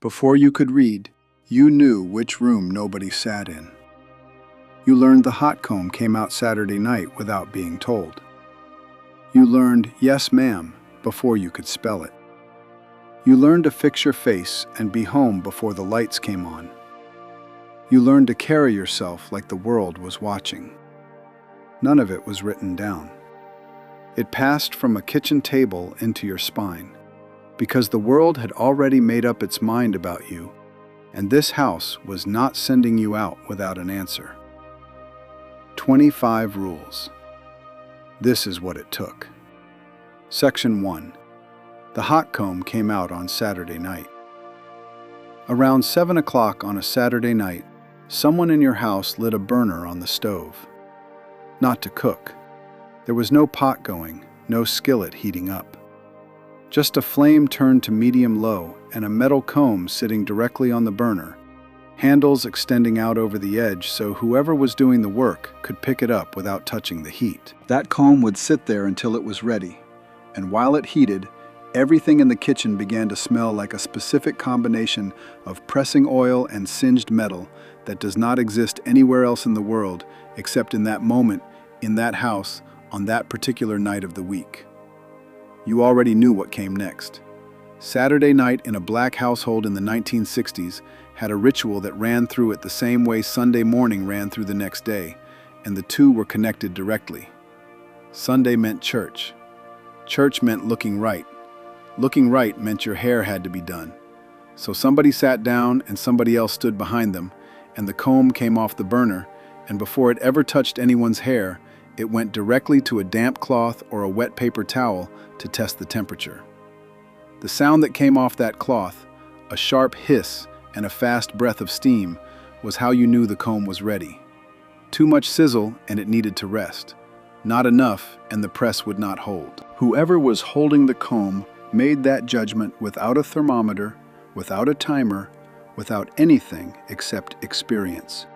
Before you could read, you knew which room nobody sat in. You learned the hot comb came out Saturday night without being told. You learned "yes, ma'am" before you could spell it. You learned to fix your face and be home before the lights came on. You learned to carry yourself like the world was watching. None of it was written down. It passed from a kitchen table into your spine, because the world had already made up its mind about you, and this house was not sending you out without an answer. 25 rules. This is what it took. Section 1. The hot comb came out on Saturday night. Around 7 o'clock on a Saturday night, someone in your house lit a burner on the stove. Not to cook. There was no pot going, no skillet heating up. Just a flame turned to medium-low and a metal comb sitting directly on the burner, handles extending out over the edge so whoever was doing the work could pick it up without touching the heat. That comb would sit there until it was ready, and while it heated, everything in the kitchen began to smell like a specific combination of pressing oil and singed metal that does not exist anywhere else in the world except in that moment, in that house, on that particular night of the week. You already knew what came next. Saturday night in a black household in the 1960s had a ritual that ran through it the same way Sunday morning ran through the next day, and the two were connected directly. Sunday meant church. Church meant looking right. Looking right meant your hair had to be done. So somebody sat down and somebody else stood behind them, and the comb came off the burner, and before it ever touched anyone's hair, it went directly to a damp cloth or a wet paper towel to test the temperature. The sound that came off that cloth, a sharp hiss and a fast breath of steam, was how you knew the comb was ready. Too much sizzle and it needed to rest. Not enough and the press would not hold. Whoever was holding the comb made that judgment without a thermometer, without a timer, without anything except experience.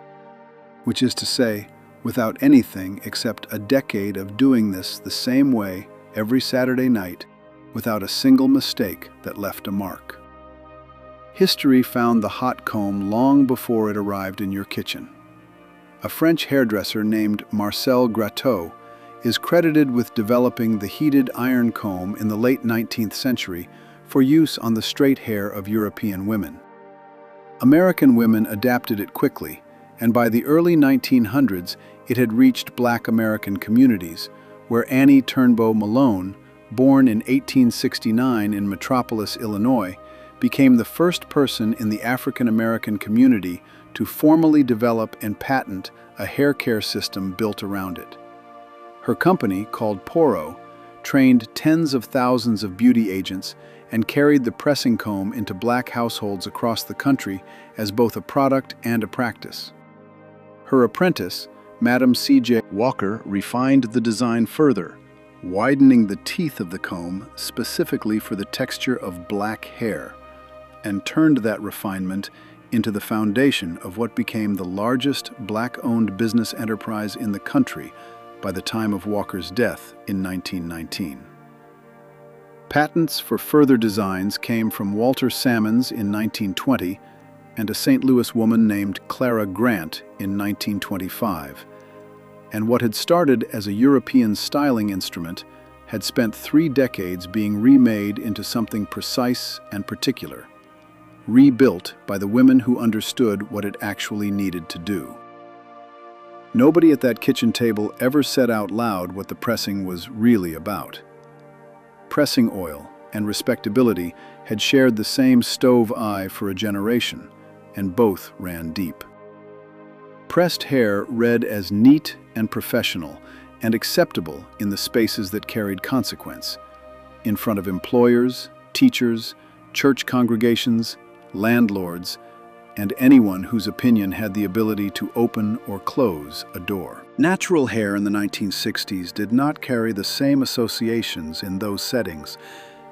Which is to say, without anything except a decade of doing this the same way every Saturday night, without a single mistake that left a mark. History found the hot comb long before it arrived in your kitchen. A French hairdresser named Marcel Gratteau is credited with developing the heated iron comb in the late 19th century for use on the straight hair of European women. American women adapted it quickly, and by the early 1900s it had reached Black American communities, where Annie Turnbow Malone, born in 1869 in Metropolis, Illinois, became the first person in the African American community to formally develop and patent a hair care system built around it. Her company, called Poro, trained tens of thousands of beauty agents and carried the pressing comb into black households across the country as both a product and a practice. Her apprentice, Madam C.J. Walker, refined the design further, widening the teeth of the comb specifically for the texture of black hair, and turned that refinement into the foundation of what became the largest black-owned business enterprise in the country by the time of Walker's death in 1919. Patents for further designs came from Walter Salmons in 1920 and a St. Louis woman named Clara Grant in 1925, and what had started as a European styling instrument had spent 3 decades being remade into something precise and particular, rebuilt by the women who understood what it actually needed to do. Nobody at that kitchen table ever said out loud what the pressing was really about. Pressing oil and respectability had shared the same stove eye for a generation, and both ran deep. Pressed hair read as neat and professional and acceptable in the spaces that carried consequence, in front of employers, teachers, church congregations, landlords, and anyone whose opinion had the ability to open or close a door. Natural hair in the 1960s did not carry the same associations in those settings,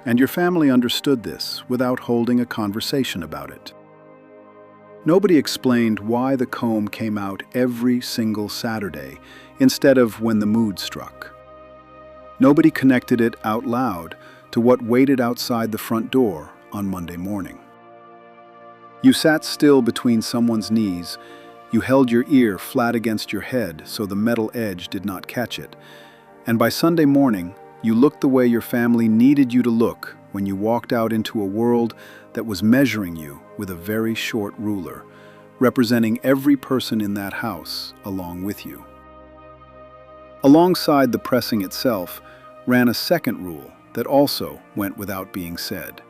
and your family understood this without holding a conversation about it. Nobody explained why the comb came out every single Saturday instead of when the mood struck. Nobody connected it out loud to what waited outside the front door on Monday morning. You sat still between someone's knees. You held your ear flat against your head so the metal edge did not catch it. And by Sunday morning, you looked the way your family needed you to look when you walked out into a world that was measuring you with a very short ruler, representing every person in that house along with you. Alongside the pressing itself ran a second rule that also went without being said.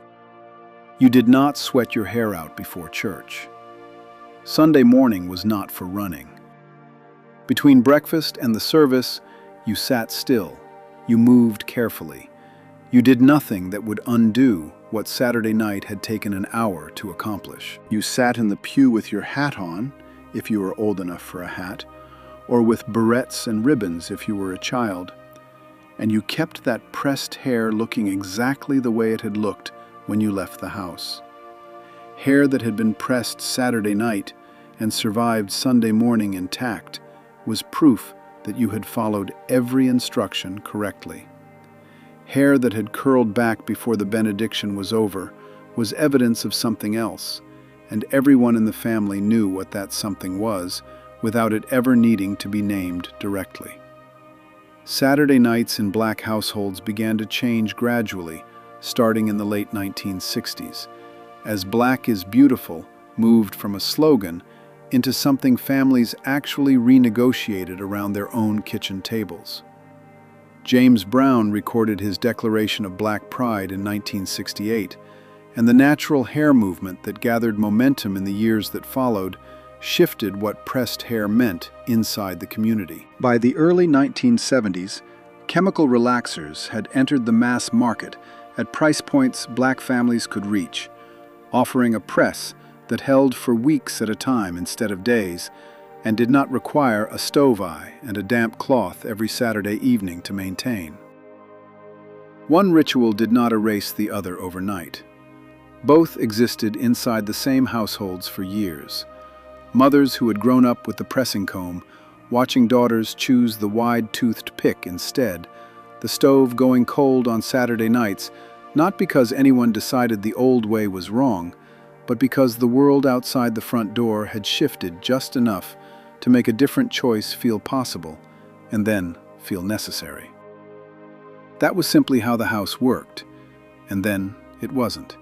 You did not sweat your hair out before church. Sunday morning was not for running. Between breakfast and the service, you sat still. You moved carefully. You did nothing that would undo what Saturday night had taken an hour to accomplish. You sat in the pew with your hat on, if you were old enough for a hat, or with barrettes and ribbons if you were a child, and you kept that pressed hair looking exactly the way it had looked when you left the house. Hair that had been pressed Saturday night and survived Sunday morning intact was proof that you had followed every instruction correctly. Hair that had curled back before the benediction was over was evidence of something else, and everyone in the family knew what that something was without it ever needing to be named directly. Saturday nights in black households began to change gradually, starting in the late 1960s, as "Black is Beautiful" moved from a slogan into something families actually renegotiated around their own kitchen tables. James Brown recorded his Declaration of Black Pride in 1968, and the natural hair movement that gathered momentum in the years that followed shifted what pressed hair meant inside the community. By the early 1970s, chemical relaxers had entered the mass market at price points black families could reach, offering a press that held for weeks at a time instead of days, and did not require a stove eye and a damp cloth every Saturday evening to maintain. One ritual did not erase the other overnight. Both existed inside the same households for years. Mothers who had grown up with the pressing comb, watching daughters choose the wide-toothed pick instead, the stove going cold on Saturday nights, not because anyone decided the old way was wrong, but because the world outside the front door had shifted just enough to make a different choice feel possible, and then feel necessary. That was simply how the house worked, and then it wasn't.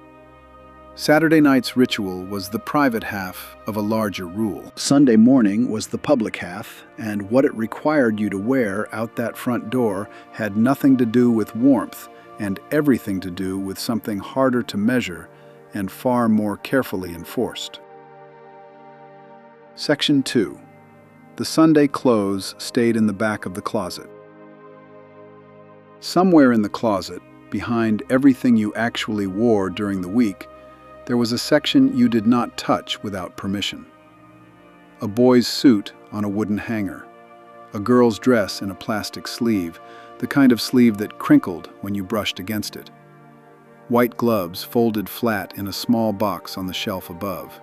Saturday night's ritual was the private half of a larger rule. Sunday morning was the public half, and what it required you to wear out that front door had nothing to do with warmth and everything to do with something harder to measure and far more carefully enforced. Section 2. The Sunday clothes stayed in the back of the closet. Somewhere in the closet, behind everything you actually wore during the week, there was a section you did not touch without permission. A boy's suit on a wooden hanger. A girl's dress in a plastic sleeve, the kind of sleeve that crinkled when you brushed against it. White gloves folded flat in a small box on the shelf above.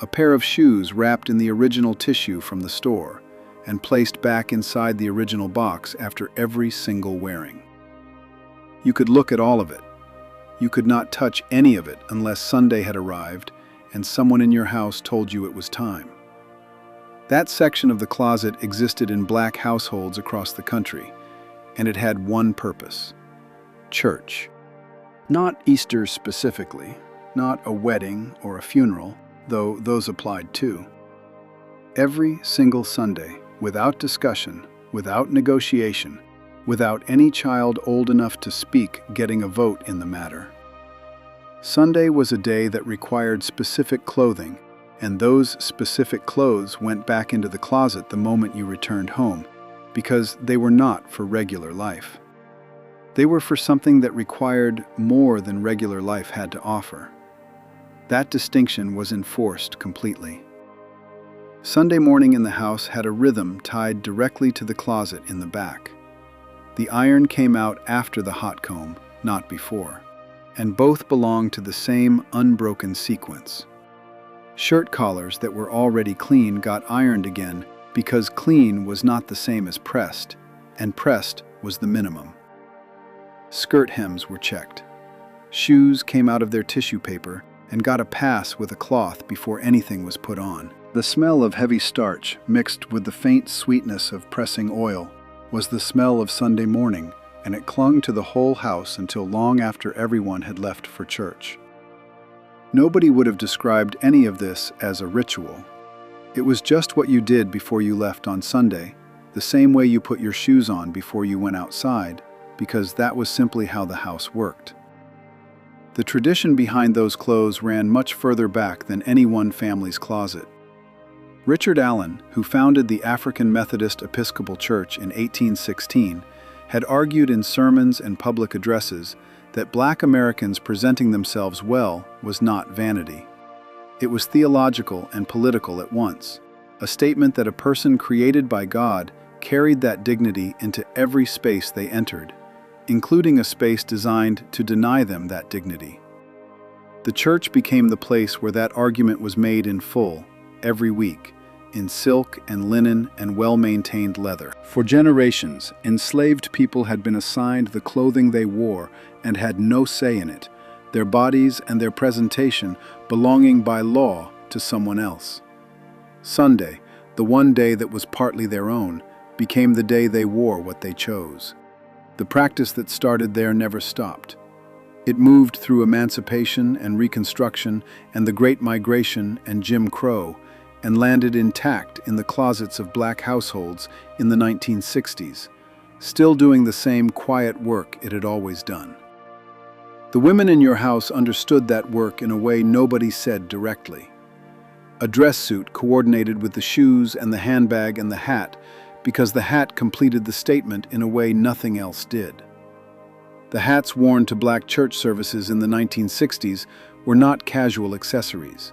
A pair of shoes wrapped in the original tissue from the store and placed back inside the original box after every single wearing. You could look at all of it. You could not touch any of it unless Sunday had arrived and someone in your house told you it was time. That section of the closet existed in black households across the country, and it had one purpose: church. Not Easter specifically, not a wedding or a funeral, though those applied too. Every single Sunday, without discussion, without negotiation, without any child old enough to speak getting a vote in the matter. Sunday was a day that required specific clothing, and those specific clothes went back into the closet the moment you returned home, because they were not for regular life. They were for something that required more than regular life had to offer. That distinction was enforced completely. Sunday morning in the house had a rhythm tied directly to the closet in the back. The iron came out after the hot comb, not before, and both belonged to the same unbroken sequence. Shirt collars that were already clean got ironed again because clean was not the same as pressed, and pressed was the minimum. Skirt hems were checked. Shoes came out of their tissue paper and got a pass with a cloth before anything was put on. The smell of heavy starch, mixed with the faint sweetness of pressing oil, was the smell of Sunday morning, and it clung to the whole house until long after everyone had left for church. Nobody would have described any of this as a ritual. It was just what you did before you left on Sunday, the same way you put your shoes on before you went outside, because that was simply how the house worked. The tradition behind those clothes ran much further back than any one family's closet. Richard Allen, who founded the African Methodist Episcopal Church in 1816, had argued in sermons and public addresses that Black Americans presenting themselves well was not vanity. It was theological and political at once, a statement that a person created by God carried that dignity into every space they entered, including a space designed to deny them that dignity. The church became the place where that argument was made in full, every week, in silk and linen and well-maintained leather. For generations, enslaved people had been assigned the clothing they wore and had no say in it, their bodies and their presentation belonging by law to someone else. Sunday, the one day that was partly their own, became the day they wore what they chose. The practice that started there never stopped. It moved through emancipation and Reconstruction and the Great Migration and Jim Crow, and landed intact in the closets of Black households in the 1960s, still doing the same quiet work it had always done. The women in your house understood that work in a way nobody said directly. A dress suit coordinated with the shoes and the handbag and the hat, because the hat completed the statement in a way nothing else did. The hats worn to Black church services in the 1960s were not casual accessories.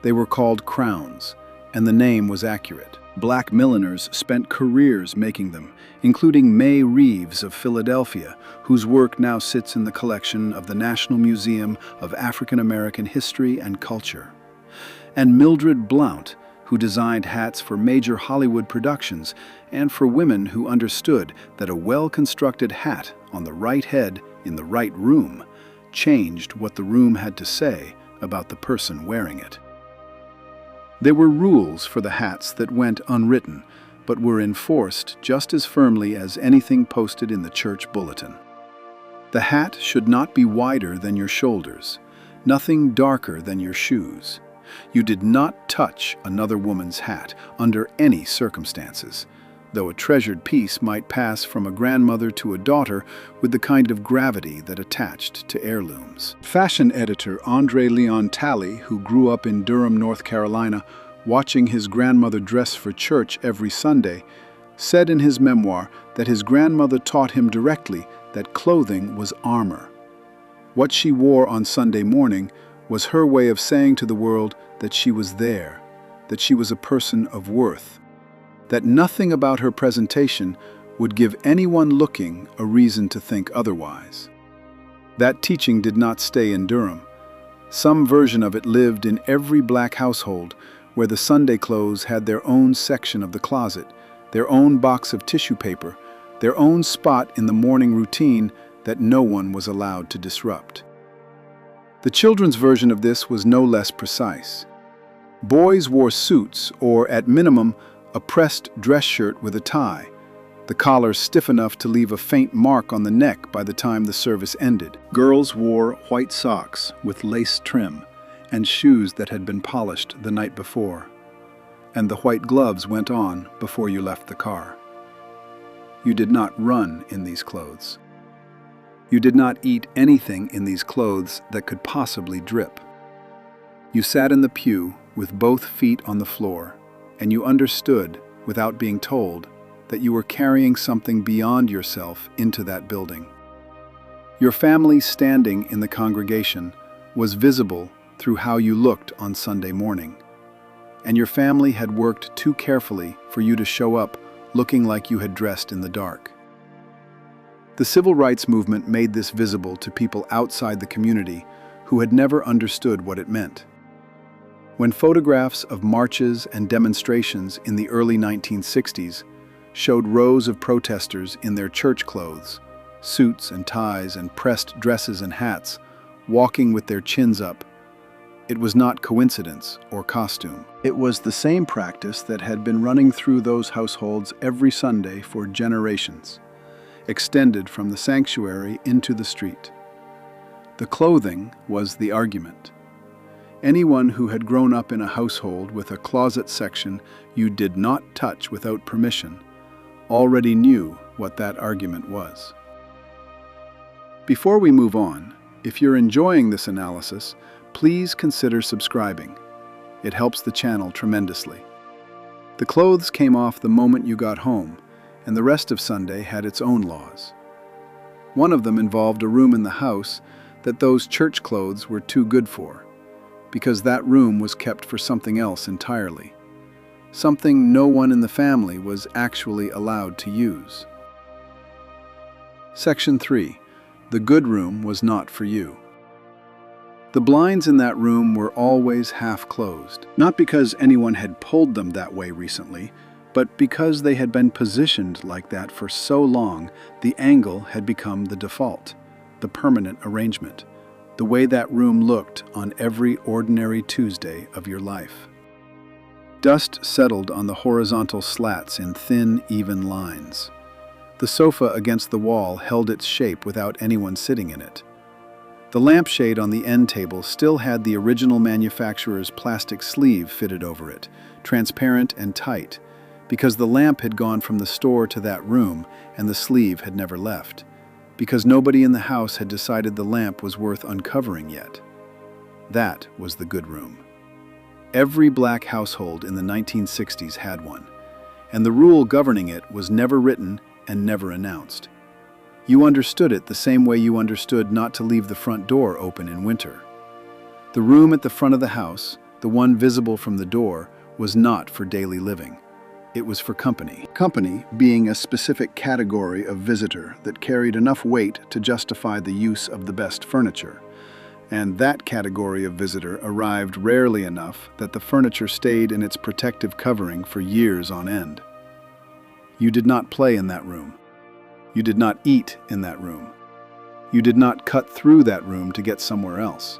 They were called crowns, and the name was accurate. Black milliners spent careers making them, including May Reeves of Philadelphia, whose work now sits in the collection of the National Museum of African American History and Culture, and Mildred Blount, who designed hats for major Hollywood productions and for women who understood that a well-constructed hat on the right head in the right room changed what the room had to say about the person wearing it. There were rules for the hats that went unwritten, but were enforced just as firmly as anything posted in the church bulletin. The hat should not be wider than your shoulders, nothing darker than your shoes. You did not touch another woman's hat under any circumstances, though a treasured piece might pass from a grandmother to a daughter with the kind of gravity that attached to heirlooms. Fashion editor Andre Leon Talley, who grew up in Durham, North Carolina, watching his grandmother dress for church every Sunday, said in his memoir that his grandmother taught him directly that clothing was armor. What she wore on Sunday morning was her way of saying to the world that she was there, that she was a person of worth, that nothing about her presentation would give anyone looking a reason to think otherwise. That teaching did not stay in Durham. Some version of it lived in every Black household where the Sunday clothes had their own section of the closet, their own box of tissue paper, their own spot in the morning routine that no one was allowed to disrupt. The children's version of this was no less precise. Boys wore suits or, at minimum, a pressed dress shirt with a tie, the collar stiff enough to leave a faint mark on the neck by the time the service ended. Girls wore white socks with lace trim and shoes that had been polished the night before, and the white gloves went on before you left the car. You did not run in these clothes. You did not eat anything in these clothes that could possibly drip. You sat in the pew with both feet on the floor, and you understood, without being told, that you were carrying something beyond yourself into that building. Your family standing in the congregation was visible through how you looked on Sunday morning, and your family had worked too carefully for you to show up looking like you had dressed in the dark. The civil rights movement made this visible to people outside the community who had never understood what it meant. When photographs of marches and demonstrations in the early 1960s showed rows of protesters in their church clothes, suits and ties and pressed dresses and hats, walking with their chins up, It was not coincidence or costume. It was the same practice that had been running through those households every Sunday for generations, extended from the sanctuary into the street. The clothing was the argument. Anyone who had grown up in a household with a closet section you did not touch without permission already knew what that argument was. Before we move on, if you're enjoying this analysis, please consider subscribing. It helps the channel tremendously. The clothes came off the moment you got home, and the rest of Sunday had its own laws. One of them involved a room in the house that those church clothes were too good for, because that room was kept for something else entirely, something no one in the family was actually allowed to use. Section 3. The good room was not for you. The blinds in that room were always half closed, not because anyone had pulled them that way recently, but because they had been positioned like that for so long, the angle had become the default, the permanent arrangement, the way that room looked on every ordinary Tuesday of your life. Dust settled on the horizontal slats in thin, even lines. The sofa against the wall held its shape without anyone sitting in it. The lampshade on the end table still had the original manufacturer's plastic sleeve fitted over it, transparent and tight, because the lamp had gone from the store to that room and the sleeve had never left, because nobody in the house had decided the lamp was worth uncovering yet. That was the good room. Every black household in the 1960s had one, and the rule governing it was never written and never announced. You understood it the same way you understood not to leave the front door open in winter. The room at the front of the house, the one visible from the door, was not for daily living. It was for company. Company being a specific category of visitor that carried enough weight to justify the use of the best furniture. And that category of visitor arrived rarely enough that the furniture stayed in its protective covering for years on end. You did not play in that room. You did not eat in that room. You did not cut through that room to get somewhere else.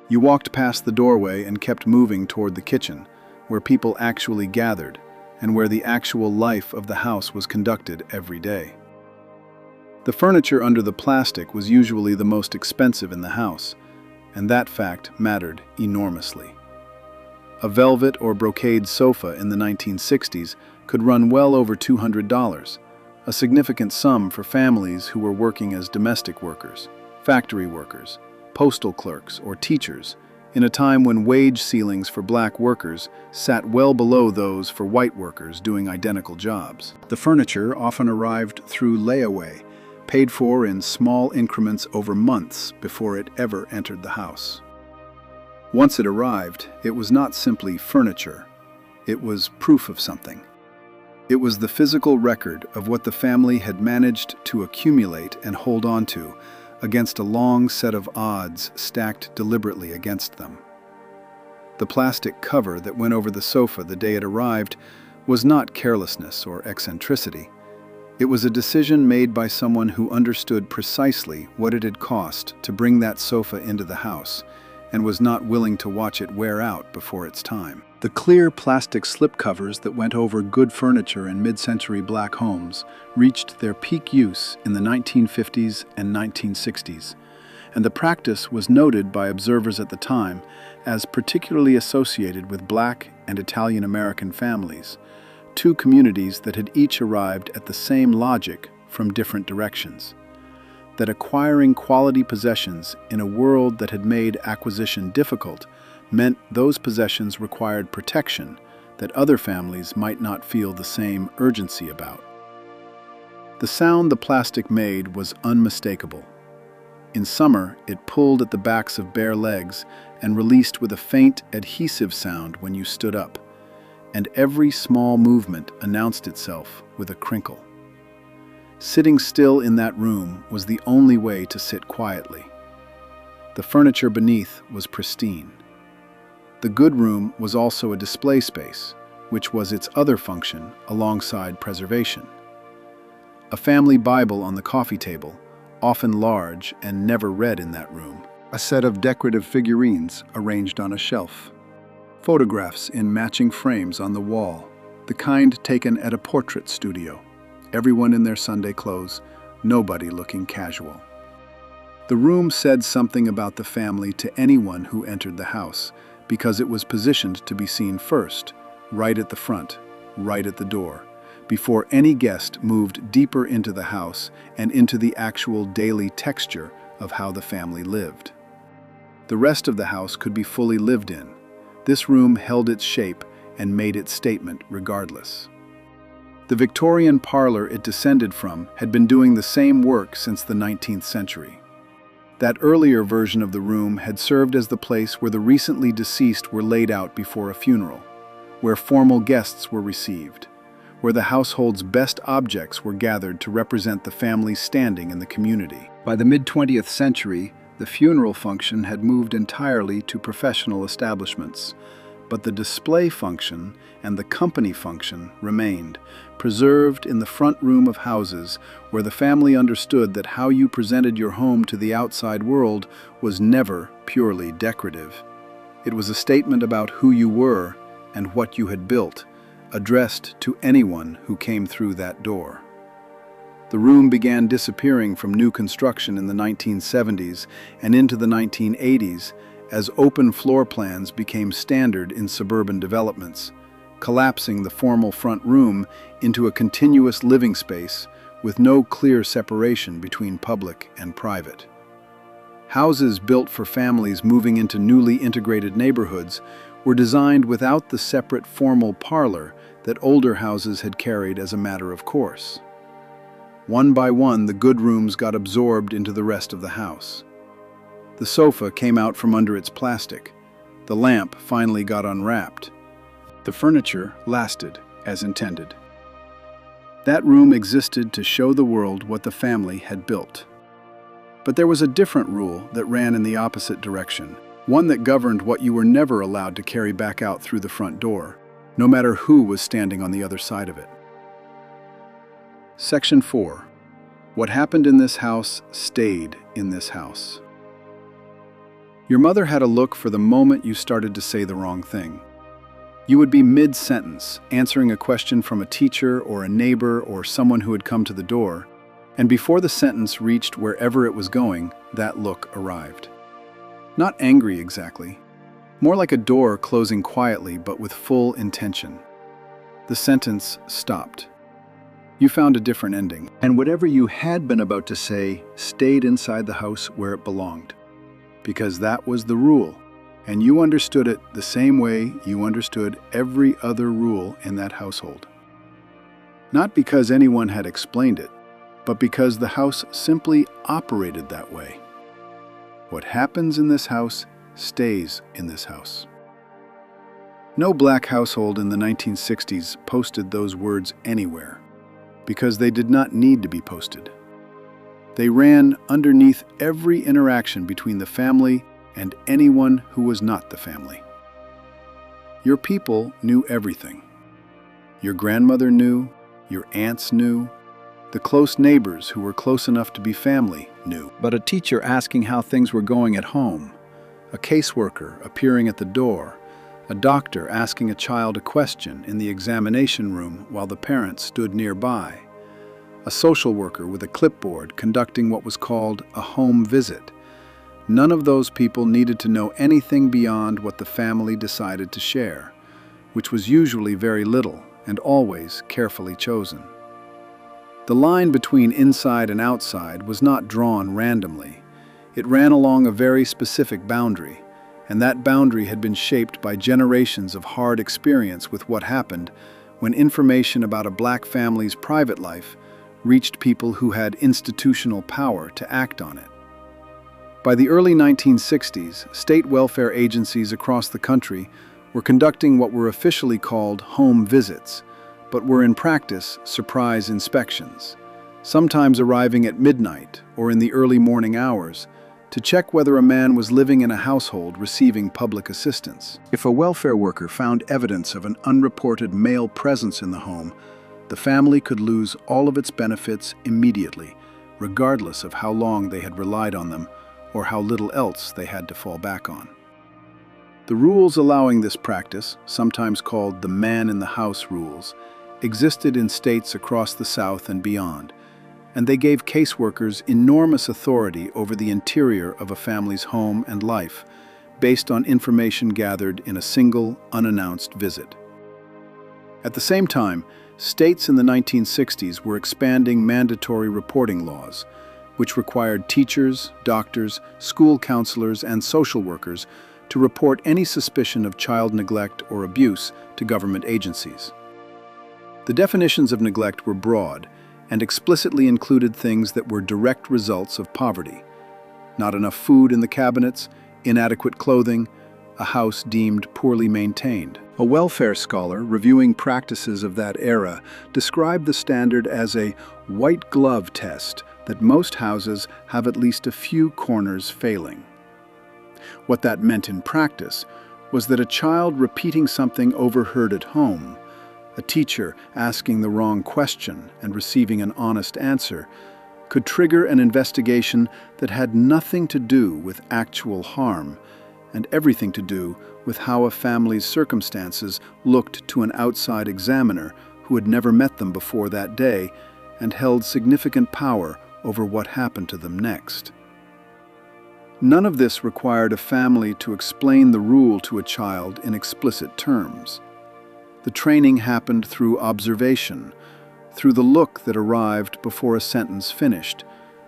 You walked past the doorway and kept moving toward the kitchen, where people actually gathered, and where the actual life of the house was conducted every day. The furniture under the plastic was usually the most expensive in the house, and that fact mattered enormously. A velvet or brocade sofa in the 1960s could run well over $200, a significant sum for families who were working as domestic workers, factory workers, postal clerks, or teachers, in a time when wage ceilings for black workers sat well below those for white workers doing identical jobs. The furniture often arrived through layaway, paid for in small increments over months before it ever entered the house. Once it arrived, it was not simply furniture. It was proof of something. It was the physical record of what the family had managed to accumulate and hold on to against a long set of odds stacked deliberately against them. The plastic cover that went over the sofa the day it arrived was not carelessness or eccentricity. It was a decision made by someone who understood precisely what it had cost to bring that sofa into the house and was not willing to watch it wear out before its time. The clear plastic slipcovers that went over good furniture in mid-century black homes reached their peak use in the 1950s and 1960s, and the practice was noted by observers at the time as particularly associated with black and Italian-American families, two communities that had each arrived at the same logic from different directions. That acquiring quality possessions in a world that had made acquisition difficult meant those possessions required protection that other families might not feel the same urgency about. The sound the plastic made was unmistakable. In summer, it pulled at the backs of bare legs and released with a faint, adhesive sound when you stood up, and every small movement announced itself with a crinkle. Sitting still in that room was the only way to sit quietly. The furniture beneath was pristine. The good room was also a display space, which was its other function alongside preservation. A family Bible on the coffee table, often large and never read in that room. a set of decorative figurines arranged on a shelf, photographs in matching frames on the wall, the kind taken at a portrait studio, everyone in their Sunday clothes, nobody looking casual. The room said something about the family to anyone who entered the house, because it was positioned to be seen first, right at the front, right at the door, before any guest moved deeper into the house and into the actual daily texture of how the family lived. The rest of the house could be fully lived in. This room held its shape and made its statement regardless. The Victorian parlor it descended from had been doing the same work since the 19th century. That earlier version of the room had served as the place where the recently deceased were laid out before a funeral, where formal guests were received, where the household's best objects were gathered to represent the family's standing in the community. By the mid-20th century, the funeral function had moved entirely to professional establishments, but the display function and the company function remained, preserved in the front room of houses where the family understood that how you presented your home to the outside world was never purely decorative. It was a statement about who you were and what you had built, addressed to anyone who came through that door. The room began disappearing from new construction in the 1970s and into the 1980s as open floor plans became standard in suburban developments, collapsing the formal front room into a continuous living space with no clear separation between public and private. Houses built for families moving into newly integrated neighborhoods were designed without the separate formal parlor that older houses had carried as a matter of course. One by one, the good rooms got absorbed into the rest of the house. The sofa came out from under its plastic. The lamp finally got unwrapped. The furniture lasted as intended. That room existed to show the world what the family had built. But there was a different rule that ran in the opposite direction, one that governed what you were never allowed to carry back out through the front door, no matter who was standing on the other side of it. Section 4. What happened in this house stayed in this house. Your mother had a look for the moment you started to say the wrong thing. You would be mid-sentence, answering a question from a teacher or a neighbor or someone who had come to the door, and before the sentence reached wherever it was going, that look arrived. Not angry exactly, more like a door closing quietly but with full intention. The sentence stopped. You found a different ending, and whatever you had been about to say stayed inside the house where it belonged. Because that was the rule, and you understood it the same way you understood every other rule in that household. Not because anyone had explained it, but because the house simply operated that way. What happens in this house stays in this house. No black household in the 1960s posted those words anywhere, because they did not need to be posted. They ran underneath every interaction between the family and anyone who was not the family. Your people knew everything. Your grandmother knew, your aunts knew, the close neighbors who were close enough to be family knew. But a teacher asking how things were going at home, a caseworker appearing at the door, a doctor asking a child a question in the examination room while the parents stood nearby, a social worker with a clipboard conducting what was called a home visit. None of those people needed to know anything beyond what the family decided to share, which was usually very little and always carefully chosen. The line between inside and outside was not drawn randomly. It ran along a very specific boundary, and that boundary had been shaped by generations of hard experience with what happened when information about a black family's private life reached people who had institutional power to act on it. By the early 1960s, state welfare agencies across the country were conducting what were officially called home visits, but were in practice surprise inspections, sometimes arriving at midnight or in the early morning hours to check whether a man was living in a household receiving public assistance. If a welfare worker found evidence of an unreported male presence in the home, the family could lose all of its benefits immediately, regardless of how long they had relied on them or how little else they had to fall back on. The rules allowing this practice, sometimes called the man-in-the-house rules, existed in states across the South and beyond, and they gave caseworkers enormous authority over the interior of a family's home and life, based on information gathered in a single, unannounced visit. At the same time, states in the 1960s were expanding mandatory reporting laws, which required teachers, doctors, school counselors, and social workers to report any suspicion of child neglect or abuse to government agencies. The definitions of neglect were broad and explicitly included things that were direct results of poverty: not enough food in the cabinets, inadequate clothing, a house deemed poorly maintained. A welfare scholar reviewing practices of that era described the standard as a white glove test that most houses have at least a few corners failing. What that meant in practice was that a child repeating something overheard at home, a teacher asking the wrong question and receiving an honest answer, could trigger an investigation that had nothing to do with actual harm and everything to do with how a family's circumstances looked to an outside examiner who had never met them before that day and held significant power over what happened to them next. None of this required a family to explain the rule to a child in explicit terms. The training happened through observation, through the look that arrived before a sentence finished,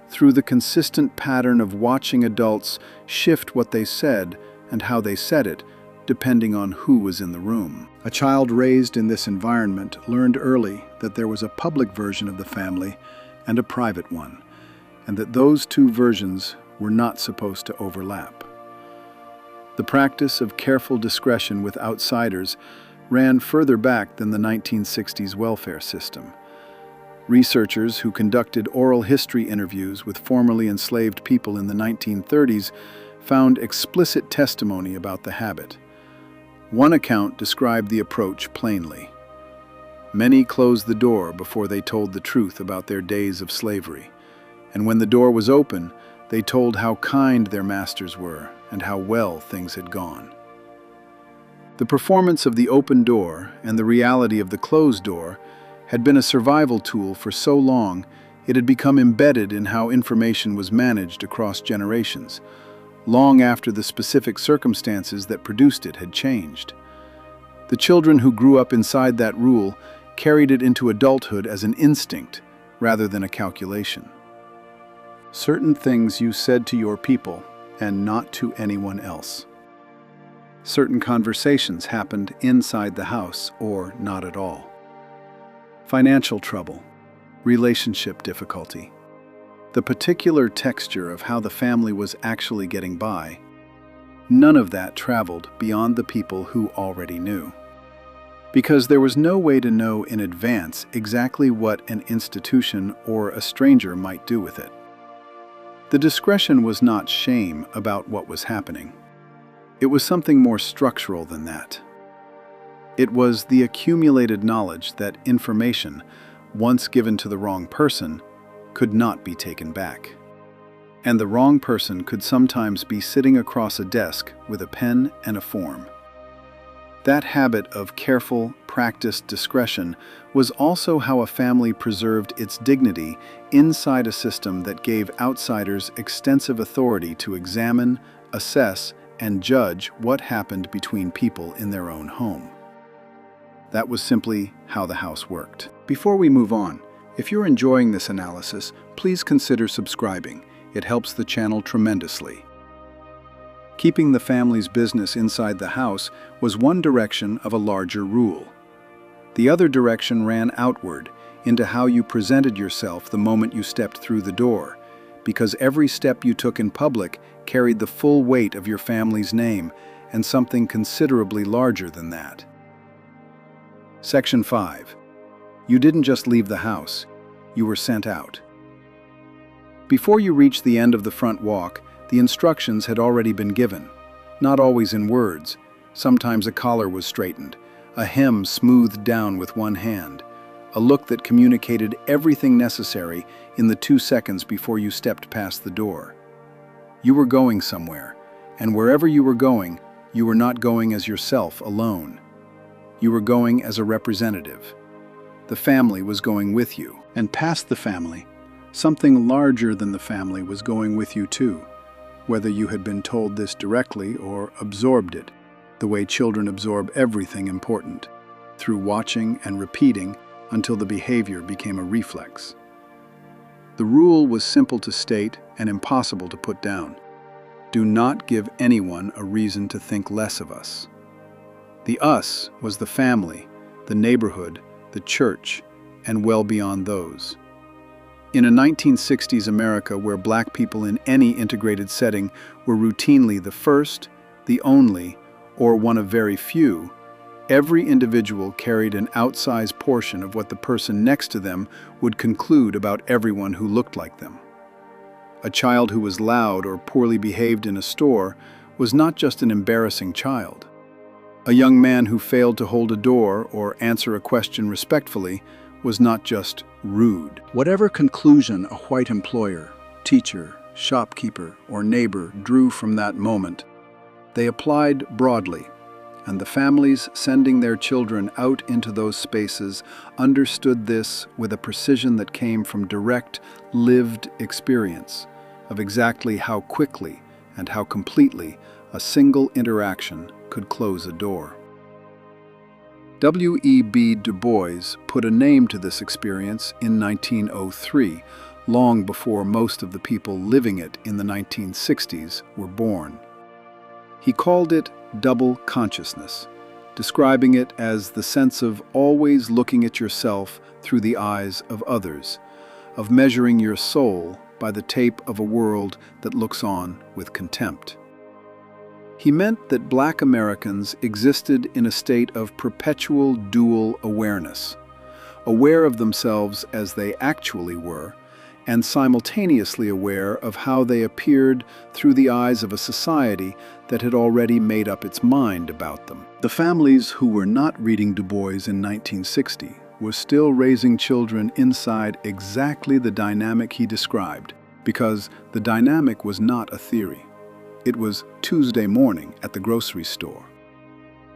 through the consistent pattern of watching adults shift what they said and how they said it, depending on who was in the room. A child raised in this environment learned early that there was a public version of the family and a private one, and that those two versions were not supposed to overlap. The practice of careful discretion with outsiders ran further back than the 1960s welfare system. Researchers who conducted oral history interviews with formerly enslaved people in the 1930s found explicit testimony about the habit. One account described the approach plainly. Many closed the door before they told the truth about their days of slavery, and when the door was open, they told how kind their masters were and how well things had gone. The performance of the open door and the reality of the closed door had been a survival tool for so long it had become embedded in how information was managed across generations, long after the specific circumstances that produced it had changed. The children who grew up inside that rule carried it into adulthood as an instinct rather than a calculation. Certain things you said to your people and not to anyone else. Certain conversations happened inside the house or not at all. Financial trouble, relationship difficulty, the particular texture of how the family was actually getting by, none of that traveled beyond the people who already knew. Because there was no way to know in advance exactly what an institution or a stranger might do with it. The discretion was not shame about what was happening. It was something more structural than that. It was the accumulated knowledge that information, once given to the wrong person, could not be taken back. And the wrong person could sometimes be sitting across a desk with a pen and a form. That habit of careful, practiced discretion was also how a family preserved its dignity inside a system that gave outsiders extensive authority to examine, assess, and judge what happened between people in their own home. That was simply how the house worked. Before we move on, if you're enjoying this analysis, please consider subscribing. It helps the channel tremendously. Keeping the family's business inside the house was one direction of a larger rule. The other direction ran outward, into how you presented yourself the moment you stepped through the door, because every step you took in public carried the full weight of your family's name and something considerably larger than that. Section 5. You didn't just leave the house, you were sent out. Before you reached the end of the front walk, the instructions had already been given, not always in words. Sometimes a collar was straightened, a hem smoothed down with one hand, a look that communicated everything necessary in the 2 seconds before you stepped past the door. You were going somewhere, and wherever you were going, you were not going as yourself alone. You were going as a representative. The family was going with you, and past the family, something larger than the family was going with you too, whether you had been told this directly or absorbed it, the way children absorb everything important, through watching and repeating until the behavior became a reflex. The rule was simple to state and impossible to put down. Do not give anyone a reason to think less of us. The us was the family, the neighborhood, the church, and well beyond those. In a 1960s America where black people in any integrated setting were routinely the first, the only, or one of very few, every individual carried an outsized portion of what the person next to them would conclude about everyone who looked like them. A child who was loud or poorly behaved in a store was not just an embarrassing child. A young man who failed to hold a door or answer a question respectfully was not just rude. Whatever conclusion a white employer, teacher, shopkeeper, or neighbor drew from that moment, they applied broadly, and the families sending their children out into those spaces understood this with a precision that came from direct, lived experience of exactly how quickly and how completely a single interaction could close a door. W.E.B. Du Bois put a name to this experience in 1903, long before most of the people living it in the 1960s were born. He called it double consciousness, describing it as the sense of always looking at yourself through the eyes of others, of measuring your soul by the tape of a world that looks on with contempt. He meant that black Americans existed in a state of perpetual dual awareness, aware of themselves as they actually were, and simultaneously aware of how they appeared through the eyes of a society that had already made up its mind about them. The families who were not reading Du Bois in 1960 were still raising children inside exactly the dynamic he described, because the dynamic was not a theory. It was Tuesday morning at the grocery store.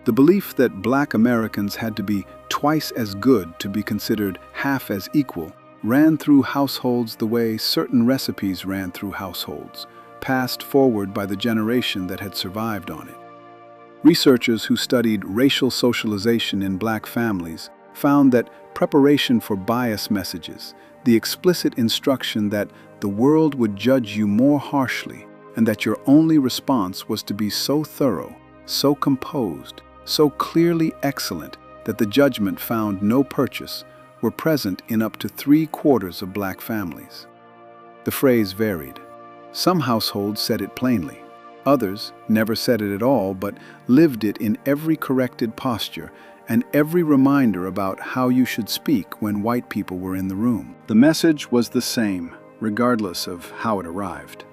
The belief that black Americans had to be twice as good to be considered half as equal ran through households the way certain recipes ran through households, passed forward by the generation that had survived on it. Researchers who studied racial socialization in black families found that preparation for bias messages, the explicit instruction that the world would judge you more harshly, and that your only response was to be so thorough, so composed, so clearly excellent that the judgment found no purchase, were present in up to 3/4 of black families. The phrase varied. Some households said it plainly. Others never said it at all, but lived it in every corrected posture and every reminder about how you should speak when white people were in the room. The message was the same, regardless of how it arrived.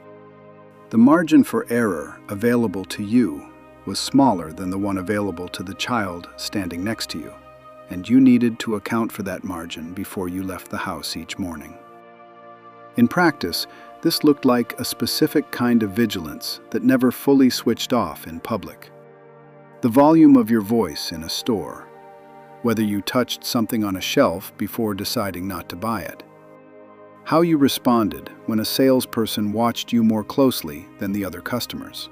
The margin for error available to you was smaller than the one available to the child standing next to you, and you needed to account for that margin before you left the house each morning. In practice, this looked like a specific kind of vigilance that never fully switched off in public. The volume of your voice in a store, whether you touched something on a shelf before deciding not to buy it. How you responded when a salesperson watched you more closely than the other customers.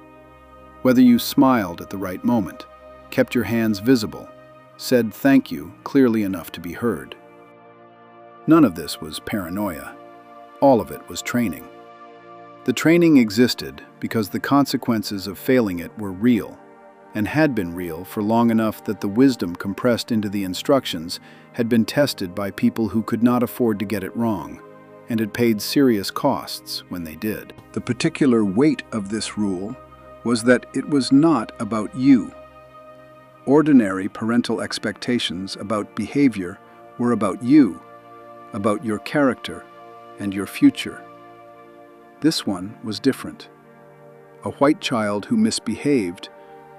Whether you smiled at the right moment, kept your hands visible, said thank you clearly enough to be heard. None of this was paranoia. All of it was training. The training existed because the consequences of failing it were real, and had been real for long enough that the wisdom compressed into the instructions had been tested by people who could not afford to get it wrong, and had paid serious costs when they did. The particular weight of this rule was that it was not about you. Ordinary parental expectations about behavior were about you, about your character and your future. This one was different. A white child who misbehaved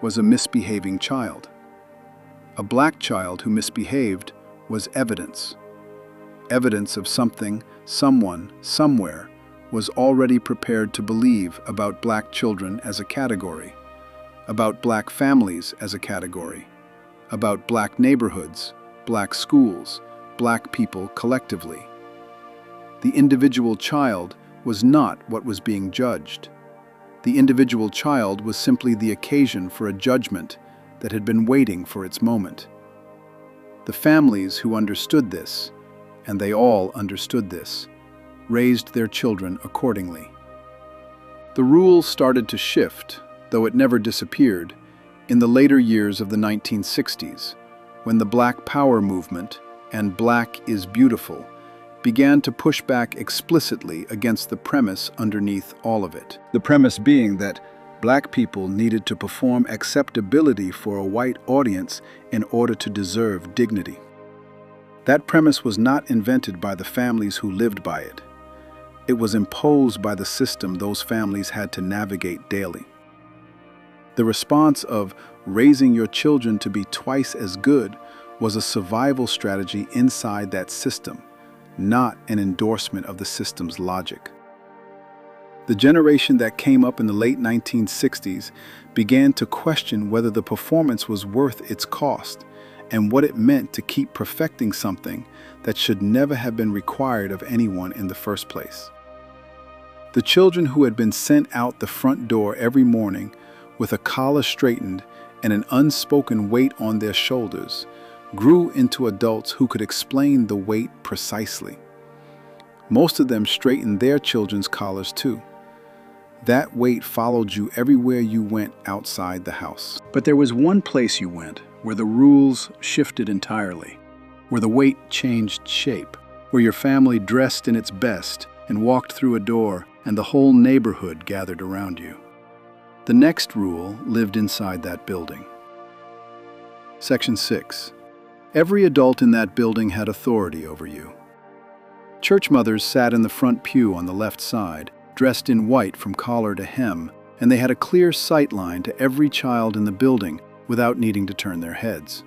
was a misbehaving child. A black child who misbehaved was evidence. Evidence of something, someone, somewhere was already prepared to believe about black children as a category, about black families as a category, about black neighborhoods, black schools, black people collectively. The individual child was not what was being judged. The individual child was simply the occasion for a judgment that had been waiting for its moment. The families who understood this, and they all understood this, raised their children accordingly. The rules started to shift, though it never disappeared, in the later years of the 1960s, when the Black Power movement and Black is Beautiful began to push back explicitly against the premise underneath all of it. The premise being that black people needed to perform acceptability for a white audience in order to deserve dignity. That premise was not invented by the families who lived by it. It was imposed by the system those families had to navigate daily. The response of raising your children to be twice as good was a survival strategy inside that system, not an endorsement of the system's logic. The generation that came up in the late 1960s began to question whether the performance was worth its cost and what it meant to keep perfecting something that should never have been required of anyone in the first place. The children who had been sent out the front door every morning with a collar straightened and an unspoken weight on their shoulders grew into adults who could explain the weight precisely. Most of them straightened their children's collars too. That weight followed you everywhere you went outside the house. But there was one place you went where the rules shifted entirely, where the weight changed shape, where your family dressed in its best and walked through a door and the whole neighborhood gathered around you. The next rule lived inside that building. Section 6. Every adult in that building had authority over you. Church mothers sat in the front pew on the left side, dressed in white from collar to hem, and they had a clear sight line to every child in the building without needing to turn their heads.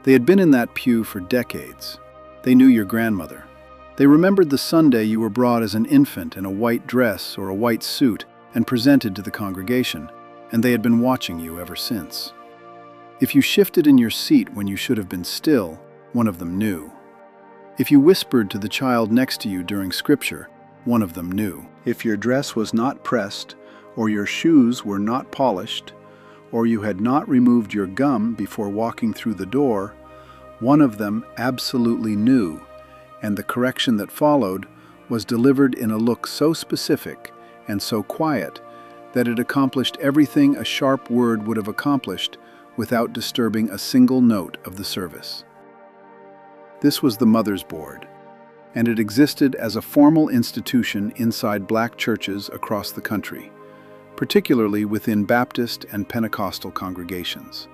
They had been in that pew for decades. They knew your grandmother. They remembered the Sunday you were brought as an infant in a white dress or a white suit and presented to the congregation, and they had been watching you ever since. If you shifted in your seat when you should have been still, one of them knew. If you whispered to the child next to you during scripture, one of them knew. If your dress was not pressed, or your shoes were not polished, or you had not removed your gum before walking through the door, one of them absolutely knew, and the correction that followed was delivered in a look so specific and so quiet that it accomplished everything a sharp word would have accomplished without disturbing a single note of the service. This was the Mother's Board, and it existed as a formal institution inside black churches across the country, particularly within Baptist and Pentecostal congregations.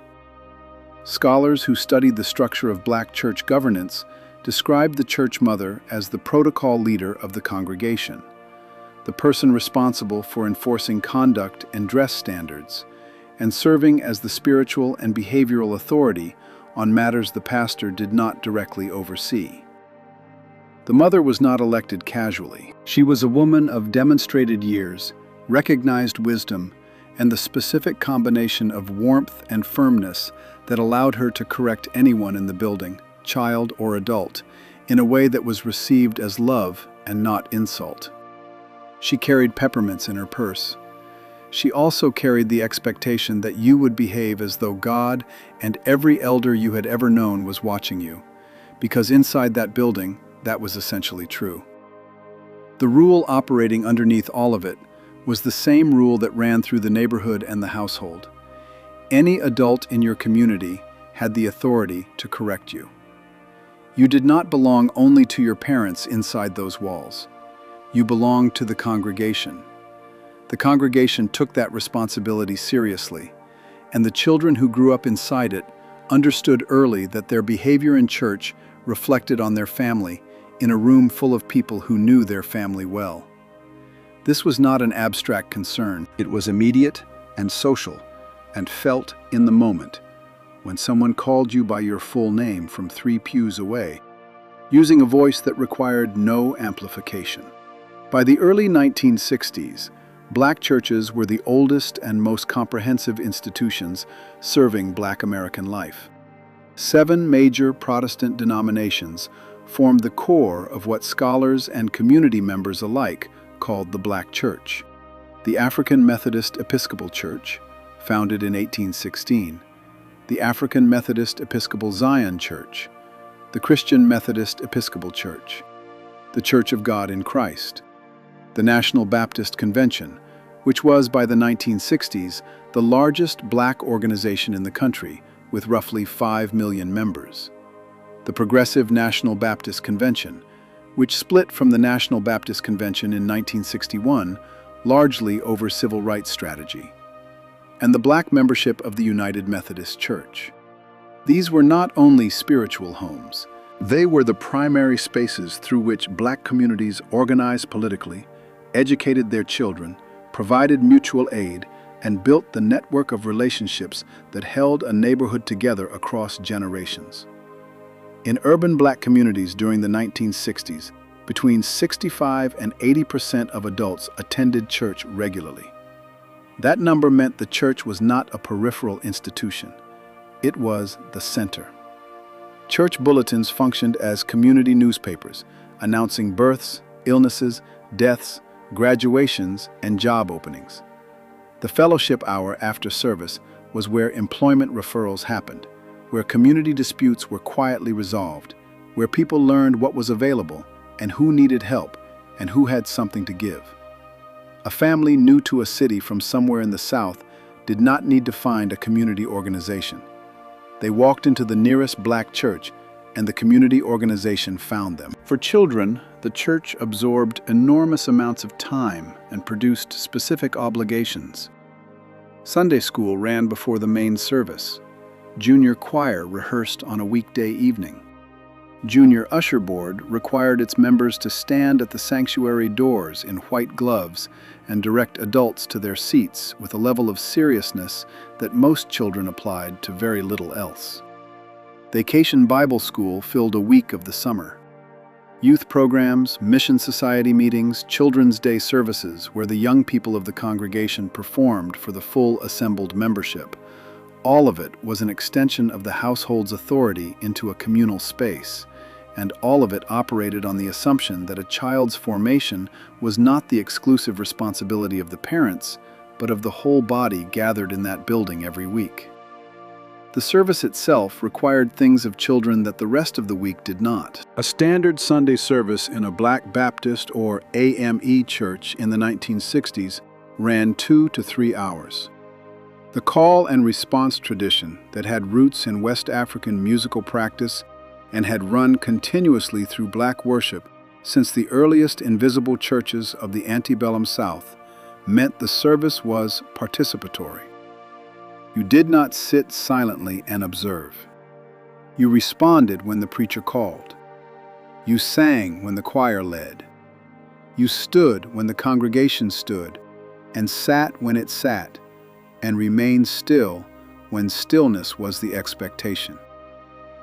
Scholars who studied the structure of black church governance described the church mother as the protocol leader of the congregation, the person responsible for enforcing conduct and dress standards, and serving as the spiritual and behavioral authority on matters the pastor did not directly oversee. The mother was not elected casually. She was a woman of demonstrated years, recognized wisdom, and the specific combination of warmth and firmness that allowed her to correct anyone in the building, child or adult, in a way that was received as love and not insult. She carried peppermints in her purse. She also carried the expectation that you would behave as though God and every elder you had ever known was watching you, because inside that building, that was essentially true. The rule operating underneath all of it was the same rule that ran through the neighborhood and the household. Any adult in your community had the authority to correct you. You did not belong only to your parents inside those walls. You belonged to the congregation. The congregation took that responsibility seriously, and the children who grew up inside it understood early that their behavior in church reflected on their family in a room full of people who knew their family well. This was not an abstract concern. It was immediate and social and felt in the moment when someone called you by your full name from 3 pews away, using a voice that required no amplification. By the early 1960s, black churches were the oldest and most comprehensive institutions serving black American life. 7 major Protestant denominations formed the core of what scholars and community members alike called the Black Church. The African Methodist Episcopal Church, founded in 1816, the African Methodist Episcopal Zion Church, the Christian Methodist Episcopal Church, the Church of God in Christ, the National Baptist Convention, which was by the 1960s the largest black organization in the country with roughly 5 million members, the Progressive National Baptist Convention, which split from the National Baptist Convention in 1961 largely over civil rights strategy, and the black membership of the United Methodist Church. These were not only spiritual homes, they were the primary spaces through which black communities organized politically, educated their children, provided mutual aid, and built the network of relationships that held a neighborhood together across generations. In urban black communities during the 1960s, between 65 and 80% of adults attended church regularly. That number meant the church was not a peripheral institution. It was the center. Church bulletins functioned as community newspapers, announcing births, illnesses, deaths, graduations, and job openings. The fellowship hour after service was where employment referrals happened, where community disputes were quietly resolved, where people learned what was available and who needed help and who had something to give. A family new to a city from somewhere in the South did not need to find a community organization. They walked into the nearest black church, and the community organization found them. For children, the church absorbed enormous amounts of time and produced specific obligations. Sunday school ran before the main service. Junior choir rehearsed on a weekday evening. Junior usher board required its members to stand at the sanctuary doors in white gloves and direct adults to their seats with a level of seriousness that most children applied to very little else. Vacation Bible School filled a week of the summer. Youth programs, mission society meetings, Children's Day services where the young people of the congregation performed for the full assembled membership. All of it was an extension of the household's authority into a communal space, and all of it operated on the assumption that a child's formation was not the exclusive responsibility of the parents, but of the whole body gathered in that building every week. The service itself required things of children that the rest of the week did not. A standard Sunday service in a Black Baptist or AME church in the 1960s ran 2 to 3 hours. The call and response tradition that had roots in West African musical practice and had run continuously through black worship since the earliest invisible churches of the antebellum South meant the service was participatory. You did not sit silently and observe. You responded when the preacher called. You sang when the choir led. You stood when the congregation stood, and sat when it sat, and remained still when stillness was the expectation,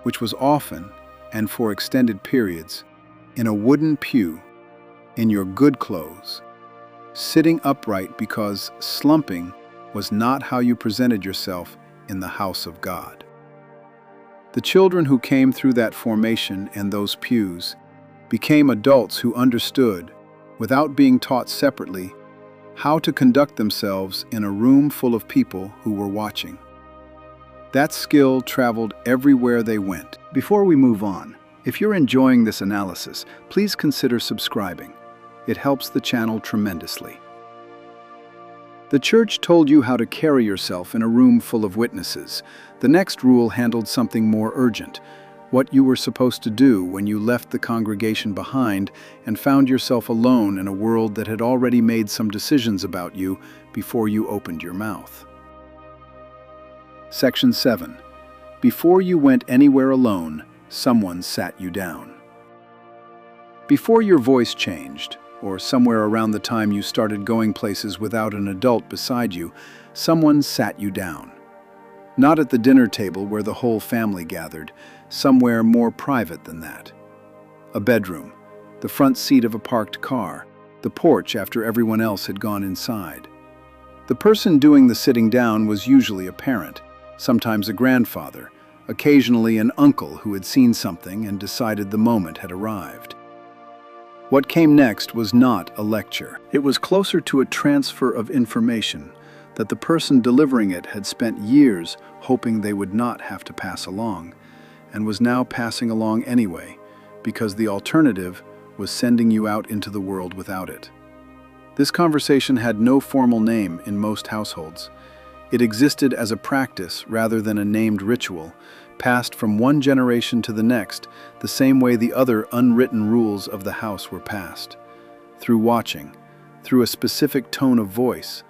which was often, and for extended periods, in a wooden pew, in your good clothes, sitting upright because slumping was not how you presented yourself in the house of God. The children who came through that formation and those pews became adults who understood, without being taught separately, how to conduct themselves in a room full of people who were watching. That skill traveled everywhere they went. Before we move on, if you're enjoying this analysis, please consider subscribing. It helps the channel tremendously. The church told you how to carry yourself in a room full of witnesses. The next rule handled something more urgent, what you were supposed to do when you left the congregation behind and found yourself alone in a world that had already made some decisions about you before you opened your mouth. Section 7. Before you went anywhere alone, someone sat you down. Before your voice changed, or somewhere around the time you started going places without an adult beside you, someone sat you down. Not at the dinner table where the whole family gathered, somewhere more private than that. A bedroom, the front seat of a parked car, the the porch after everyone else had gone inside. The person doing the sitting down was usually a parent, sometimes a grandfather, occasionally an uncle who had seen something and decided the moment had arrived. What came next was not a lecture. It was closer to a transfer of information that the person delivering it had spent years hoping they would not have to pass along, and was now passing along anyway, because the alternative was sending you out into the world without it. This conversation had no formal name in most households. It existed as a practice rather than a named ritual, passed from one generation to the next, the same way the other unwritten rules of the house were passed. Through watching, through a specific tone of voice,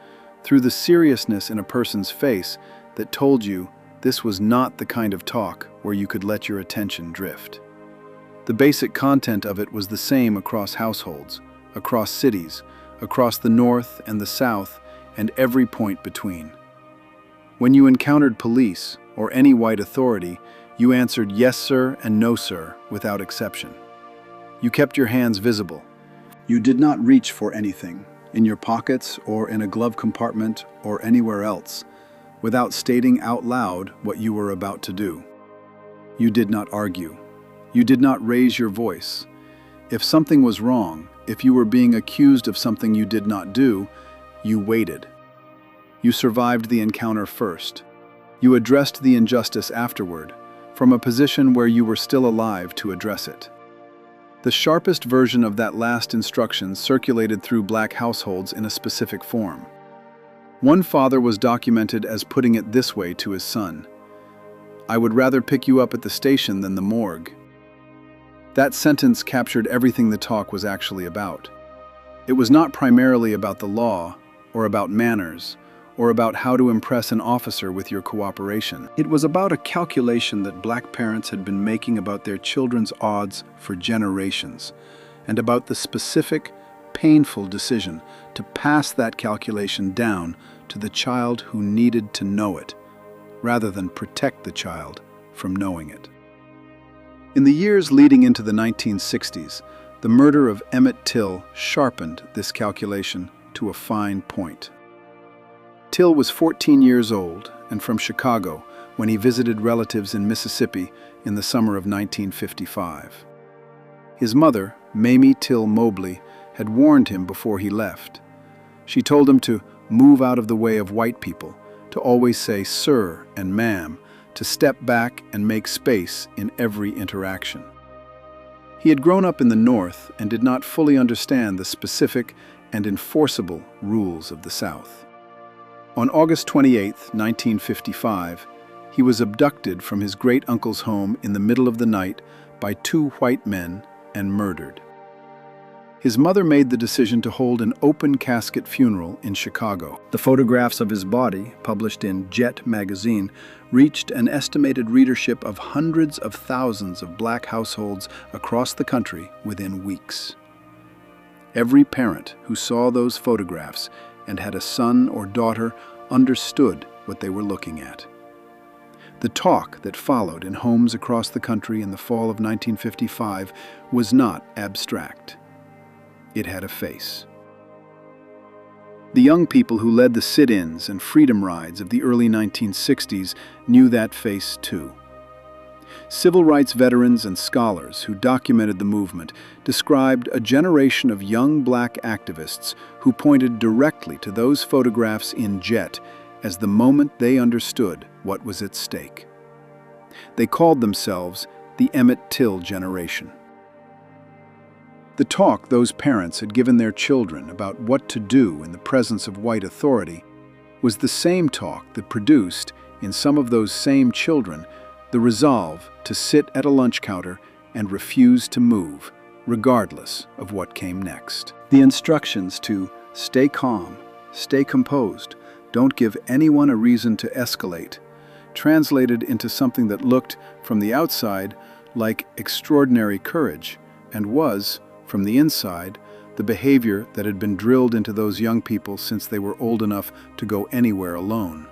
through the seriousness in a person's face that told you this was not the kind of talk where you could let your attention drift. The basic content of it was the same across households, across cities, across the North and the South, and every point between. When you encountered police or any white authority, you answered yes sir and no sir without exception. You kept your hands visible. You did not reach for anything, in your pockets or in a glove compartment or anywhere else, without stating out loud what you were about to do. You did not argue. You did not raise your voice. If something was wrong, if you were being accused of something you did not do, you waited. You survived the encounter first. You addressed the injustice afterward, from a position where you were still alive to address it. The sharpest version of that last instruction circulated through black households in a specific form. One father was documented as putting it this way to his son: "I would rather pick you up at the station than the morgue." That sentence captured everything the talk was actually about. It was not primarily about the law, or about manners, or about how to impress an officer with your cooperation. It was about a calculation that black parents had been making about their children's odds for generations, and about the specific, painful decision to pass that calculation down to the child who needed to know it, rather than protect the child from knowing it. In the years leading into the 1960s, the murder of Emmett Till sharpened this calculation to a fine point. Till was 14 years old and from Chicago when he visited relatives in Mississippi in the summer of 1955. His mother, Mamie Till Mobley, had warned him before he left. She told him to move out of the way of white people, to always say sir and ma'am, to step back and make space in every interaction. He had grown up in the North and did not fully understand the specific and enforceable rules of the South. On August 28, 1955, he was abducted from his great-uncle's home in the middle of the night by two white men and murdered. His mother made the decision to hold an open-casket funeral in Chicago. The photographs of his body, published in Jet magazine, reached an estimated readership of hundreds of thousands of black households across the country within weeks. Every parent who saw those photographs and had a son or daughter understood what they were looking at. The talk that followed in homes across the country in the fall of 1955 was not abstract. It had a face. The young people who led the sit-ins and freedom rides of the early 1960s knew that face too. Civil rights veterans and scholars who documented the movement described a generation of young black activists who pointed directly to those photographs in Jet as the moment they understood what was at stake. They called themselves the Emmett Till generation. The talk those parents had given their children about what to do in the presence of white authority was the same talk that produced, in some of those same children, the resolve to sit at a lunch counter and refuse to move, regardless of what came next. The instructions to stay calm, stay composed, don't give anyone a reason to escalate, translated into something that looked, from the outside, like extraordinary courage, and was, from the inside, the behavior that had been drilled into those young people since they were old enough to go anywhere alone.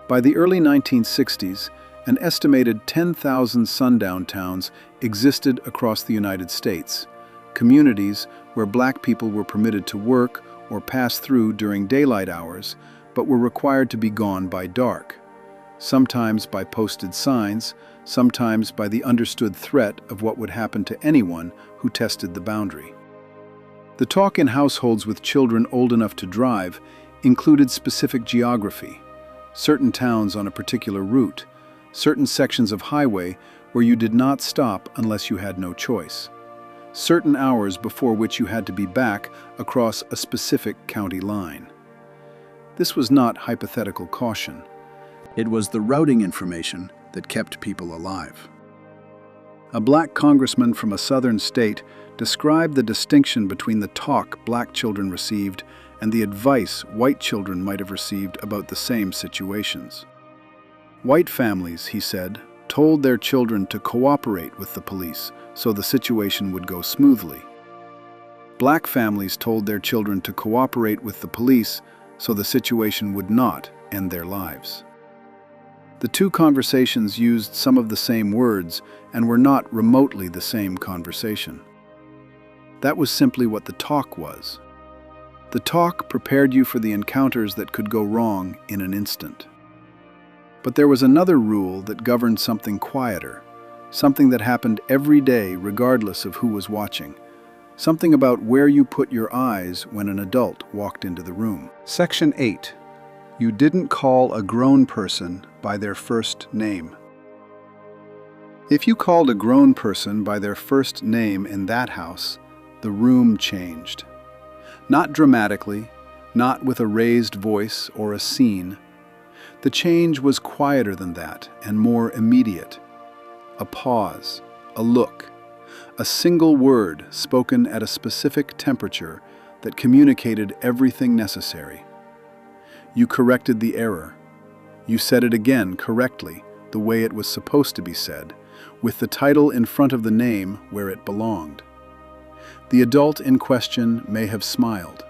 By the early 1960s, an estimated 10,000 sundown towns existed across the United States, communities where black people were permitted to work or pass through during daylight hours, but were required to be gone by dark, sometimes by posted signs, sometimes by the understood threat of what would happen to anyone who tested the boundary. The talk in households with children old enough to drive included specific geography, certain towns on a particular route, certain sections of highway where you did not stop unless you had no choice, certain hours before which you had to be back across a specific county line. This was not hypothetical caution. It was the routing information that kept people alive. A black congressman from a southern state described the distinction between the talk black children received and the advice white children might have received about the same situations. White families, he said, told their children to cooperate with the police so the situation would go smoothly. Black families told their children to cooperate with the police so the situation would not end their lives. The two conversations used some of the same words and were not remotely the same conversation. That was simply what the talk was. The talk prepared you for the encounters that could go wrong in an instant. But there was another rule that governed something quieter, something that happened every day regardless of who was watching, something about where you put your eyes when an adult walked into the room. Section 8. You didn't call a grown person by their first name. If you called a grown person by their first name in that house, the room changed. Not dramatically, not with a raised voice or a scene. The change was quieter than that and more immediate. A pause, a look, a single word spoken at a specific temperature that communicated everything necessary. You corrected the error. You said it again correctly, the way it was supposed to be said, with the title in front of the name where it belonged. The adult in question may have smiled.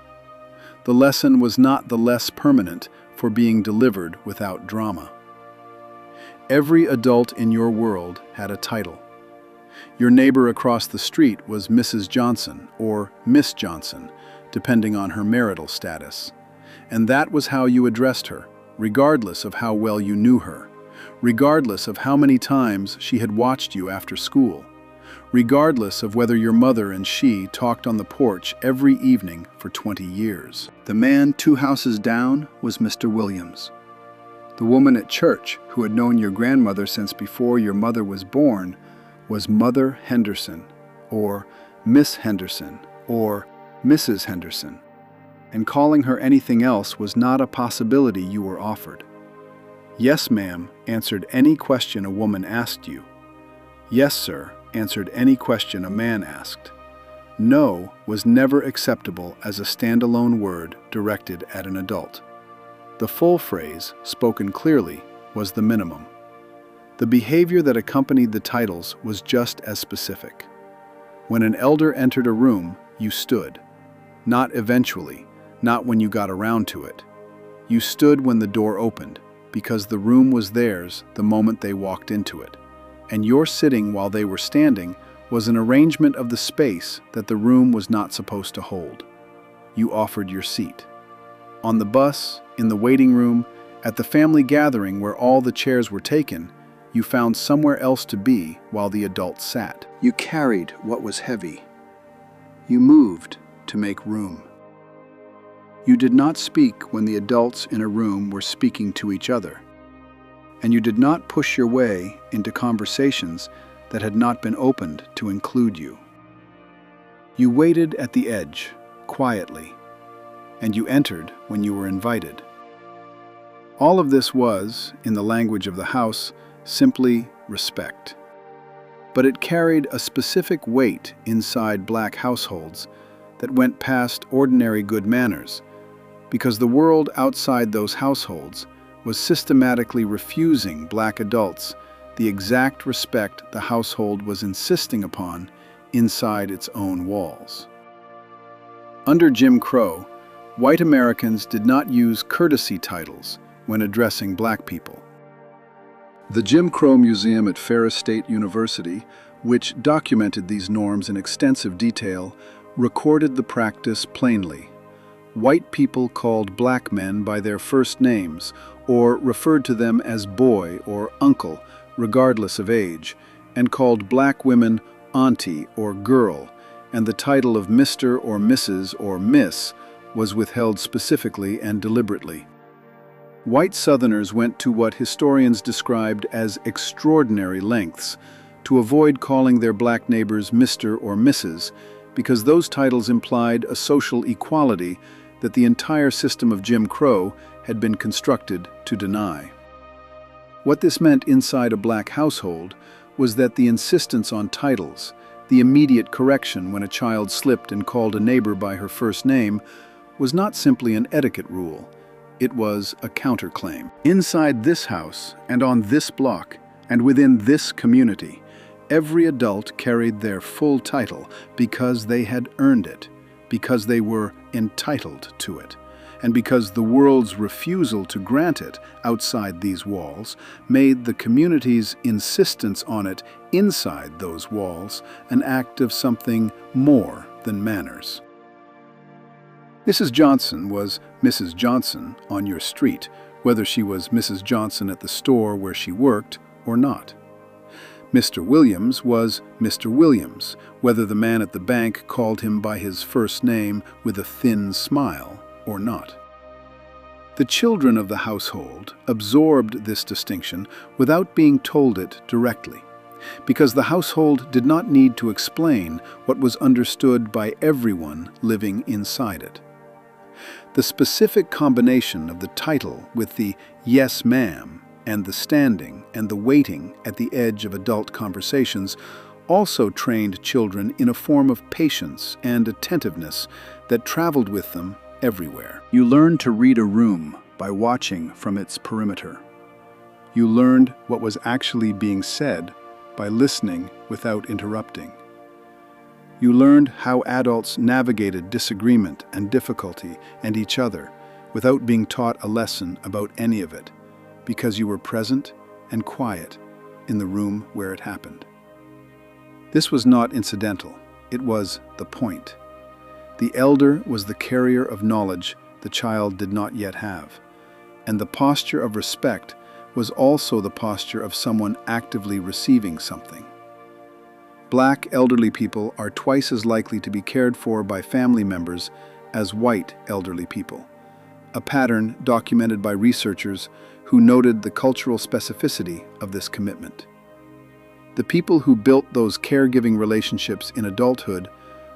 The lesson was not the less permanent for being delivered without drama. Every adult in your world had a title. Your neighbor across the street was Mrs. Johnson or Miss Johnson, depending on her marital status. And that was how you addressed her, regardless of how well you knew her, regardless of how many times she had watched you after school, regardless of whether your mother and she talked on the porch every evening for 20 years. The man 2 houses down was Mr. Williams. The woman at church, who had known your grandmother since before your mother was born, was Mother Henderson, or Miss Henderson, or Mrs. Henderson. And calling her anything else was not a possibility you were offered. Yes, ma'am, answered any question a woman asked you. Yes, sir, answered any question a man asked. No was never acceptable as a standalone word directed at an adult. The full phrase, spoken clearly, was the minimum. The behavior that accompanied the titles was just as specific. When an elder entered a room, you stood. Not eventually, not when you got around to it. You stood when the door opened, because the room was theirs the moment they walked into it. And your sitting while they were standing was an arrangement of the space that the room was not supposed to hold. You offered your seat. On the bus, in the waiting room, at the family gathering where all the chairs were taken, you found somewhere else to be while the adults sat. You carried what was heavy. You moved to make room. You did not speak when the adults in a room were speaking to each other. And you did not push your way into conversations that had not been opened to include you. You waited at the edge, quietly, and you entered when you were invited. All of this was, in the language of the house, simply respect. But it carried a specific weight inside black households that went past ordinary good manners, because the world outside those households was systematically refusing black adults the exact respect the household was insisting upon inside its own walls. Under Jim Crow, white Americans did not use courtesy titles when addressing black people. The Jim Crow Museum at Ferris State University which documented these norms in extensive detail, recorded the practice plainly. White people called black men by their first names, or referred to them as boy or uncle, regardless of age, and called black women auntie or girl, and the title of Mr. or Mrs. or Miss was withheld specifically and deliberately. White Southerners went to what historians described as extraordinary lengths to avoid calling their black neighbors Mr. or Mrs., because those titles implied a social equality that the entire system of Jim Crow had been constructed to deny. What this meant inside a black household was that the insistence on titles, the immediate correction when a child slipped and called a neighbor by her first name, was not simply an etiquette rule. It was a counterclaim. Inside this house, and on this block, and within this community, every adult carried their full title because they had earned it, because they were entitled to it, and because the world's refusal to grant it outside these walls made the community's insistence on it inside those walls an act of something more than manners. Mrs. Johnson was Mrs. Johnson on your street, whether she was Mrs. Johnson at the store where she worked or not. Mr. Williams was Mr. Williams, whether the man at the bank called him by his first name with a thin smile or not. The children of the household absorbed this distinction without being told it directly, because the household did not need to explain what was understood by everyone living inside it. The specific combination of the title with the "yes, ma'am" and the standing and the waiting at the edge of adult conversations also trained children in a form of patience and attentiveness that traveled with them everywhere. You learned to read a room by watching from its perimeter. You learned what was actually being said by listening without interrupting. You learned how adults navigated disagreement and difficulty and each other without being taught a lesson about any of it, because you were present and quiet in the room where it happened. This was not incidental, it was the point. The elder was the carrier of knowledge the child did not yet have, and the posture of respect was also the posture of someone actively receiving something. Black elderly people are twice as likely to be cared for by family members as white elderly people, a pattern documented by researchers who noted the cultural specificity of this commitment. The people who built those caregiving relationships in adulthood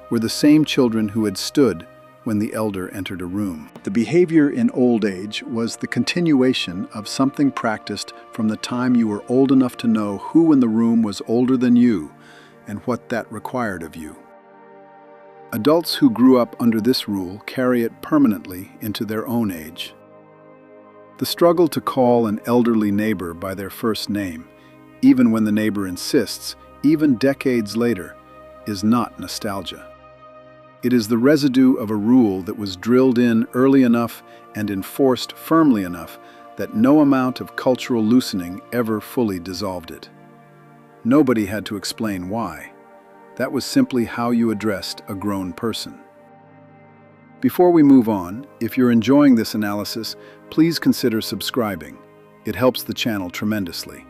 were the same children who had stood when the elder entered a room. The behavior in old age was the continuation of something practiced from the time you were old enough to know who in the room was older than you and what that required of you. Adults who grew up under this rule carry it permanently into their own age. The struggle to call an elderly neighbor by their first name, even when the neighbor insists, even decades later, is not nostalgia. It is the residue of a rule that was drilled in early enough and enforced firmly enough that no amount of cultural loosening ever fully dissolved it. Nobody had to explain why. That was simply how you addressed a grown person. Before we move on, if you're enjoying this analysis, please consider subscribing. It helps the channel tremendously.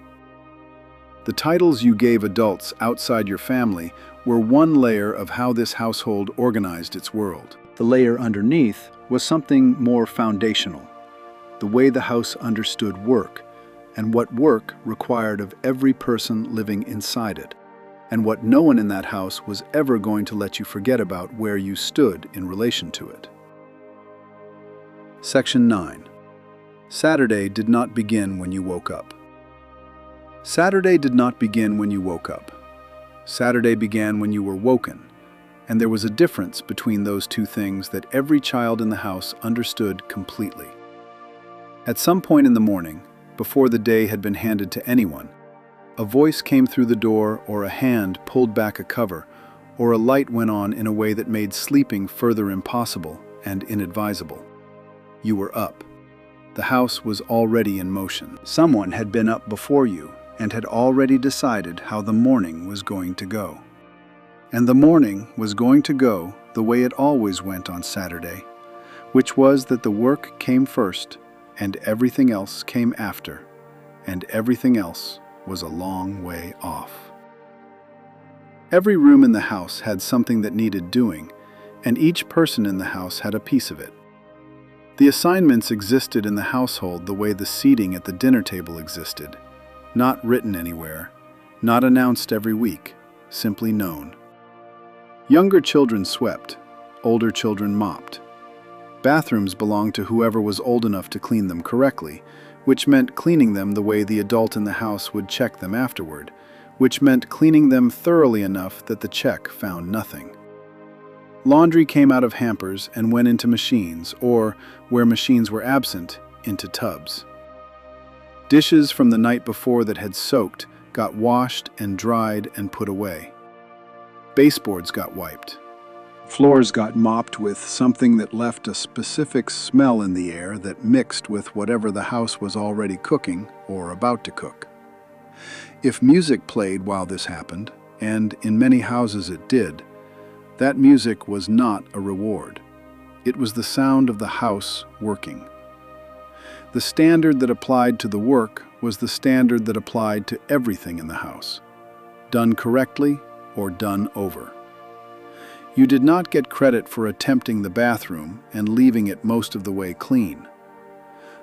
The titles you gave adults outside your family were one layer of how this household organized its world. The layer underneath was something more foundational, the way the house understood work, and what work required of every person living inside it, and what no one in that house was ever going to let you forget about where you stood in relation to it. Section 9. Saturday did not begin when you woke up. Saturday did not begin when you woke up. Saturday began when you were woken, and there was a difference between those two things that every child in the house understood completely. At some point in the morning, before the day had been handed to anyone, a voice came through the door, or a hand pulled back a cover, or a light went on in a way that made sleeping further impossible and inadvisable. You were up. The house was already in motion. Someone had been up before you, and had already decided how the morning was going to go. And the morning was going to go the way it always went on Saturday, which was that the work came first and everything else came after, and everything else was a long way off. Every room in the house had something that needed doing, and each person in the house had a piece of it. The assignments existed in the household the way the seating at the dinner table existed, not written anywhere, not announced every week, simply known. Younger children swept, older children mopped. Bathrooms belonged to whoever was old enough to clean them correctly, which meant cleaning them the way the adult in the house would check them afterward, which meant cleaning them thoroughly enough that the check found nothing. Laundry came out of hampers and went into machines, or, where machines were absent, into tubs. Dishes from the night before that had soaked got washed and dried and put away. Baseboards got wiped. Floors got mopped with something that left a specific smell in the air that mixed with whatever the house was already cooking or about to cook. If music played while this happened, and in many houses it did, that music was not a reward. It was the sound of the house working. The standard that applied to the work was the standard that applied to everything in the house, done correctly or done over. You did not get credit for attempting the bathroom and leaving it most of the way clean.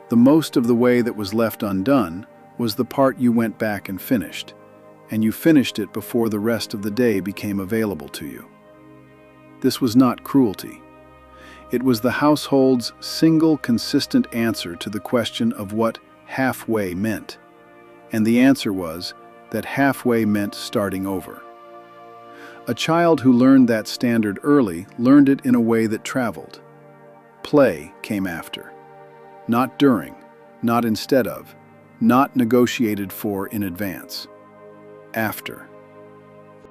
The most of the way that was left undone was the part you went back and finished, and you finished it before the rest of the day became available to you. This was not cruelty. It was the household's single consistent answer to the question of what halfway meant, and the answer was that halfway meant starting over. A child who learned that standard early learned it in a way that traveled. Play came after. Not during, not instead of, not negotiated for in advance. After.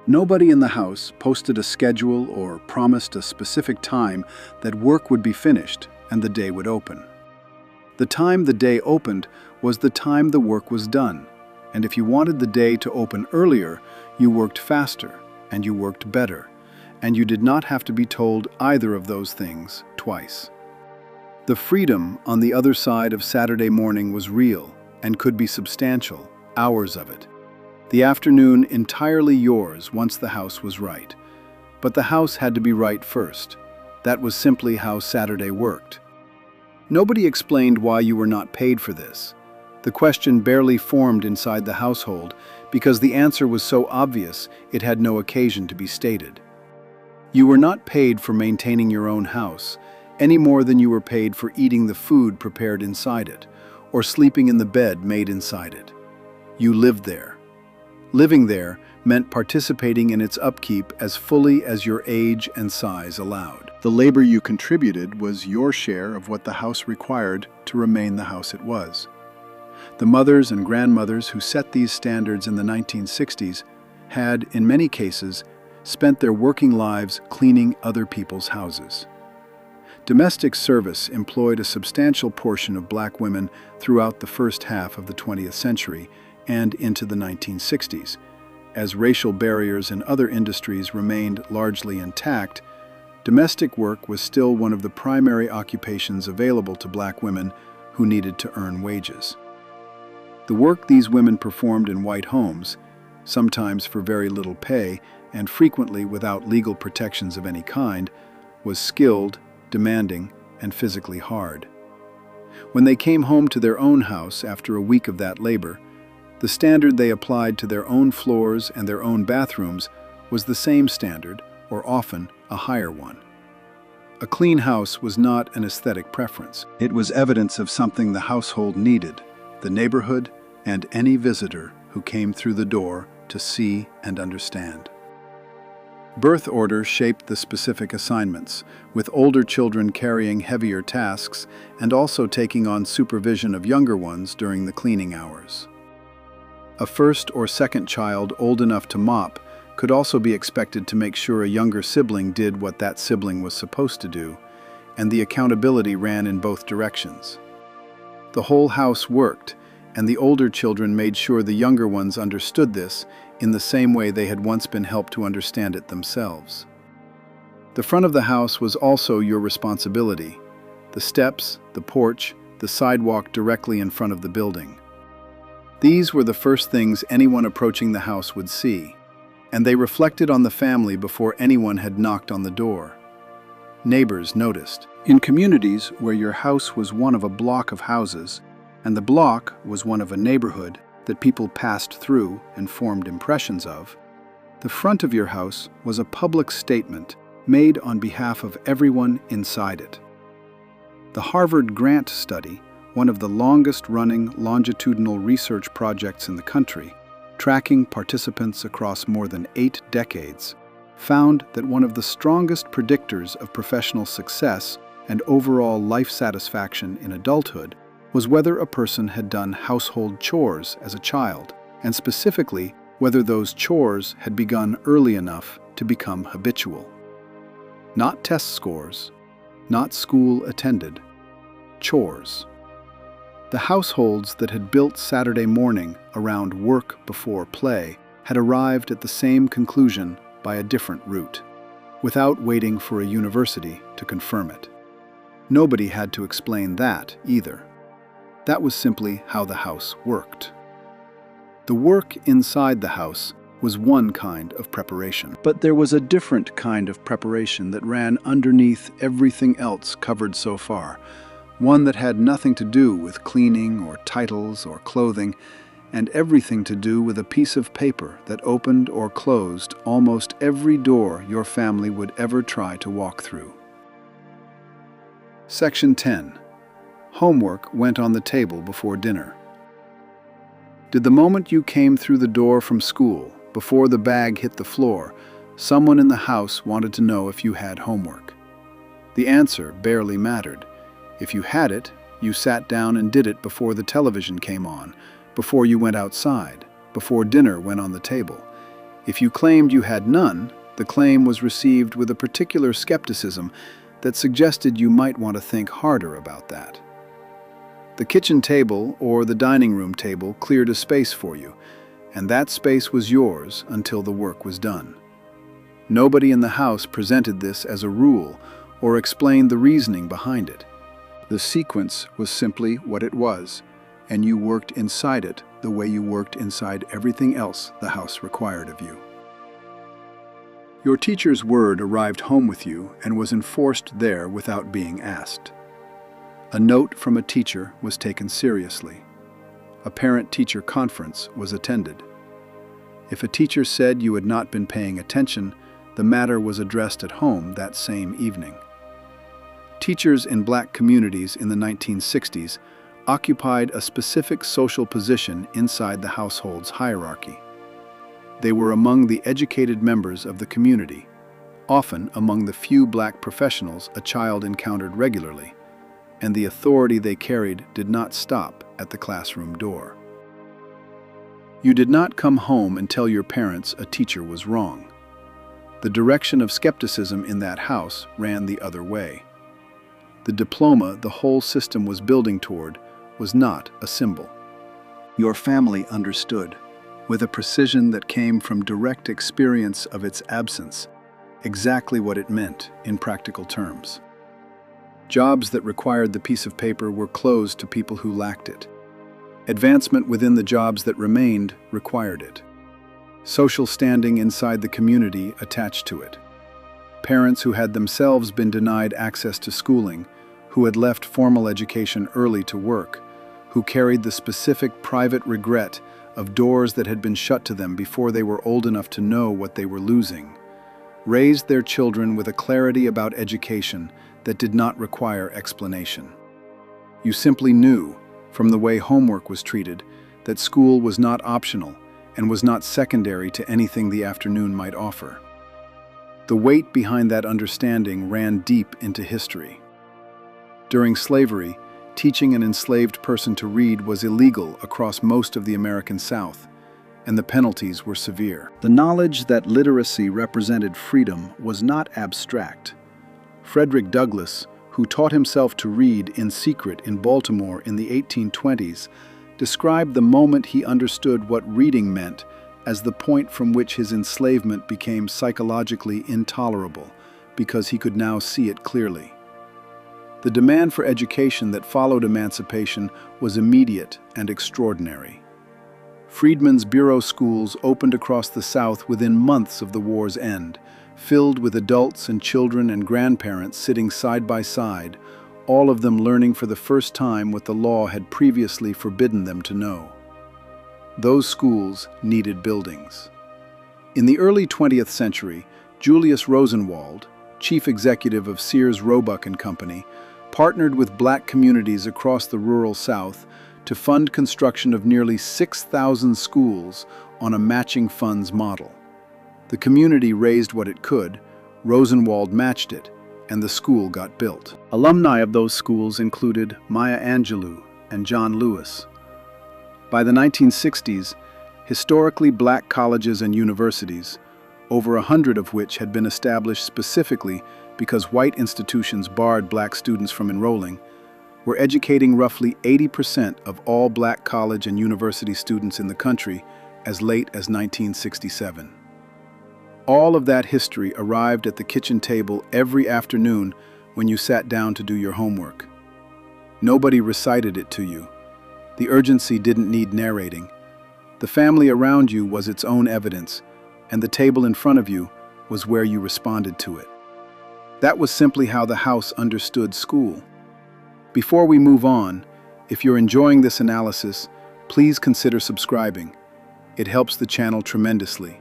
Nobody in the house posted a schedule or promised a specific time that work would be finished and the day would open. The time the day opened was the time the work was done, and if you wanted the day to open earlier, you worked faster and you worked better, and you did not have to be told either of those things twice. The freedom on the other side of Saturday morning was real and could be substantial, hours of it. The afternoon entirely yours once the house was right. But the house had to be right first. That was simply how Saturday worked. Nobody explained why you were not paid for this. The question barely formed inside the household because the answer was so obvious it had no occasion to be stated. You were not paid for maintaining your own house, any more than you were paid for eating the food prepared inside it, or sleeping in the bed made inside it. You lived there. Living there meant participating in its upkeep as fully as your age and size allowed. The labor you contributed was your share of what the house required to remain the house it was. The mothers and grandmothers who set these standards in the 1960s had, in many cases, spent their working lives cleaning other people's houses. Domestic service employed a substantial portion of black women throughout the first half of the 20th century and into the 1960s. As racial barriers in other industries remained largely intact, domestic work was still one of the primary occupations available to black women who needed to earn wages. The work these women performed in white homes, sometimes for very little pay and frequently without legal protections of any kind, was skilled, demanding, and physically hard. When they came home to their own house after a week of that labor, the standard they applied to their own floors and their own bathrooms was the same standard, or often a higher one. A clean house was not an aesthetic preference. It was evidence of something the household needed, the neighborhood, and any visitor who came through the door to see and understand. Birth order shaped the specific assignments, with older children carrying heavier tasks and also taking on supervision of younger ones during the cleaning hours. A first or second child old enough to mop could also be expected to make sure a younger sibling did what that sibling was supposed to do, and the accountability ran in both directions. The whole house worked, and the older children made sure the younger ones understood this in the same way they had once been helped to understand it themselves. The front of the house was also your responsibility. The steps, the porch, the sidewalk directly in front of the building. These were the first things anyone approaching the house would see, and they reflected on the family before anyone had knocked on the door. Neighbors noticed. In communities where your house was one of a block of houses, and the block was one of a neighborhood that people passed through and formed impressions of, the front of your house was a public statement made on behalf of everyone inside it. The Harvard Grant Study, one of the longest-running longitudinal research projects in the country, tracking participants across more than 8 decades, found that one of the strongest predictors of professional success and overall life satisfaction in adulthood was whether a person had done household chores as a child, and specifically whether those chores had begun early enough to become habitual. Not test scores, not school attended, chores. The households that had built Saturday morning around work before play had arrived at the same conclusion by a different route, without waiting for a university to confirm it. Nobody had to explain that either. That was simply how the house worked. The work inside the house was one kind of preparation, but there was a different kind of preparation that ran underneath everything else covered so far, one that had nothing to do with cleaning or titles or clothing, and everything to do with a piece of paper that opened or closed almost every door your family would ever try to walk through. Section 10. Homework went on the table before dinner. Did the moment you came through the door from school, before the bag hit the floor, someone in the house wanted to know if you had homework? The answer barely mattered. If you had it, you sat down and did it before the television came on, before you went outside, before dinner went on the table. If you claimed you had none, the claim was received with a particular skepticism that suggested you might want to think harder about that. The kitchen table or the dining room table cleared a space for you, and that space was yours until the work was done. Nobody in the house presented this as a rule or explained the reasoning behind it. The sequence was simply what it was, and you worked inside it the way you worked inside everything else the house required of you. Your teacher's word arrived home with you and was enforced there without being asked. A note from a teacher was taken seriously. A parent-teacher conference was attended. If a teacher said you had not been paying attention, the matter was addressed at home that same evening. Teachers in black communities in the 1960s occupied a specific social position inside the household's hierarchy. They were among the educated members of the community, often among the few black professionals a child encountered regularly, and the authority they carried did not stop at the classroom door. You did not come home and tell your parents a teacher was wrong. The direction of skepticism in that house ran the other way. The diploma the whole system was building toward was not a symbol. Your family understood, with a precision that came from direct experience of its absence, exactly what it meant in practical terms. Jobs that required the piece of paper were closed to people who lacked it. Advancement within the jobs that remained required it. Social standing inside the community attached to it. Parents who had themselves been denied access to schooling, who had left formal education early to work, who carried the specific private regret of doors that had been shut to them before they were old enough to know what they were losing, raised their children with a clarity about education that did not require explanation. You simply knew, from the way homework was treated, that school was not optional and was not secondary to anything the afternoon might offer. The weight behind that understanding ran deep into history. During slavery, teaching an enslaved person to read was illegal across most of the American South, and the penalties were severe. The knowledge that literacy represented freedom was not abstract. Frederick Douglass, who taught himself to read in secret in Baltimore in the 1820s, described the moment he understood what reading meant as the point from which his enslavement became psychologically intolerable, because he could now see it clearly. The demand for education that followed emancipation was immediate and extraordinary. Freedmen's Bureau schools opened across the South within months of the war's end, filled with adults and children and grandparents sitting side by side, all of them learning for the first time what the law had previously forbidden them to know. Those schools needed buildings. In the early 20th century, Julius Rosenwald, chief executive of Sears Roebuck and Company, partnered with black communities across the rural South to fund construction of nearly 6,000 schools on a matching funds model. The community raised what it could, Rosenwald matched it, and the school got built. Alumni of those schools included Maya Angelou and John Lewis. By the 1960s, historically black colleges and universities, over 100 of which had been established specifically because white institutions barred black students from enrolling, were educating roughly 80% of all black college and university students in the country as late as 1967. All of that history arrived at the kitchen table every afternoon when you sat down to do your homework. Nobody recited it to you. The urgency didn't need narrating. The family around you was its own evidence, and the table in front of you was where you responded to it. That was simply how the house understood school. Before we move on, if you're enjoying this analysis, please consider subscribing. It helps the channel tremendously.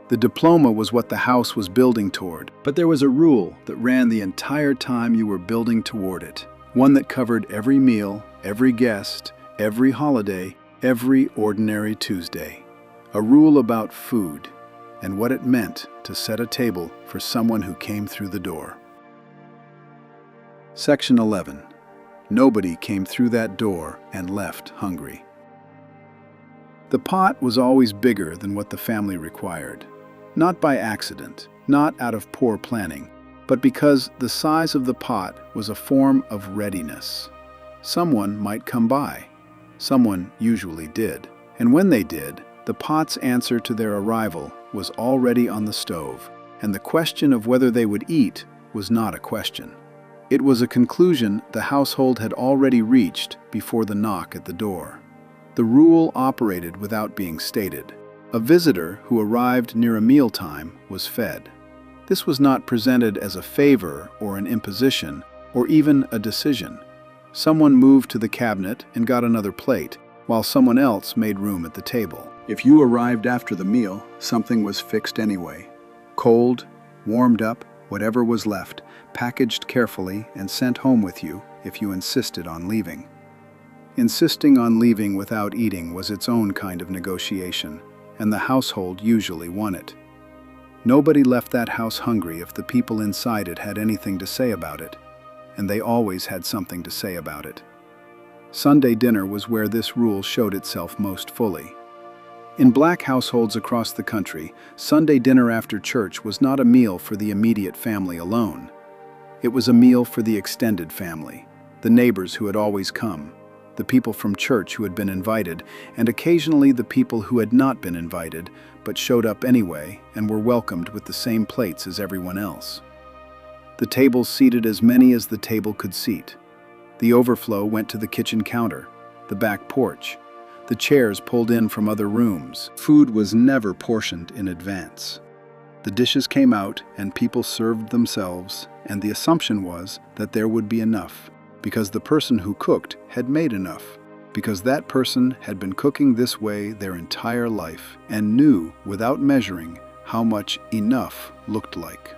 The diploma was what the house was building toward, but there was a rule that ran the entire time you were building toward it. One that covered every meal, every guest, every holiday, every ordinary Tuesday. A rule about food and what it meant to set a table for someone who came through the door. Section 11. Nobody came through that door and left hungry. The pot was always bigger than what the family required. Not by accident, not out of poor planning, but because the size of the pot was a form of readiness. Someone might come by. Someone usually did. And when they did, the pot's answer to their arrival was already on the stove, and the question of whether they would eat was not a question. It was a conclusion the household had already reached before the knock at the door. The rule operated without being stated. A visitor who arrived near a mealtime was fed. This was not presented as a favor or an imposition or even a decision. Someone moved to the cabinet and got another plate, while someone else made room at the table. If you arrived after the meal, something was fixed anyway. Cold, warmed up, whatever was left, packaged carefully and sent home with you if you insisted on leaving. Insisting on leaving without eating was its own kind of negotiation, and the household usually won it. Nobody left that house hungry if the people inside it had anything to say about it, and they always had something to say about it. Sunday dinner was where this rule showed itself most fully. In black households across the country, Sunday dinner after church was not a meal for the immediate family alone. It was a meal for the extended family, the neighbors who had always come, the people from church who had been invited, and occasionally the people who had not been invited, but showed up anyway and were welcomed with the same plates as everyone else. The tables seated as many as the table could seat. The overflow went to the kitchen counter, the back porch, the chairs pulled in from other rooms. Food was never portioned in advance. The dishes came out and people served themselves, and the assumption was that there would be enough, because the person who cooked had made enough, because that person had been cooking this way their entire life and knew without measuring how much enough looked like.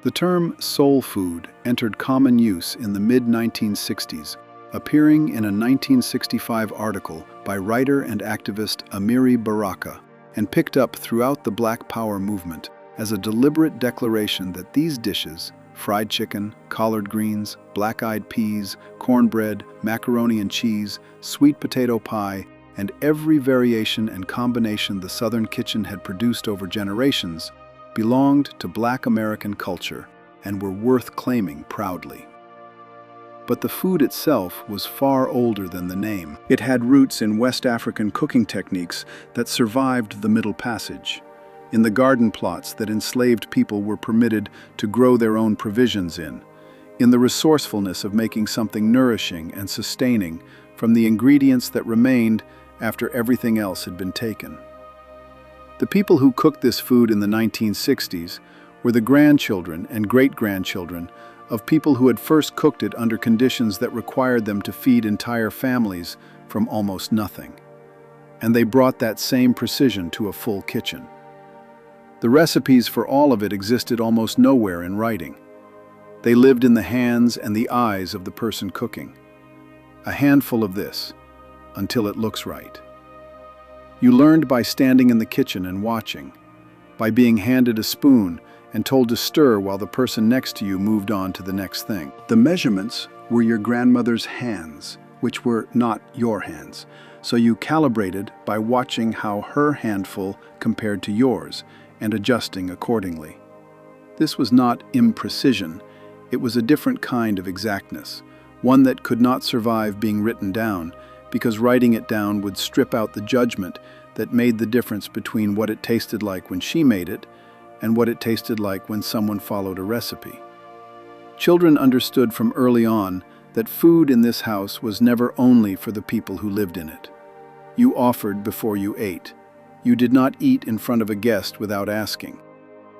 The term soul food entered common use in the mid-1960s, appearing in a 1965 article by writer and activist Amiri Baraka, and picked up throughout the Black Power movement as a deliberate declaration that these dishes, fried chicken, collard greens, black-eyed peas, cornbread, macaroni and cheese, sweet potato pie, and every variation and combination the Southern kitchen had produced over generations, belonged to Black American culture and were worth claiming proudly. but the food itself was far older than the name. It had roots in West African cooking techniques that survived the Middle Passage, in the garden plots that enslaved people were permitted to grow their own provisions in the resourcefulness of making something nourishing and sustaining from the ingredients that remained after everything else had been taken. The people who cooked this food in the 1960s were the grandchildren and great-grandchildren of people who had first cooked it under conditions that required them to feed entire families from almost nothing. And they brought that same precision to a full kitchen. The recipes for all of it existed almost nowhere in writing. They lived in the hands and the eyes of the person cooking. A handful of this, until it looks right. You learned by standing in the kitchen and watching, by being handed a spoon and told to stir while the person next to you moved on to the next thing. The measurements were your grandmother's hands, which were not your hands, so you calibrated by watching how her handful compared to yours and adjusting accordingly. This was not imprecision, it was a different kind of exactness, one that could not survive being written down, because writing it down would strip out the judgment that made the difference between what it tasted like when she made it and what it tasted like when someone followed a recipe. Children understood from early on that food in this house was never only for the people who lived in it. You offered before you ate. You did not eat in front of a guest without asking.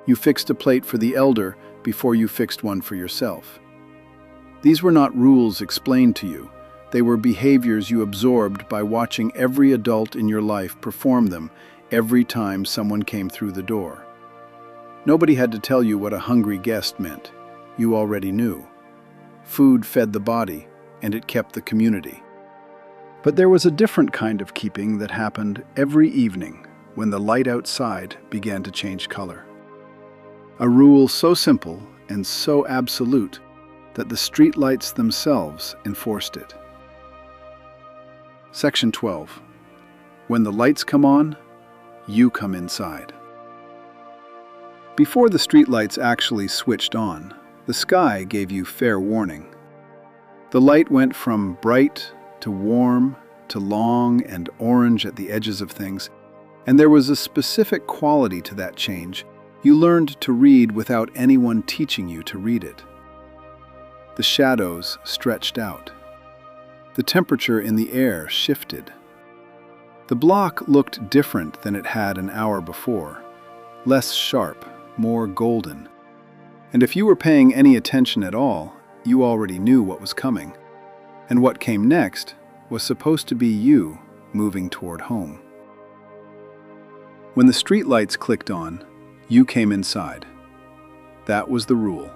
You fixed a plate for the elder before you fixed one for yourself. These were not rules explained to you. They were behaviors you absorbed by watching every adult in your life perform them every time someone came through the door. Nobody had to tell you what a hungry guest meant. You already knew. Food fed the body, and it kept the community. But there was a different kind of keeping that happened every evening when the light outside began to change color. A rule so simple and so absolute that the streetlights themselves enforced it. Section 12. When the lights come on, you come inside. Before the streetlights actually switched on, the sky gave you fair warning. The light went from bright to warm to long and orange at the edges of things, and there was a specific quality to that change you learned to read without anyone teaching you to read it. The shadows stretched out. The temperature in the air shifted. The block looked different than it had an hour before, less sharp, more golden. And if you were paying any attention at all, you already knew what was coming. And what came next was supposed to be you moving toward home. When the streetlights clicked on, you came inside. That was the rule.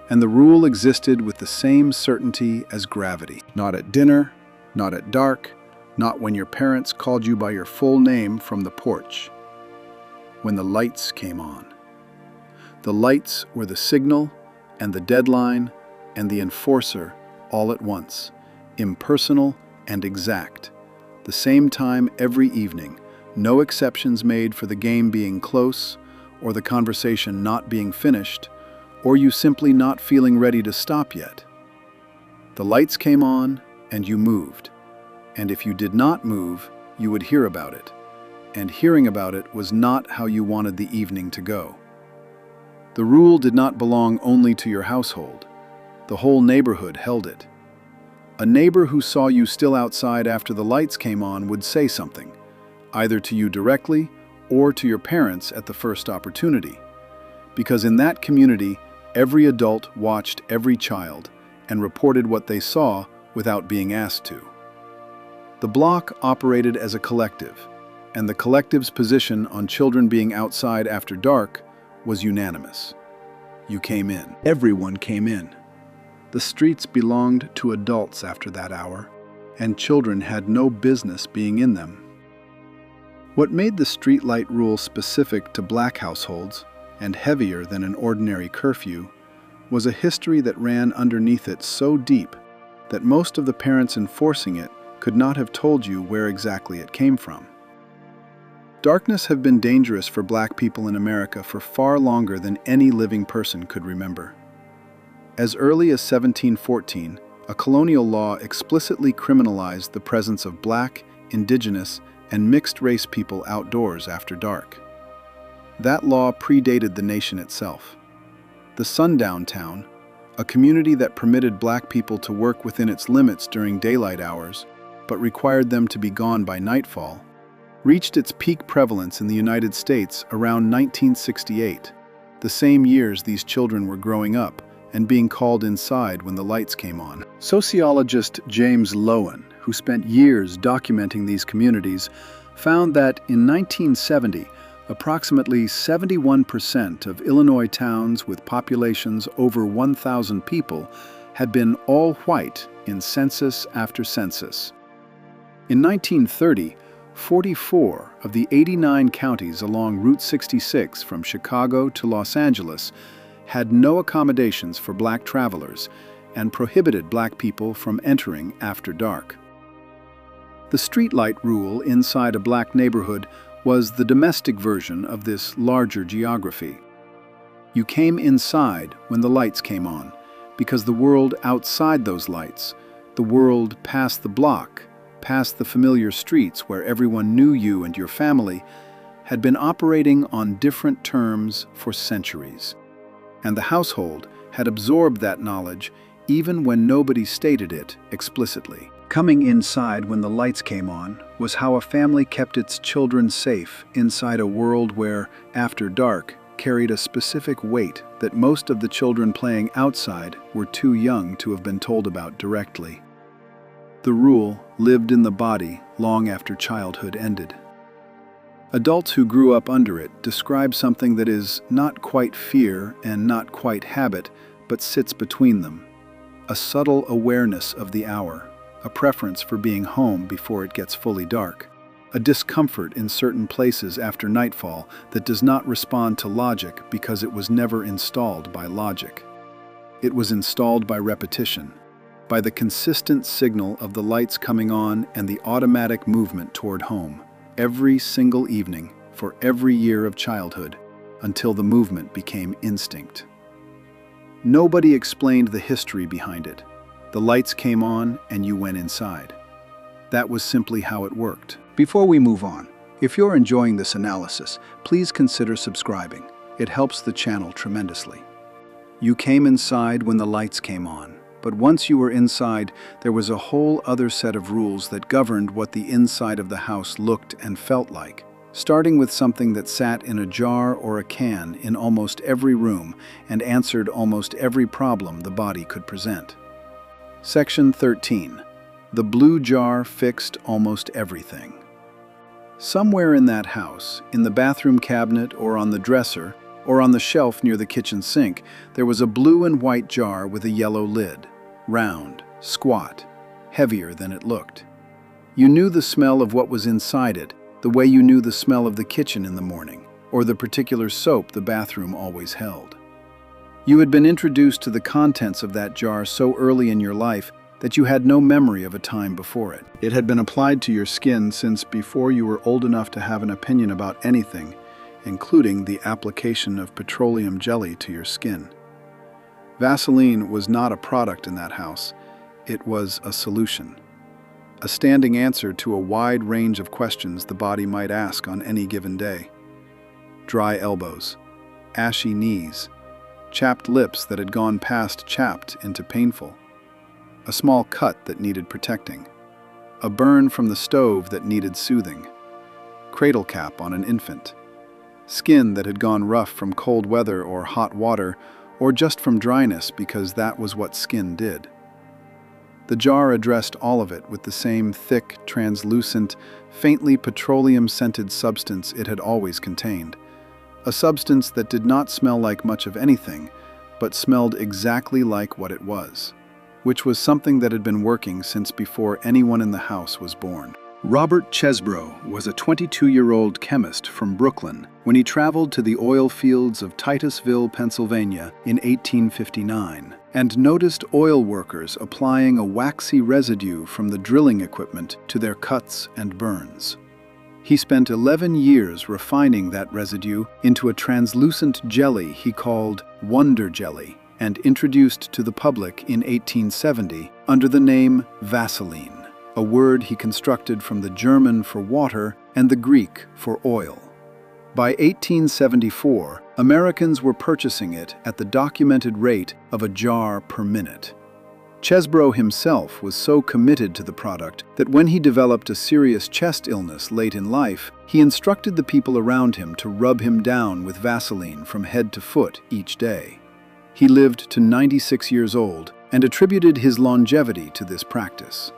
And the rule existed with the same certainty as gravity. Not at dinner, not at dark, not when your parents called you by your full name from the porch. When the lights came on. The lights were the signal and the deadline and the enforcer all at once, impersonal and exact. The same time every evening, no exceptions made for the game being close or the conversation not being finished, or you simply not feeling ready to stop yet. The lights came on, and you moved. And if you did not move, you would hear about it. And hearing about it was not how you wanted the evening to go. The rule did not belong only to your household. The whole neighborhood held it. A neighbor who saw you still outside after the lights came on would say something, either to you directly or to your parents at the first opportunity. Because in that community, every adult watched every child and reported what they saw without being asked to. The block operated as a collective, and the collective's position on children being outside after dark was unanimous. You came in. Everyone came in. The streets belonged to adults after that hour, and children had no business being in them. What made the streetlight rule specific to black households and heavier than an ordinary curfew was a history that ran underneath it so deep that most of the parents enforcing it could not have told you where exactly it came from. Darkness had been dangerous for black people in America for far longer than any living person could remember. As early as 1714, a colonial law explicitly criminalized the presence of black, indigenous, and mixed-race people outdoors after dark. That law predated the nation itself. The Sundown Town, a community that permitted black people to work within its limits during daylight hours, but required them to be gone by nightfall, reached its peak prevalence in the United States around 1968, the same years these children were growing up and being called inside when the lights came on. Sociologist James Loewen, who spent years documenting these communities, found that in 1970, approximately 71% of Illinois towns with populations over 1,000 people had been all white in census after census. In 1930, 44 of the 89 counties along Route 66 from Chicago to Los Angeles had no accommodations for black travelers and prohibited black people from entering after dark. The streetlight rule inside a black neighborhood was the domestic version of this larger geography. You came inside when the lights came on, because the world outside those lights, the world past the block, past the familiar streets where everyone knew you and your family, had been operating on different terms for centuries. And the household had absorbed that knowledge even when nobody stated it explicitly. Coming inside when the lights came on was how a family kept its children safe inside a world where, after dark, carried a specific weight that most of the children playing outside were too young to have been told about directly. The rule lived in the body long after childhood ended. Adults who grew up under it describe something that is not quite fear and not quite habit, but sits between them. A subtle awareness of the hour, a preference for being home before it gets fully dark, a discomfort in certain places after nightfall that does not respond to logic because it was never installed by logic. It was installed by repetition, by the consistent signal of the lights coming on and the automatic movement toward home, every single evening for every year of childhood, until the movement became instinct. Nobody explained the history behind it. The lights came on and you went inside. That was simply how it worked. Before we move on, if you're enjoying this analysis, please consider subscribing. It helps the channel tremendously. You came inside when the lights came on, but once you were inside, there was a whole other set of rules that governed what the inside of the house looked and felt like, starting with something that sat in a jar or a can in almost every room and answered almost every problem the body could present. Section 13. The blue jar fixed almost everything. Somewhere in that house, in the bathroom cabinet or on the dresser, or on the shelf near the kitchen sink, there was a blue and white jar with a yellow lid, round, squat, heavier than it looked. You knew the smell of what was inside it, the way you knew the smell of the kitchen in the morning, or the particular soap the bathroom always held. You had been introduced to the contents of that jar so early in your life that you had no memory of a time before it. It had been applied to your skin since before you were old enough to have an opinion about anything, including the application of petroleum jelly to your skin. Vaseline was not a product in that house. It was a solution. A standing answer to a wide range of questions the body might ask on any given day. Dry elbows, ashy knees, chapped lips that had gone past chapped into painful, a small cut that needed protecting, a burn from the stove that needed soothing, cradle cap on an infant, skin that had gone rough from cold weather or hot water, or just from dryness because that was what skin did. The jar addressed all of it with the same thick, translucent, faintly petroleum-scented substance it had always contained. A substance that did not smell like much of anything, but smelled exactly like what it was, which was something that had been working since before anyone in the house was born. Robert Chesbrough was a 22-year-old chemist from Brooklyn when he traveled to the oil fields of Titusville, Pennsylvania in 1859 and noticed oil workers applying a waxy residue from the drilling equipment to their cuts and burns. He spent 11 years refining that residue into a translucent jelly he called Wonder Jelly, and introduced to the public in 1870 under the name Vaseline, a word he constructed from the German for water and the Greek for oil. By 1874, Americans were purchasing it at the documented rate of a jar per minute. Chesbrough himself was so committed to the product that when he developed a serious chest illness late in life, he instructed the people around him to rub him down with Vaseline from head to foot each day. He lived to 96 years old and attributed his longevity to this practice.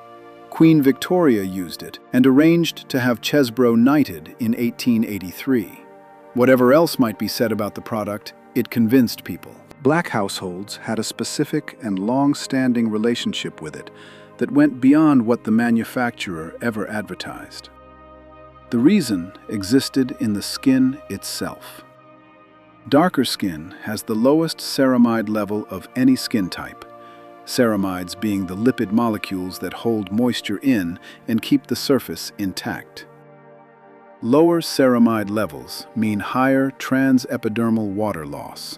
Queen Victoria used it and arranged to have Chesbrough knighted in 1883. Whatever else might be said about the product, it convinced people. Black households had a specific and long-standing relationship with it that went beyond what the manufacturer ever advertised. The reason existed in the skin itself. Darker skin has the lowest ceramide level of any skin type, ceramides being the lipid molecules that hold moisture in and keep the surface intact. Lower ceramide levels mean higher transepidermal water loss,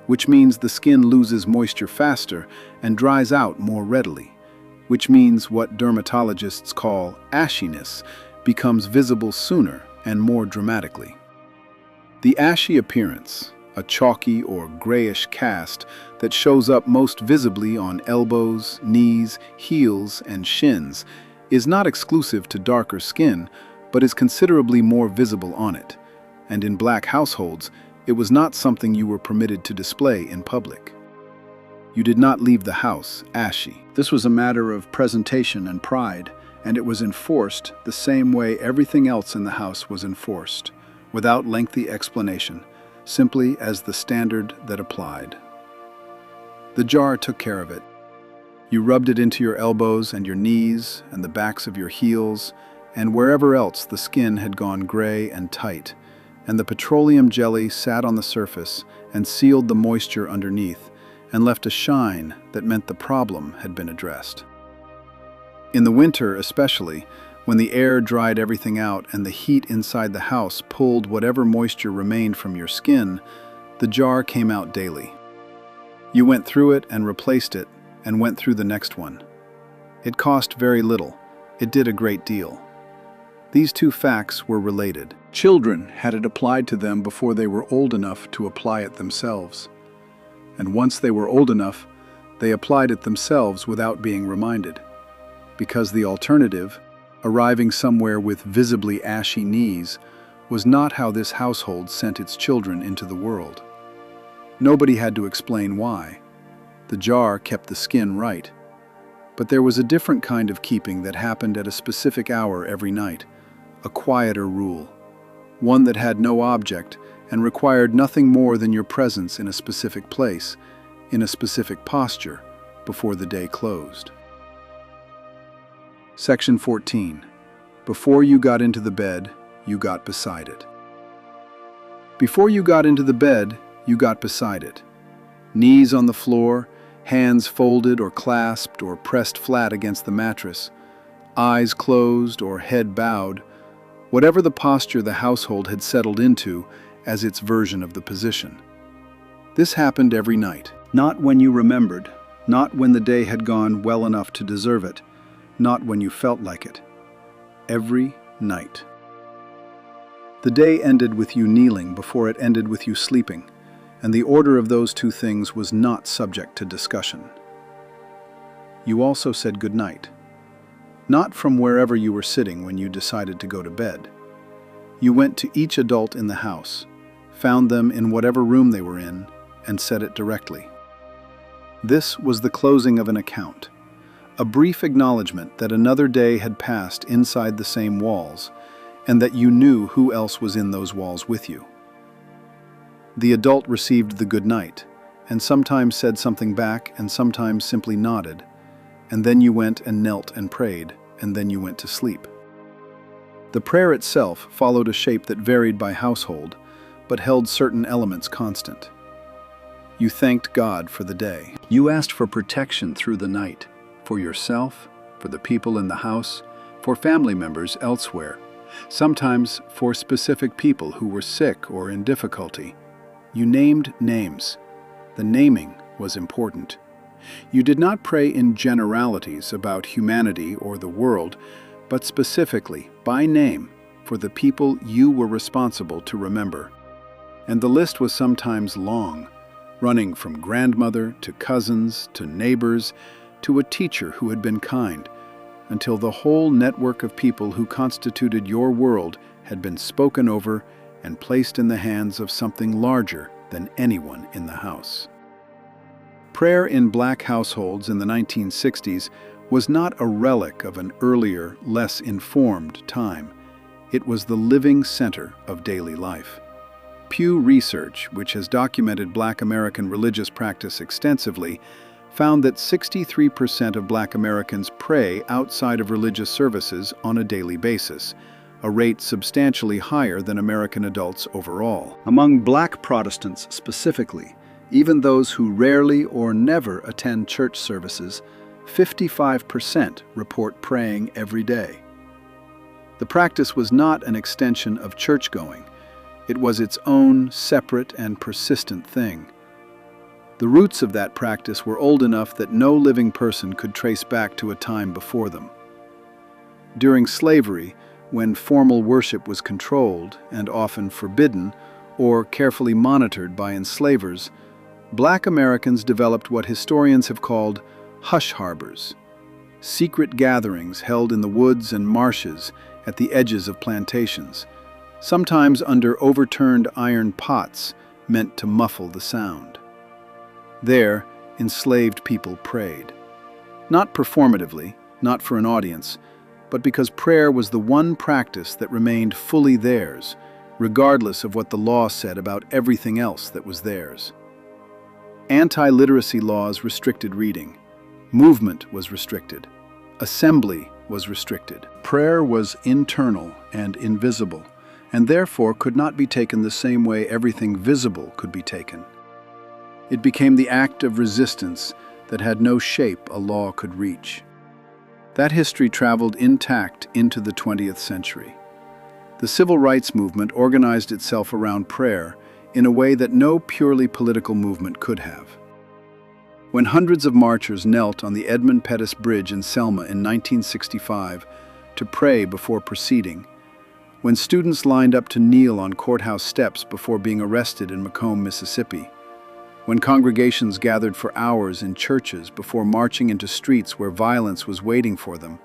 which means the skin loses moisture faster and dries out more readily, which means what dermatologists call ashiness becomes visible sooner and more dramatically. The ashy appearance, a chalky or grayish cast that shows up most visibly on elbows, knees, heels, and shins, is not exclusive to darker skin, but is considerably more visible on it, and in black households, it was not something you were permitted to display in public. You did not leave the house ashy. This was a matter of presentation and pride, and it was enforced the same way everything else in the house was enforced, without lengthy explanation, simply as the standard that applied. The jar took care of it. You rubbed it into your elbows and your knees and the backs of your heels, and wherever else the skin had gone gray and tight, and the petroleum jelly sat on the surface and sealed the moisture underneath and left a shine that meant the problem had been addressed. In the winter especially, when the air dried everything out and the heat inside the house pulled whatever moisture remained from your skin, the jar came out daily. You went through it and replaced it and went through the next one. It cost very little. It did a great deal. These two facts were related. Children had it applied to them before they were old enough to apply it themselves. And once they were old enough, they applied it themselves without being reminded. Because the alternative, arriving somewhere with visibly ashy knees, was not how this household sent its children into the world. Nobody had to explain why. The jar kept the skin right. But there was a different kind of keeping that happened at a specific hour every night, a quieter rule, one that had no object and required nothing more than your presence in a specific place, in a specific posture, before the day closed. Section 14. Before you got into the bed, you got beside it. Before you got into the bed, you got beside it. Knees on the floor, hands folded or clasped or pressed flat against the mattress, eyes closed or head bowed, whatever the posture the household had settled into as its version of the position. This happened every night, not when you remembered, not when the day had gone well enough to deserve it, not when you felt like it. Every night. The day ended with you kneeling before it ended with you sleeping, and the order of those two things was not subject to discussion. You also said good night. Not from wherever you were sitting when you decided to go to bed. You went to each adult in the house, found them in whatever room they were in, and said it directly. This was the closing of an account, a brief acknowledgement that another day had passed inside the same walls, and that you knew who else was in those walls with you. The adult received the good night, and sometimes said something back and sometimes simply nodded, and then you went and knelt and prayed, and then you went to sleep. The prayer itself followed a shape that varied by household, but held certain elements constant. You thanked God for the day. You asked for protection through the night, for yourself, for the people in the house, for family members elsewhere, sometimes for specific people who were sick or in difficulty. You named names. The naming was important. You did not pray in generalities about humanity or the world, but specifically, by name, for the people you were responsible to remember. And the list was sometimes long, running from grandmother to cousins to neighbors to a teacher who had been kind, until the whole network of people who constituted your world had been spoken over and placed in the hands of something larger than anyone in the house. Prayer in black households in the 1960s was not a relic of an earlier, less informed time. It was the living center of daily life. Pew Research, which has documented Black American religious practice extensively, found that 63% of Black Americans pray outside of religious services on a daily basis, a rate substantially higher than American adults overall. Among Black Protestants specifically, even those who rarely or never attend church services, 55% report praying every day. The practice was not an extension of church-going. It was its own separate and persistent thing. The roots of that practice were old enough that no living person could trace back to a time before them. During slavery, when formal worship was controlled and often forbidden or carefully monitored by enslavers, Black Americans developed what historians have called hush harbors, secret gatherings held in the woods and marshes at the edges of plantations, sometimes under overturned iron pots meant to muffle the sound. There, enslaved people prayed. Not performatively, not for an audience, but because prayer was the one practice that remained fully theirs, regardless of what the law said about everything else that was theirs. Anti-literacy laws restricted reading. Movement was restricted. Assembly was restricted. Prayer was internal and invisible, and therefore could not be taken the same way everything visible could be taken. It became the act of resistance that had no shape a law could reach. That history traveled intact into the 20th century. The civil rights movement organized itself around prayer in a way that no purely political movement could have. When hundreds of marchers knelt on the Edmund Pettus Bridge in Selma in 1965 to pray before proceeding, when students lined up to kneel on courthouse steps before being arrested in Macomb, Mississippi, when congregations gathered for hours in churches before marching into streets where violence was waiting for them,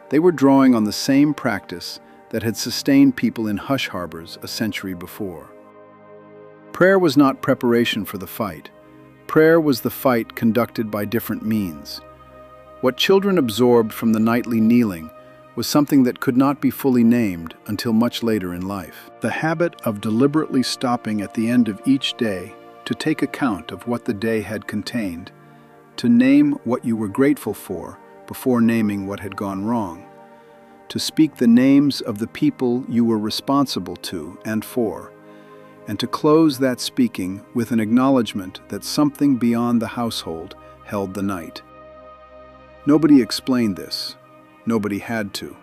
they were drawing on the same practice that had sustained people in hush harbors a century before. Prayer was not preparation for the fight. Prayer was the fight conducted by different means. What children absorbed from the nightly kneeling was something that could not be fully named until much later in life. The habit of deliberately stopping at the end of each day to take account of what the day had contained, to name what you were grateful for before naming what had gone wrong, to speak the names of the people you were responsible to and for, and to close that speaking with an acknowledgement that something beyond the household held the night. Nobody explained this. Nobody had to.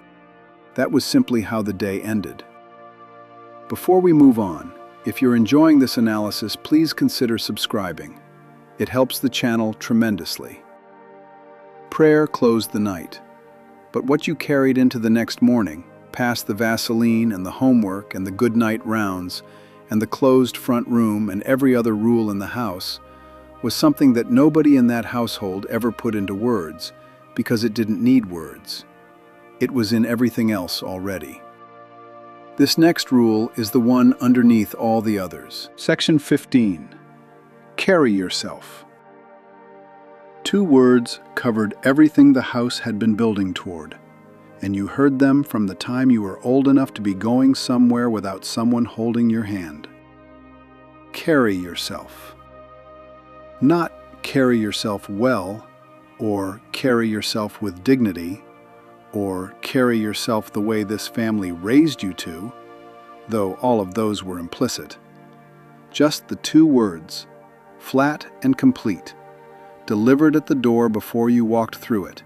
That was simply how the day ended. Before we move on, if you're enjoying this analysis, please consider subscribing. It helps the channel tremendously. Prayer closed the night, but what you carried into the next morning, past the Vaseline and the homework and the goodnight rounds, and the closed front room and every other rule in the house, was something that nobody in that household ever put into words, because it didn't need words. It was in everything else already. This next rule is the one underneath all the others. Section 15. Carry yourself. 2 words covered everything the house had been building toward, and you heard them from the time you were old enough to be going somewhere without someone holding your hand. Carry yourself. Not carry yourself well, or carry yourself with dignity, or carry yourself the way this family raised you to, though all of those were implicit. Just the 2 words, flat and complete, delivered at the door before you walked through it,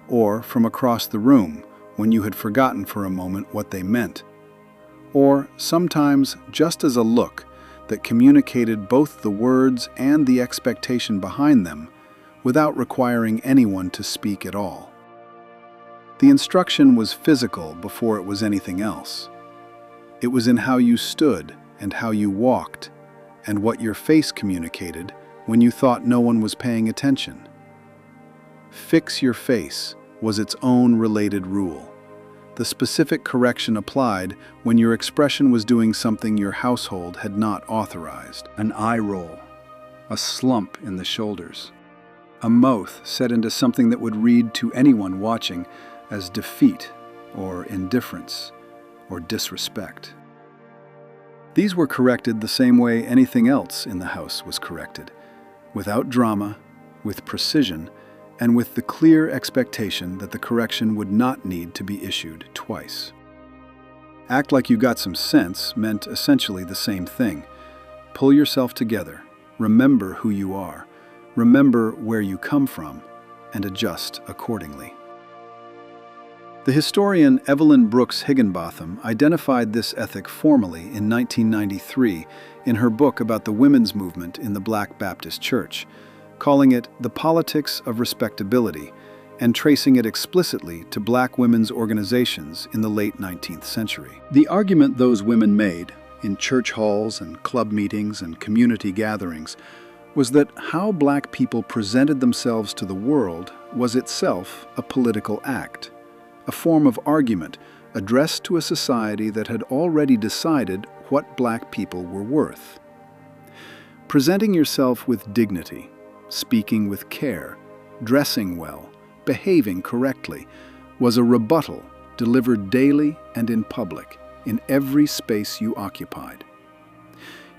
or from across the room when you had forgotten for a moment what they meant. Or sometimes just as a look that communicated both the words and the expectation behind them without requiring anyone to speak at all. The instruction was physical before it was anything else. It was in how you stood and how you walked, and what your face communicated when you thought no one was paying attention. Fix your face was its own related rule. The specific correction applied when your expression was doing something your household had not authorized. An eye roll, a slump in the shoulders, a mouth set into something that would read to anyone watching as defeat or indifference or disrespect. These were corrected the same way anything else in the house was corrected, without drama, with precision, and with the clear expectation that the correction would not need to be issued twice. Act like you got some sense meant essentially the same thing. Pull yourself together, remember who you are, remember where you come from, and adjust accordingly. The historian Evelyn Brooks Higginbotham identified this ethic formally in 1993 in her book about the women's movement in the Black Baptist Church, calling it the politics of respectability and tracing it explicitly to black women's organizations in the late 19th century. The argument those women made in church halls and club meetings and community gatherings was that how black people presented themselves to the world was itself a political act, a form of argument addressed to a society that had already decided what black people were worth. Presenting yourself with dignity, speaking with care, dressing well, behaving correctly, was a rebuttal delivered daily and in public, in every space you occupied.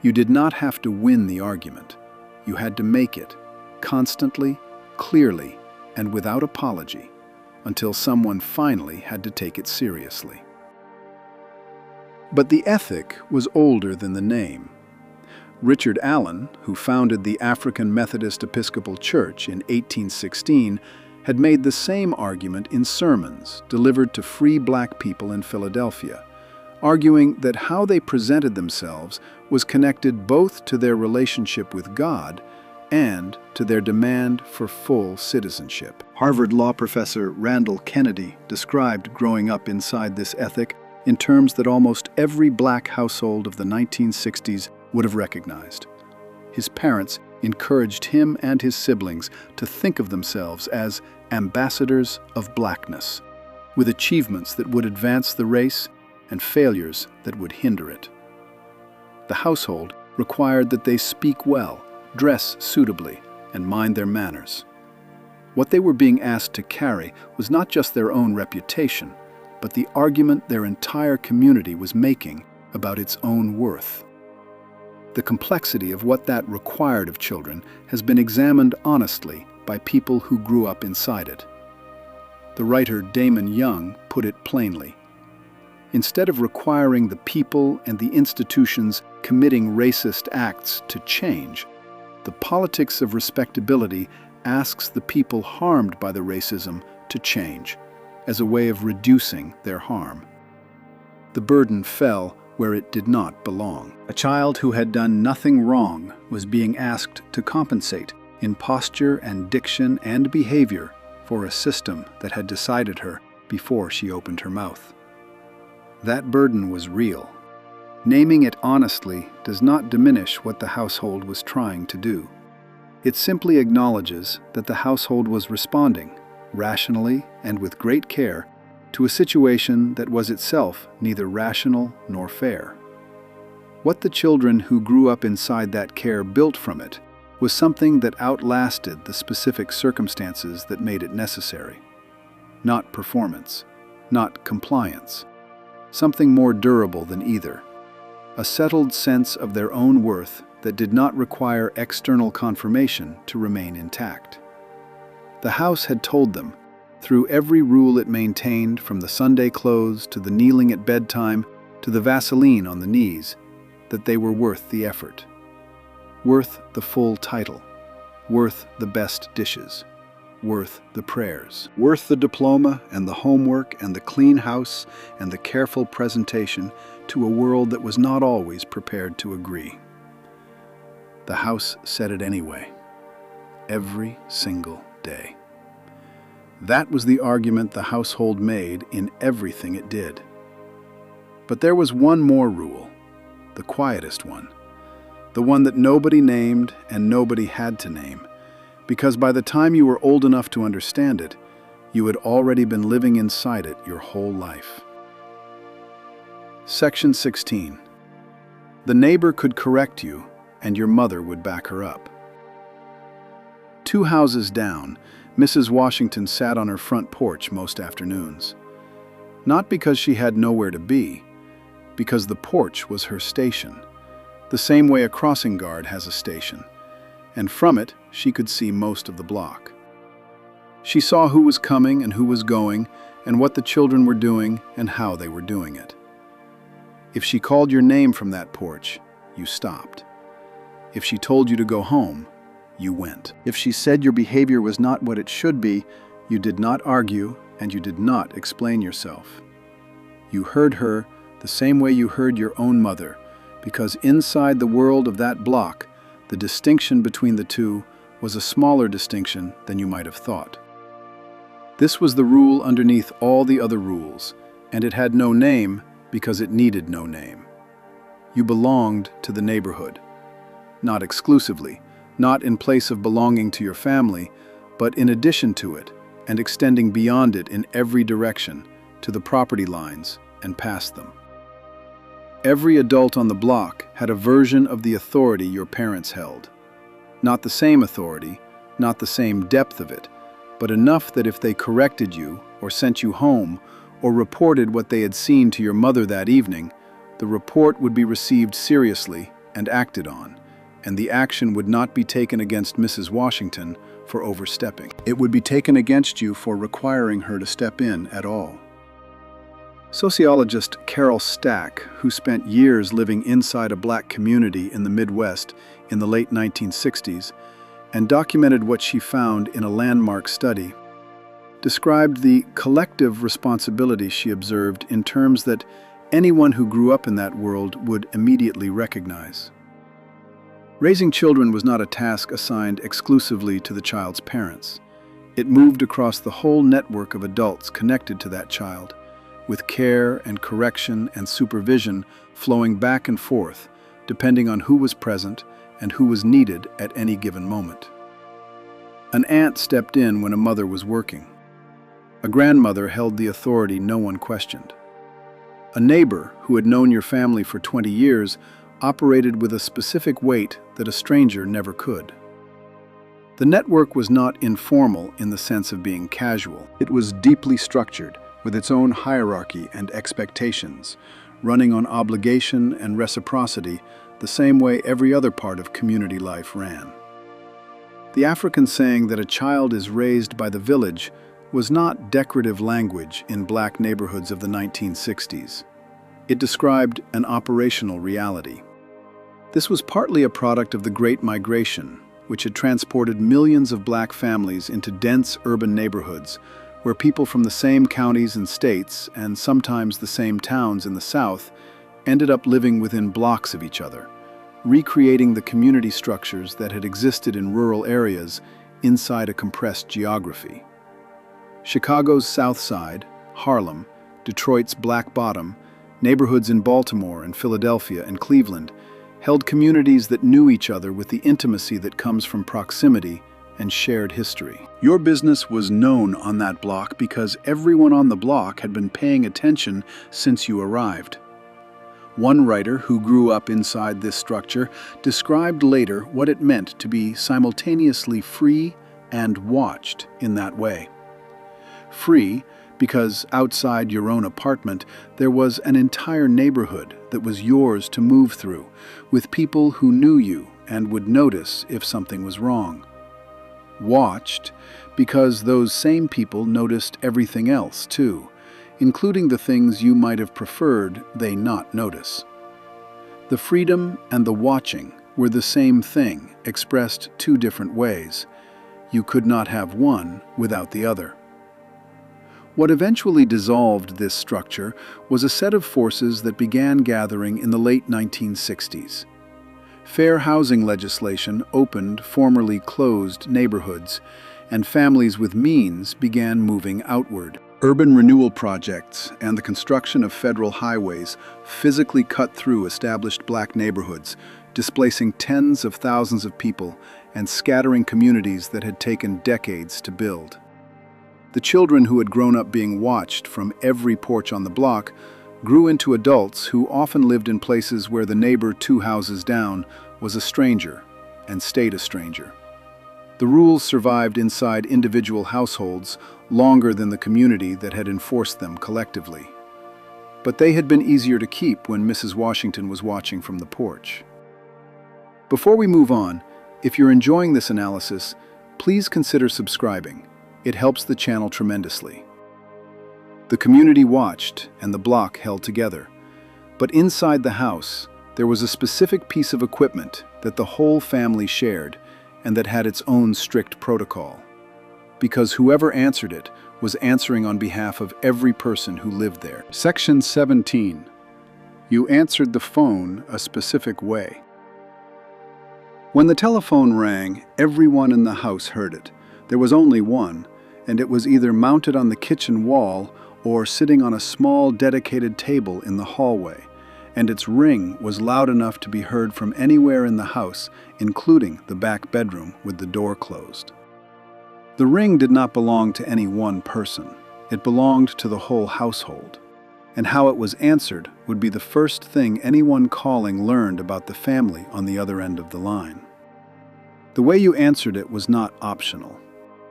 You did not have to win the argument. You had to make it, constantly, clearly, and without apology, until someone finally had to take it seriously. But the ethic was older than the name. Richard Allen, who founded the African Methodist Episcopal Church in 1816, had made the same argument in sermons delivered to free black people in Philadelphia, arguing that how they presented themselves was connected both to their relationship with God and to their demand for full citizenship. Harvard law professor Randall Kennedy described growing up inside this ethic in terms that almost every black household of the 1960s would have recognized. His parents encouraged him and his siblings to think of themselves as ambassadors of blackness, with achievements that would advance the race and failures that would hinder it. The household required that they speak well, dress suitably, and mind their manners. What they were being asked to carry was not just their own reputation, but the argument their entire community was making about its own worth. The complexity of what that required of children has been examined honestly by people who grew up inside it. The writer Damon Young put it plainly. Instead of requiring the people and the institutions committing racist acts to change, the politics of respectability asks the people harmed by the racism to change, as a way of reducing their harm. The burden fell where it did not belong. A child who had done nothing wrong was being asked to compensate in posture and diction and behavior for a system that had decided her before she opened her mouth. That burden was real. Naming it honestly does not diminish what the household was trying to do. It simply acknowledges that the household was responding, rationally and with great care, to a situation that was itself neither rational nor fair. What the children who grew up inside that care built from it was something that outlasted the specific circumstances that made it necessary. Not performance, not compliance. Something more durable than either. A settled sense of their own worth that did not require external confirmation to remain intact. The house had told them, through every rule it maintained, from the Sunday clothes to the kneeling at bedtime to the Vaseline on the knees, that they were worth the effort. Worth the full title. Worth the best dishes. Worth the prayers. Worth the diploma and the homework and the clean house and the careful presentation to a world that was not always prepared to agree. the house said it anyway. Every single day. That was the argument the household made in everything it did. But there was one more rule, the quietest one, the one that nobody named and nobody had to name, because by the time you were old enough to understand it, you had already been living inside it your whole life. Section 16. The neighbor could correct you, and your mother would back her up. 2 houses down, Mrs. Washington sat on her front porch most afternoons. Not because she had nowhere to be, because the porch was her station, the same way a crossing guard has a station, and from it she could see most of the block. She saw who was coming and who was going, and what the children were doing and how they were doing it. If she called your name from that porch, you stopped. If she told you to go home, you went. If she said your behavior was not what it should be, you did not argue and you did not explain yourself. You heard her the same way you heard your own mother, because inside the world of that block, the distinction between the two was a smaller distinction than you might have thought. This was the rule underneath all the other rules, and it had no name because it needed no name. You belonged to the neighborhood. Not exclusively, not in place of belonging to your family, but in addition to it, and extending beyond it in every direction, to the property lines and past them. Every adult on the block had a version of the authority your parents held. Not the same authority, not the same depth of it, but enough that if they corrected you, or sent you home, or reported what they had seen to your mother that evening, the report would be received seriously and acted on, and the action would not be taken against Mrs. Washington for overstepping. It would be taken against you for requiring her to step in at all. Sociologist Carol Stack, who spent years living inside a black community in the Midwest in the late 1960s, and documented what she found in a landmark study, described the collective responsibility she observed in terms that anyone who grew up in that world would immediately recognize. Raising children was not a task assigned exclusively to the child's parents. It moved across the whole network of adults connected to that child, with care and correction and supervision flowing back and forth, depending on who was present and who was needed at any given moment. An aunt stepped in when a mother was working. A grandmother held the authority no one questioned. A neighbor who had known your family for 20 years operated with a specific weight that a stranger never could. The network was not informal in the sense of being casual. It was deeply structured, with its own hierarchy and expectations, running on obligation and reciprocity the same way every other part of community life ran. The African saying that a child is raised by the village was not decorative language in black neighborhoods of the 1960s. It described an operational reality. This was partly a product of the Great Migration, which had transported millions of black families into dense urban neighborhoods where people from the same counties and states, and sometimes the same towns in the South, ended up living within blocks of each other, recreating the community structures that had existed in rural areas inside a compressed geography. Chicago's South Side, Harlem, Detroit's Black Bottom, neighborhoods in Baltimore and Philadelphia and Cleveland held communities that knew each other with the intimacy that comes from proximity and shared history. Your business was known on that block because everyone on the block had been paying attention since you arrived. One writer who grew up inside this structure described later what it meant to be simultaneously free and watched in that way. Free because outside your own apartment there was an entire neighborhood that was yours to move through, with people who knew you and would notice if something was wrong. Watched because those same people noticed everything else too, including the things you might have preferred they not notice. The freedom and the watching were the same thing, expressed 2 different ways. You could not have one without the other. What eventually dissolved this structure was a set of forces that began gathering in the late 1960s. Fair housing legislation opened formerly closed neighborhoods, and families with means began moving outward. Urban renewal projects and the construction of federal highways physically cut through established black neighborhoods, displacing tens of thousands of people and scattering communities that had taken decades to build. The children who had grown up being watched from every porch on the block grew into adults who often lived in places where the neighbor 2 houses down was a stranger and stayed a stranger. The rules survived inside individual households longer than the community that had enforced them collectively. But they had been easier to keep when Mrs. Washington was watching from the porch. Before we move on, if you're enjoying this analysis, please consider subscribing. It helps the channel tremendously. The community watched and the block held together. But inside the house, there was a specific piece of equipment that the whole family shared and that had its own strict protocol. Because whoever answered it was answering on behalf of every person who lived there. Section 17. You answered the phone a specific way. When the telephone rang, everyone in the house heard it. There was only one, and it was either mounted on the kitchen wall or sitting on a small dedicated table in the hallway, and its ring was loud enough to be heard from anywhere in the house, including the back bedroom with the door closed. The ring did not belong to any one person. It belonged to the whole household, and how it was answered would be the first thing anyone calling learned about the family on the other end of the line. The way you answered it was not optional.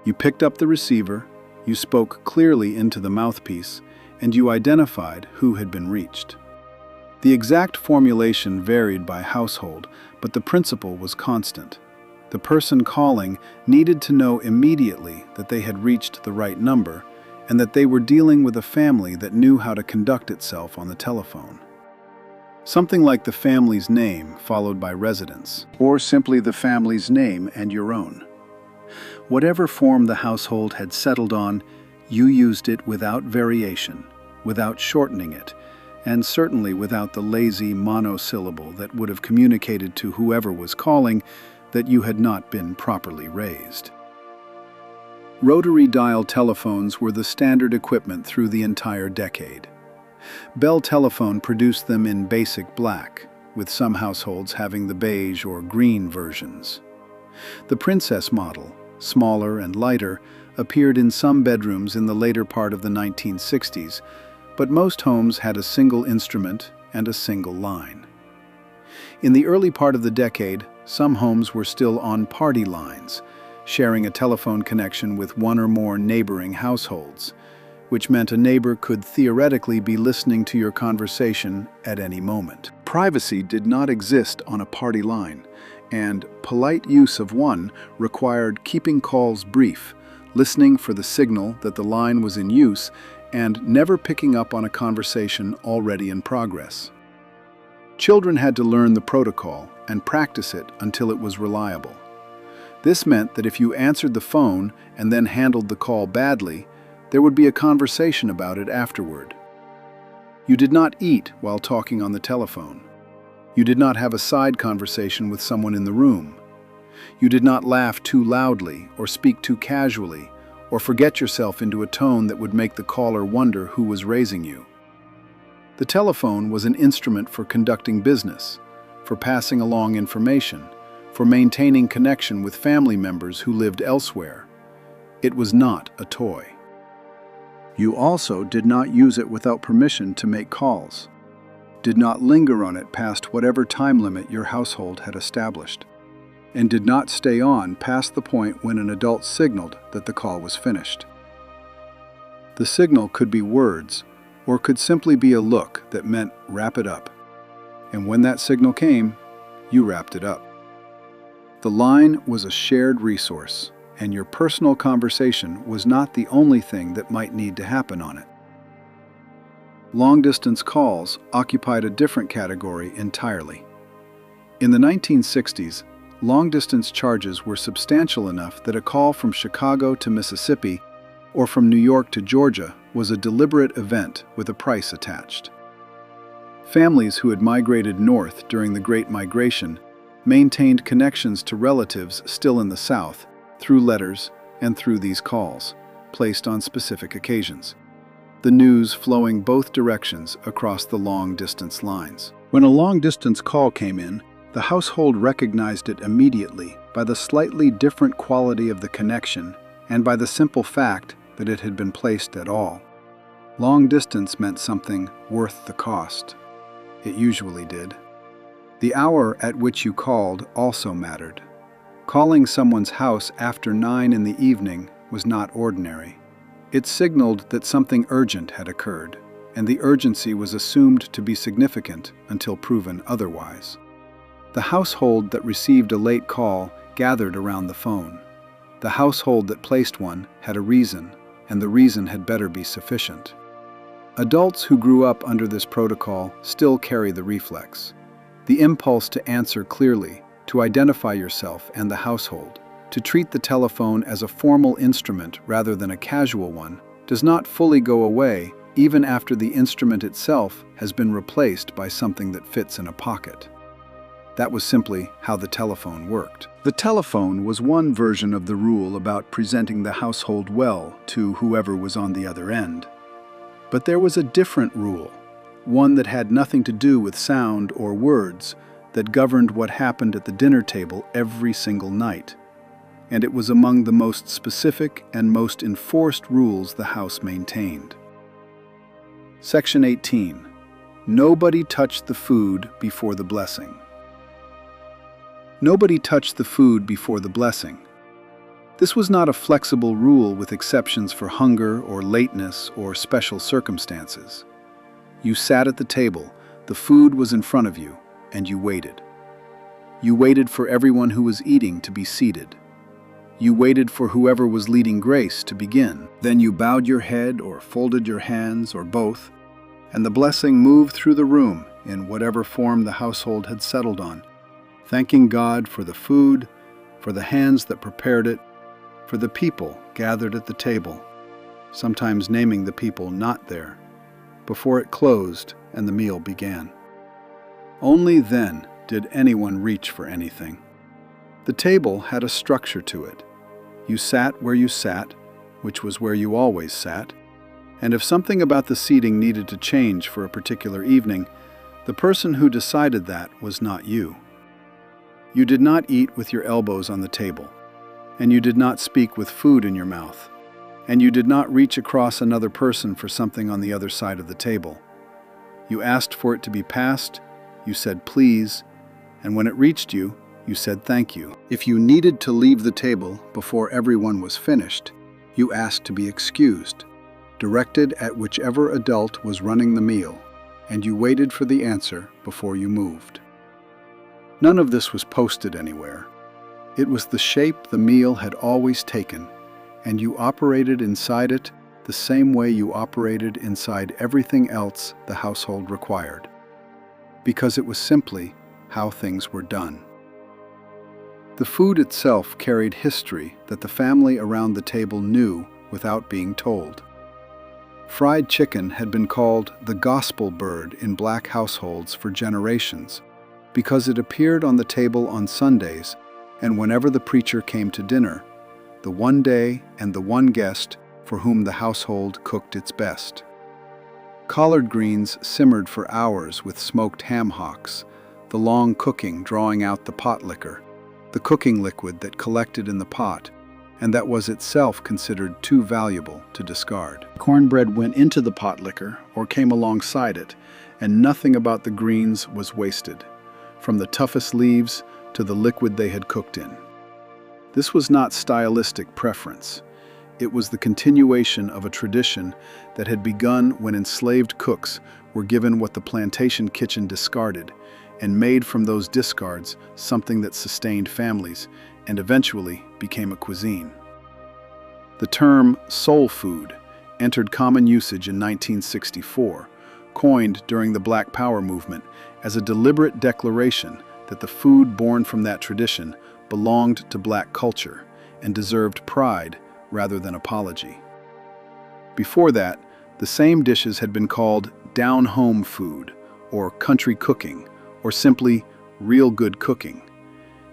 You picked up the receiver, you spoke clearly into the mouthpiece, and you identified who had been reached. The exact formulation varied by household, but the principle was constant. The person calling needed to know immediately that they had reached the right number and that they were dealing with a family that knew how to conduct itself on the telephone. Something like the family's name followed by residence, or simply the family's name and your own. Whatever form the household had settled on, you used it without variation, without shortening it, and certainly without the lazy monosyllable that would have communicated to whoever was calling that you had not been properly raised. Rotary dial telephones were the standard equipment through the entire decade. Bell Telephone produced them in basic black, with some households having the beige or green versions. The Princess model, smaller and lighter, appeared in some bedrooms in the later part of the 1960s, but most homes had a single instrument and a single line. In the early part of the decade, some homes were still on party lines, sharing a telephone connection with one or more neighboring households, which meant a neighbor could theoretically be listening to your conversation at any moment. Privacy did not exist on a party line, and polite use of one required keeping calls brief, listening for the signal that the line was in use, and never picking up on a conversation already in progress. Children had to learn the protocol and practice it until it was reliable. This meant that if you answered the phone and then handled the call badly, there would be a conversation about it afterward. You did not eat while talking on the telephone. You did not have a side conversation with someone in the room. You did not laugh too loudly or speak too casually or forget yourself into a tone that would make the caller wonder who was raising you. The telephone was an instrument for conducting business, for passing along information, for maintaining connection with family members who lived elsewhere. It was not a toy. You also did not use it without permission to make calls, did not linger on it past whatever time limit your household had established, and did not stay on past the point when an adult signaled that the call was finished. The signal could be words, or could simply be a look that meant wrap it up. And when that signal came, you wrapped it up. The line was a shared resource, and your personal conversation was not the only thing that might need to happen on it. Long-distance calls occupied a different category entirely. In the 1960s, long-distance charges were substantial enough that a call from Chicago to Mississippi or from New York to Georgia was a deliberate event with a price attached. Families who had migrated north during the Great Migration maintained connections to relatives still in the South through letters and through these calls, placed on specific occasions. The news flowing both directions across the long-distance lines. When a long-distance call came in, the household recognized it immediately by the slightly different quality of the connection and by the simple fact that it had been placed at all. Long distance meant something worth the cost. It usually did. The hour at which you called also mattered. Calling someone's house after 9 in the evening was not ordinary. It signaled that something urgent had occurred, and the urgency was assumed to be significant until proven otherwise. The household that received a late call gathered around the phone. The household that placed one had a reason, and the reason had better be sufficient. Adults who grew up under this protocol still carry the reflex. The impulse to answer clearly, to identify yourself and the household, to treat the telephone as a formal instrument rather than a casual one, does not fully go away even after the instrument itself has been replaced by something that fits in a pocket. That was simply how the telephone worked. The telephone was one version of the rule about presenting the household well to whoever was on the other end. But there was a different rule, one that had nothing to do with sound or words, that governed what happened at the dinner table every single night. And it was among the most specific and most enforced rules the house maintained. Section 18. Nobody touched the food before the blessing. Nobody touched the food before the blessing. This was not a flexible rule with exceptions for hunger or lateness or special circumstances. You sat at the table, the food was in front of you, and you waited. You waited for everyone who was eating to be seated. You waited for whoever was leading grace to begin. Then you bowed your head or folded your hands or both, and the blessing moved through the room in whatever form the household had settled on, thanking God for the food, for the hands that prepared it, for the people gathered at the table, sometimes naming the people not there, before it closed and the meal began. Only then did anyone reach for anything. The table had a structure to it. You sat where you sat, which was where you always sat, and if something about the seating needed to change for a particular evening, the person who decided that was not you. You did not eat with your elbows on the table, and you did not speak with food in your mouth, and you did not reach across another person for something on the other side of the table. You asked for it to be passed, you said please, and when it reached you, you said thank you. If you needed to leave the table before everyone was finished, you asked to be excused, directed at whichever adult was running the meal, and you waited for the answer before you moved. None of this was posted anywhere. It was the shape the meal had always taken, and you operated inside it the same way you operated inside everything else the household required, because it was simply how things were done. The food itself carried history that the family around the table knew without being told. Fried chicken had been called the gospel bird in black households for generations because it appeared on the table on Sundays and whenever the preacher came to dinner, the one day and the one guest for whom the household cooked its best. Collard greens simmered for hours with smoked ham hocks, the long cooking drawing out the pot liquor, the cooking liquid that collected in the pot, and that was itself considered too valuable to discard. Cornbread went into the pot liquor or came alongside it, and nothing about the greens was wasted, from the toughest leaves to the liquid they had cooked in. This was not stylistic preference. It was the continuation of a tradition that had begun when enslaved cooks were given what the plantation kitchen discarded and made from those discards something that sustained families and eventually became a cuisine. The term soul food entered common usage in 1964, coined during the Black Power movement as a deliberate declaration that the food born from that tradition belonged to black culture and deserved pride rather than apology. Before that, the same dishes had been called down-home food, or country cooking, or simply real good cooking,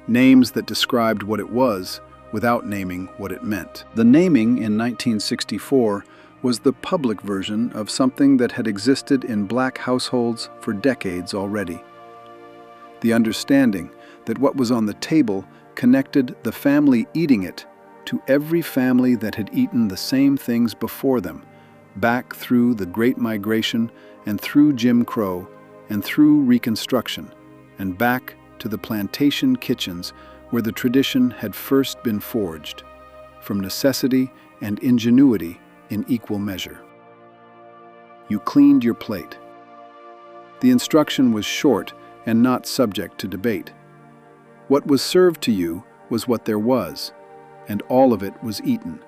names that described what it was without naming what it meant. The naming in 1964 was the public version of something that had existed in black households for decades already. The understanding that what was on the table connected the family eating it to every family that had eaten the same things before them, back through the Great Migration and through Jim Crow and through Reconstruction, and back to the plantation kitchens where the tradition had first been forged, from necessity and ingenuity in equal measure. You cleaned your plate. The instruction was short and not subject to debate. What was served to you was what there was, and all of it was eaten.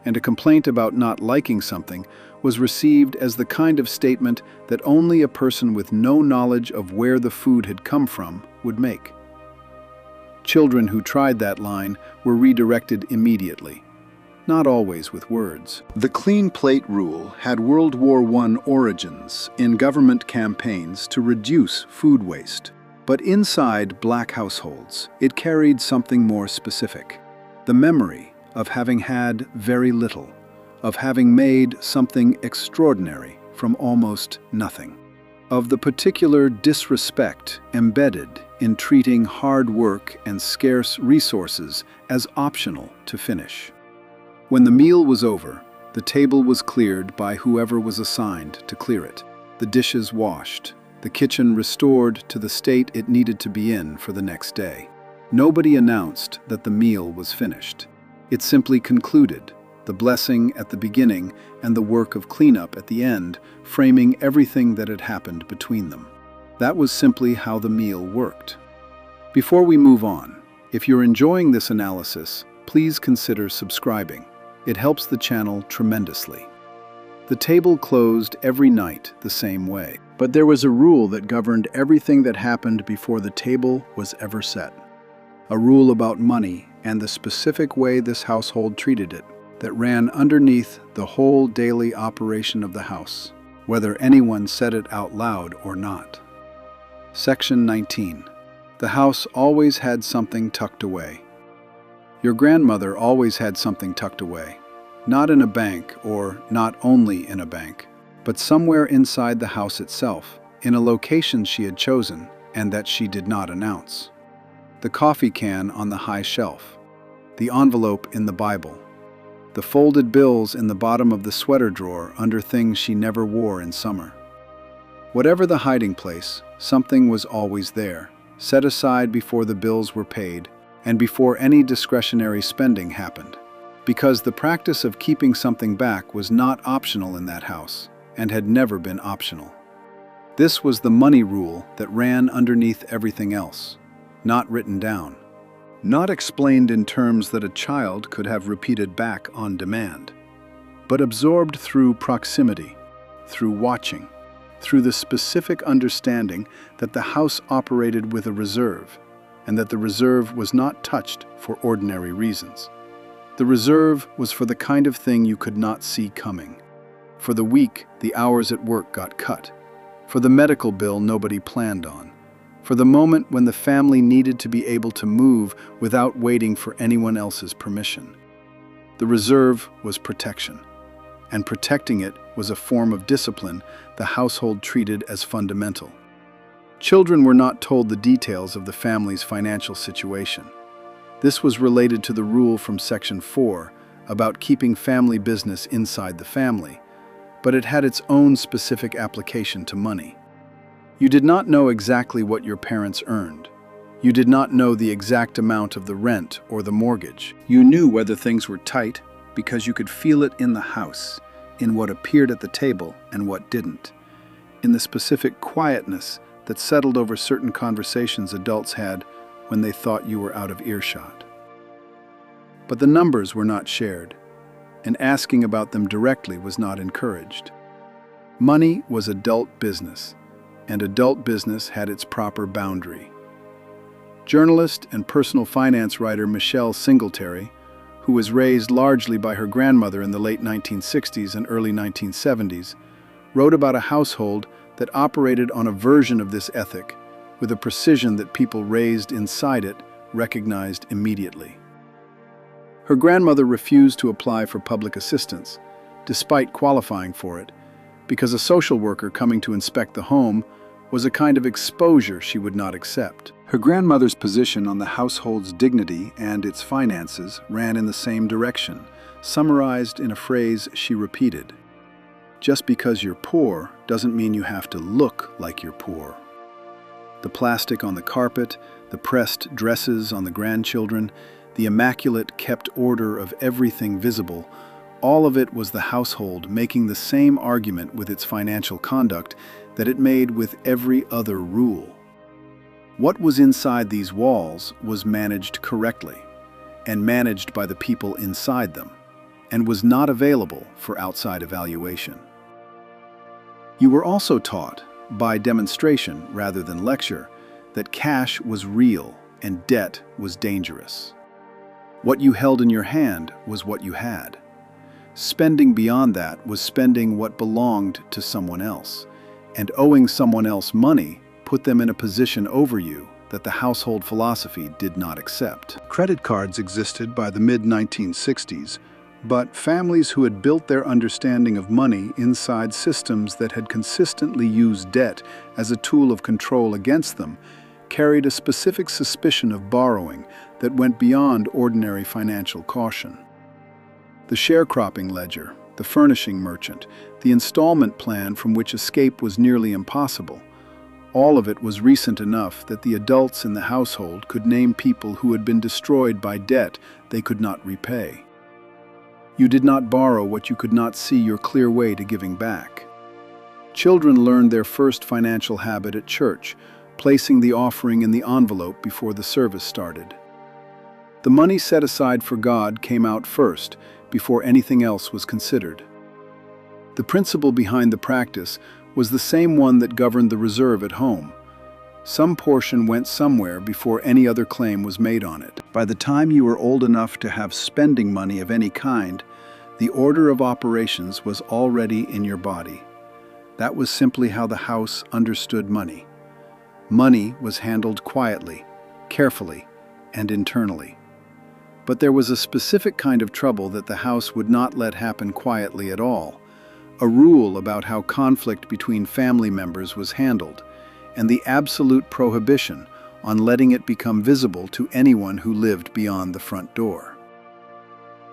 And a complaint about not liking something was received as the kind of statement that only a person with no knowledge of where the food had come from would make. Children who tried that line were redirected immediately, not always with words. The clean plate rule had World War I origins in government campaigns to reduce food waste. But inside black households, it carried something more specific. The memory of having had very little, of having made something extraordinary from almost nothing, of the particular disrespect embedded in treating hard work and scarce resources as optional to finish. When the meal was over, the table was cleared by whoever was assigned to clear it, the dishes washed, the kitchen restored to the state it needed to be in for the next day. Nobody announced that the meal was finished. It simply concluded, the blessing at the beginning and the work of cleanup at the end, framing everything that had happened between them. That was simply how the meal worked. Before we move on, if you're enjoying this analysis, please consider subscribing. It helps the channel tremendously. The table closed every night the same way, but there was a rule that governed everything that happened before the table was ever set. A rule about money and the specific way this household treated it, that ran underneath the whole daily operation of the house, whether anyone said it out loud or not. Section 19. The house always had something tucked away. Your grandmother always had something tucked away, not in a bank or not only in a bank, but somewhere inside the house itself, in a location she had chosen and that she did not announce. The coffee can on the high shelf, the envelope in the Bible, the folded bills in the bottom of the sweater drawer under things she never wore in summer. Whatever the hiding place, something was always there, set aside before the bills were paid and before any discretionary spending happened, because the practice of keeping something back was not optional in that house and had never been optional. This was the money rule that ran underneath everything else, not written down, not explained in terms that a child could have repeated back on demand, but absorbed through proximity, through watching, through the specific understanding that the house operated with a reserve, and that the reserve was not touched for ordinary reasons. The reserve was for the kind of thing you could not see coming. For the week, the hours at work got cut. For the medical bill nobody planned on. For the moment when the family needed to be able to move without waiting for anyone else's permission. The reserve was protection, and protecting it was a form of discipline the household treated as fundamental. Children were not told the details of the family's financial situation. This was related to the rule from Section 4 about keeping family business inside the family, but it had its own specific application to money. You did not know exactly what your parents earned. You did not know the exact amount of the rent or the mortgage. You knew whether things were tight because you could feel it in the house, in what appeared at the table and what didn't, in the specific quietness that settled over certain conversations adults had when they thought you were out of earshot. But the numbers were not shared, and asking about them directly was not encouraged. Money was adult business, and adult business had its proper boundary. Journalist and personal finance writer Michelle Singletary, who was raised largely by her grandmother in the late 1960s and early 1970s, wrote about a household that operated on a version of this ethic with a precision that people raised inside it recognized immediately. Her grandmother refused to apply for public assistance, despite qualifying for it, because a social worker coming to inspect the home was a kind of exposure she would not accept. Her grandmother's position on the household's dignity and its finances ran in the same direction, summarized in a phrase she repeated: "Just because you're poor doesn't mean you have to look like you're poor." The plastic on the carpet, the pressed dresses on the grandchildren, the immaculate kept order of everything visible, all of it was the household making the same argument with its financial conduct that it made with every other rule. What was inside these walls was managed correctly, and managed by the people inside them, and was not available for outside evaluation. You were also taught, by demonstration rather than lecture, that cash was real and debt was dangerous. What you held in your hand was what you had. Spending beyond that was spending what belonged to someone else, and owing someone else money put them in a position over you that the household philosophy did not accept. Credit cards existed by the mid-1960s, but families who had built their understanding of money inside systems that had consistently used debt as a tool of control against them carried a specific suspicion of borrowing that went beyond ordinary financial caution. The sharecropping ledger, the furnishing merchant, the installment plan from which escape was nearly impossible, all of it was recent enough that the adults in the household could name people who had been destroyed by debt they could not repay. You did not borrow what you could not see your clear way to giving back. Children learned their first financial habit at church, placing the offering in the envelope before the service started. The money set aside for God came out first, before anything else was considered. The principle behind the practice was the same one that governed the reserve at home. Some portion went somewhere before any other claim was made on it. By the time you were old enough to have spending money of any kind, the order of operations was already in your body. That was simply how the house understood money. Money was handled quietly, carefully, and internally. But there was a specific kind of trouble that the house would not let happen quietly at all, a rule about how conflict between family members was handled, and the absolute prohibition on letting it become visible to anyone who lived beyond the front door.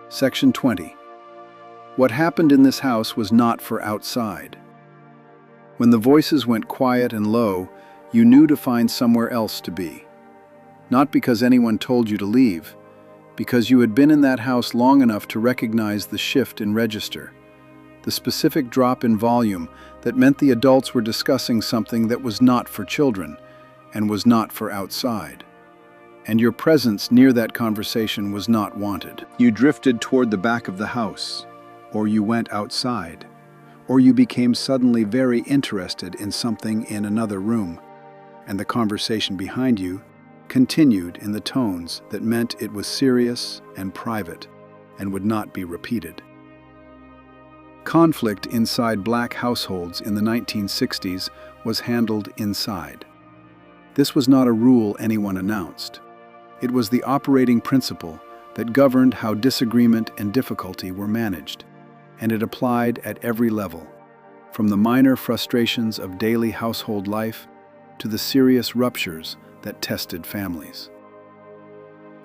Section 20. What happened in this house was not for outside. When the voices went quiet and low, you knew to find somewhere else to be. Not because anyone told you to leave, because you had been in that house long enough to recognize the shift in register, the specific drop in volume that meant the adults were discussing something that was not for children and was not for outside. And your presence near that conversation was not wanted. You drifted toward the back of the house, or you went outside, or you became suddenly very interested in something in another room, and the conversation behind you continued in the tones that meant it was serious and private and would not be repeated. Conflict inside black households in the 1960s was handled inside. This was not a rule anyone announced. It was the operating principle that governed how disagreement and difficulty were managed, and it applied at every level, from the minor frustrations of daily household life to the serious ruptures that tested families.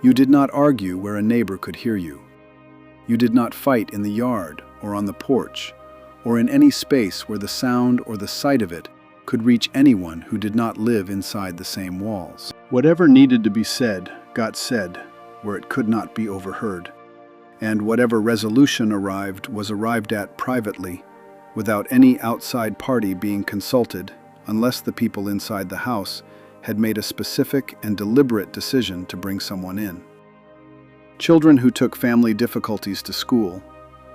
You did not argue where a neighbor could hear you. You did not fight in the yard or on the porch, or in any space where the sound or the sight of it could reach anyone who did not live inside the same walls. Whatever needed to be said got said where it could not be overheard, and whatever resolution was arrived at privately, without any outside party being consulted, unless the people inside the house had made a specific and deliberate decision to bring someone in. Children who took family difficulties to school,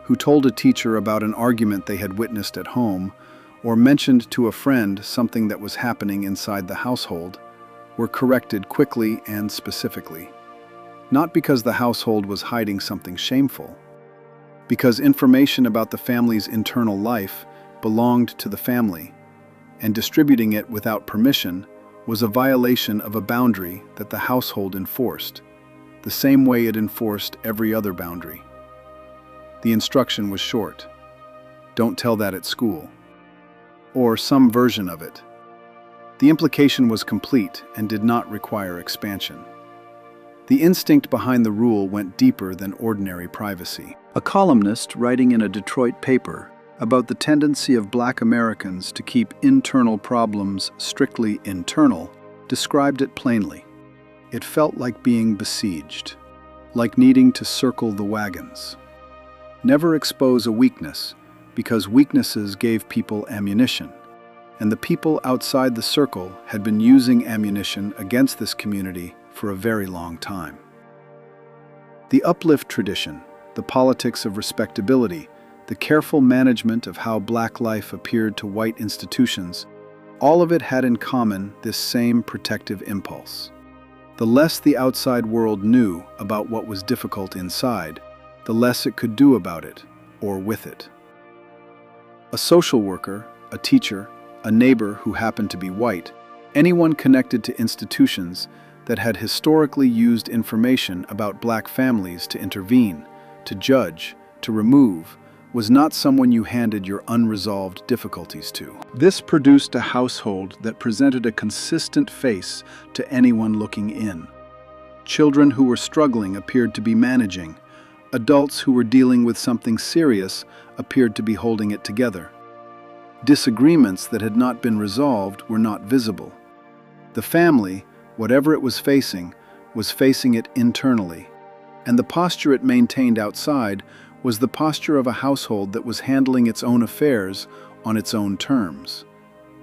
who told a teacher about an argument they had witnessed at home, or mentioned to a friend something that was happening inside the household, were corrected quickly and specifically. Not because the household was hiding something shameful, because information about the family's internal life belonged to the family, and distributing it without permission was a violation of a boundary that the household enforced, the same way it enforced every other boundary. The instruction was short. Don't tell that at school. Or some version of it. The implication was complete and did not require expansion. The instinct behind the rule went deeper than ordinary privacy. A columnist writing in a Detroit paper about the tendency of Black Americans to keep internal problems strictly internal described it plainly. It felt like being besieged, like needing to circle the wagons. Never expose a weakness, because weaknesses gave people ammunition, and the people outside the circle had been using ammunition against this community for a very long time. The uplift tradition, the politics of respectability, the careful management of how Black life appeared to white institutions, all of it had in common this same protective impulse. The less the outside world knew about what was difficult inside, the less it could do about it, or with it. A social worker, a teacher, a neighbor who happened to be white, anyone connected to institutions that had historically used information about Black families to intervene, to judge, to remove, was not someone you handed your unresolved difficulties to. This produced a household that presented a consistent face to anyone looking in. Children who were struggling appeared to be managing. Adults who were dealing with something serious appeared to be holding it together. Disagreements that had not been resolved were not visible. The family, whatever it was facing it internally, and the posture it maintained outside was the posture of a household that was handling its own affairs on its own terms,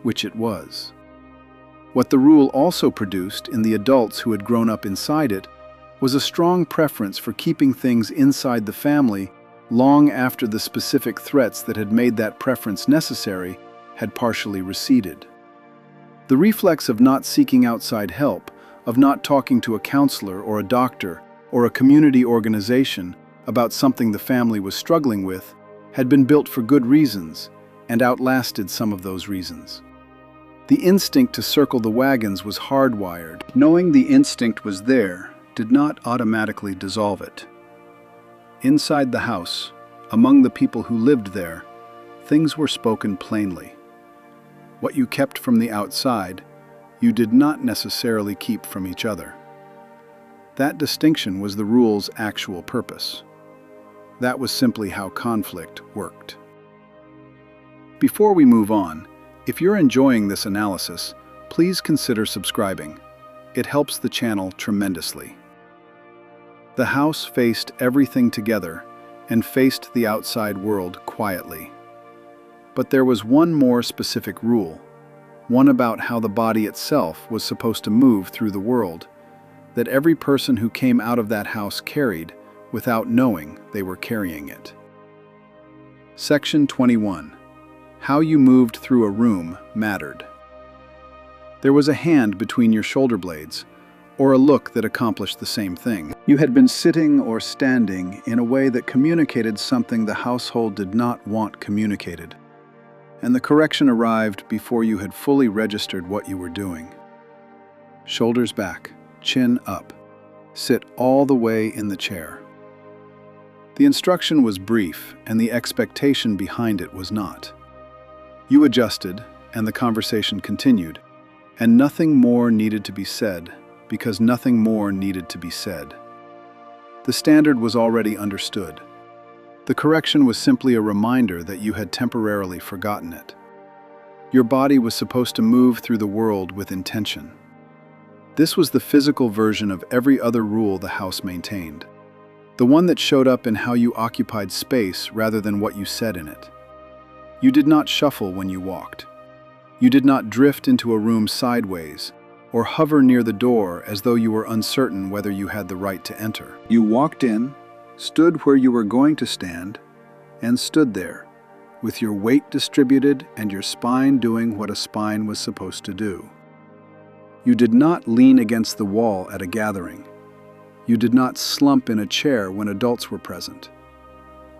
which it was. What the rule also produced in the adults who had grown up inside it was a strong preference for keeping things inside the family long after the specific threats that had made that preference necessary had partially receded. The reflex of not seeking outside help, of not talking to a counselor or a doctor or a community organization about something the family was struggling with, had been built for good reasons and outlasted some of those reasons. The instinct to circle the wagons was hardwired. Knowing the instinct was there did not automatically dissolve it. Inside the house, among the people who lived there, things were spoken plainly. What you kept from the outside, you did not necessarily keep from each other. That distinction was the rule's actual purpose. That was simply how conflict worked. Before we move on, if you're enjoying this analysis, please consider subscribing. It helps the channel tremendously. The house faced everything together and faced the outside world quietly. But there was one more specific rule, one about how the body itself was supposed to move through the world, that every person who came out of that house carried without knowing they were carrying it. Section 21. How you moved through a room mattered. There was a hand between your shoulder blades, or a look that accomplished the same thing. You had been sitting or standing in a way that communicated something the household did not want communicated, and the correction arrived before you had fully registered what you were doing. Shoulders back, chin up. Sit all the way in the chair. The instruction was brief, and the expectation behind it was not. You adjusted, and the conversation continued, and nothing more needed to be said, because nothing more needed to be said. The standard was already understood. The correction was simply a reminder that you had temporarily forgotten it. Your body was supposed to move through the world with intention. This was the physical version of every other rule the house maintained, the one that showed up in how you occupied space rather than what you said in it. You did not shuffle when you walked. You did not drift into a room sideways or hover near the door as though you were uncertain whether you had the right to enter. You walked in, stood where you were going to stand, and stood there, with your weight distributed and your spine doing what a spine was supposed to do. You did not lean against the wall at a gathering. You did not slump in a chair when adults were present.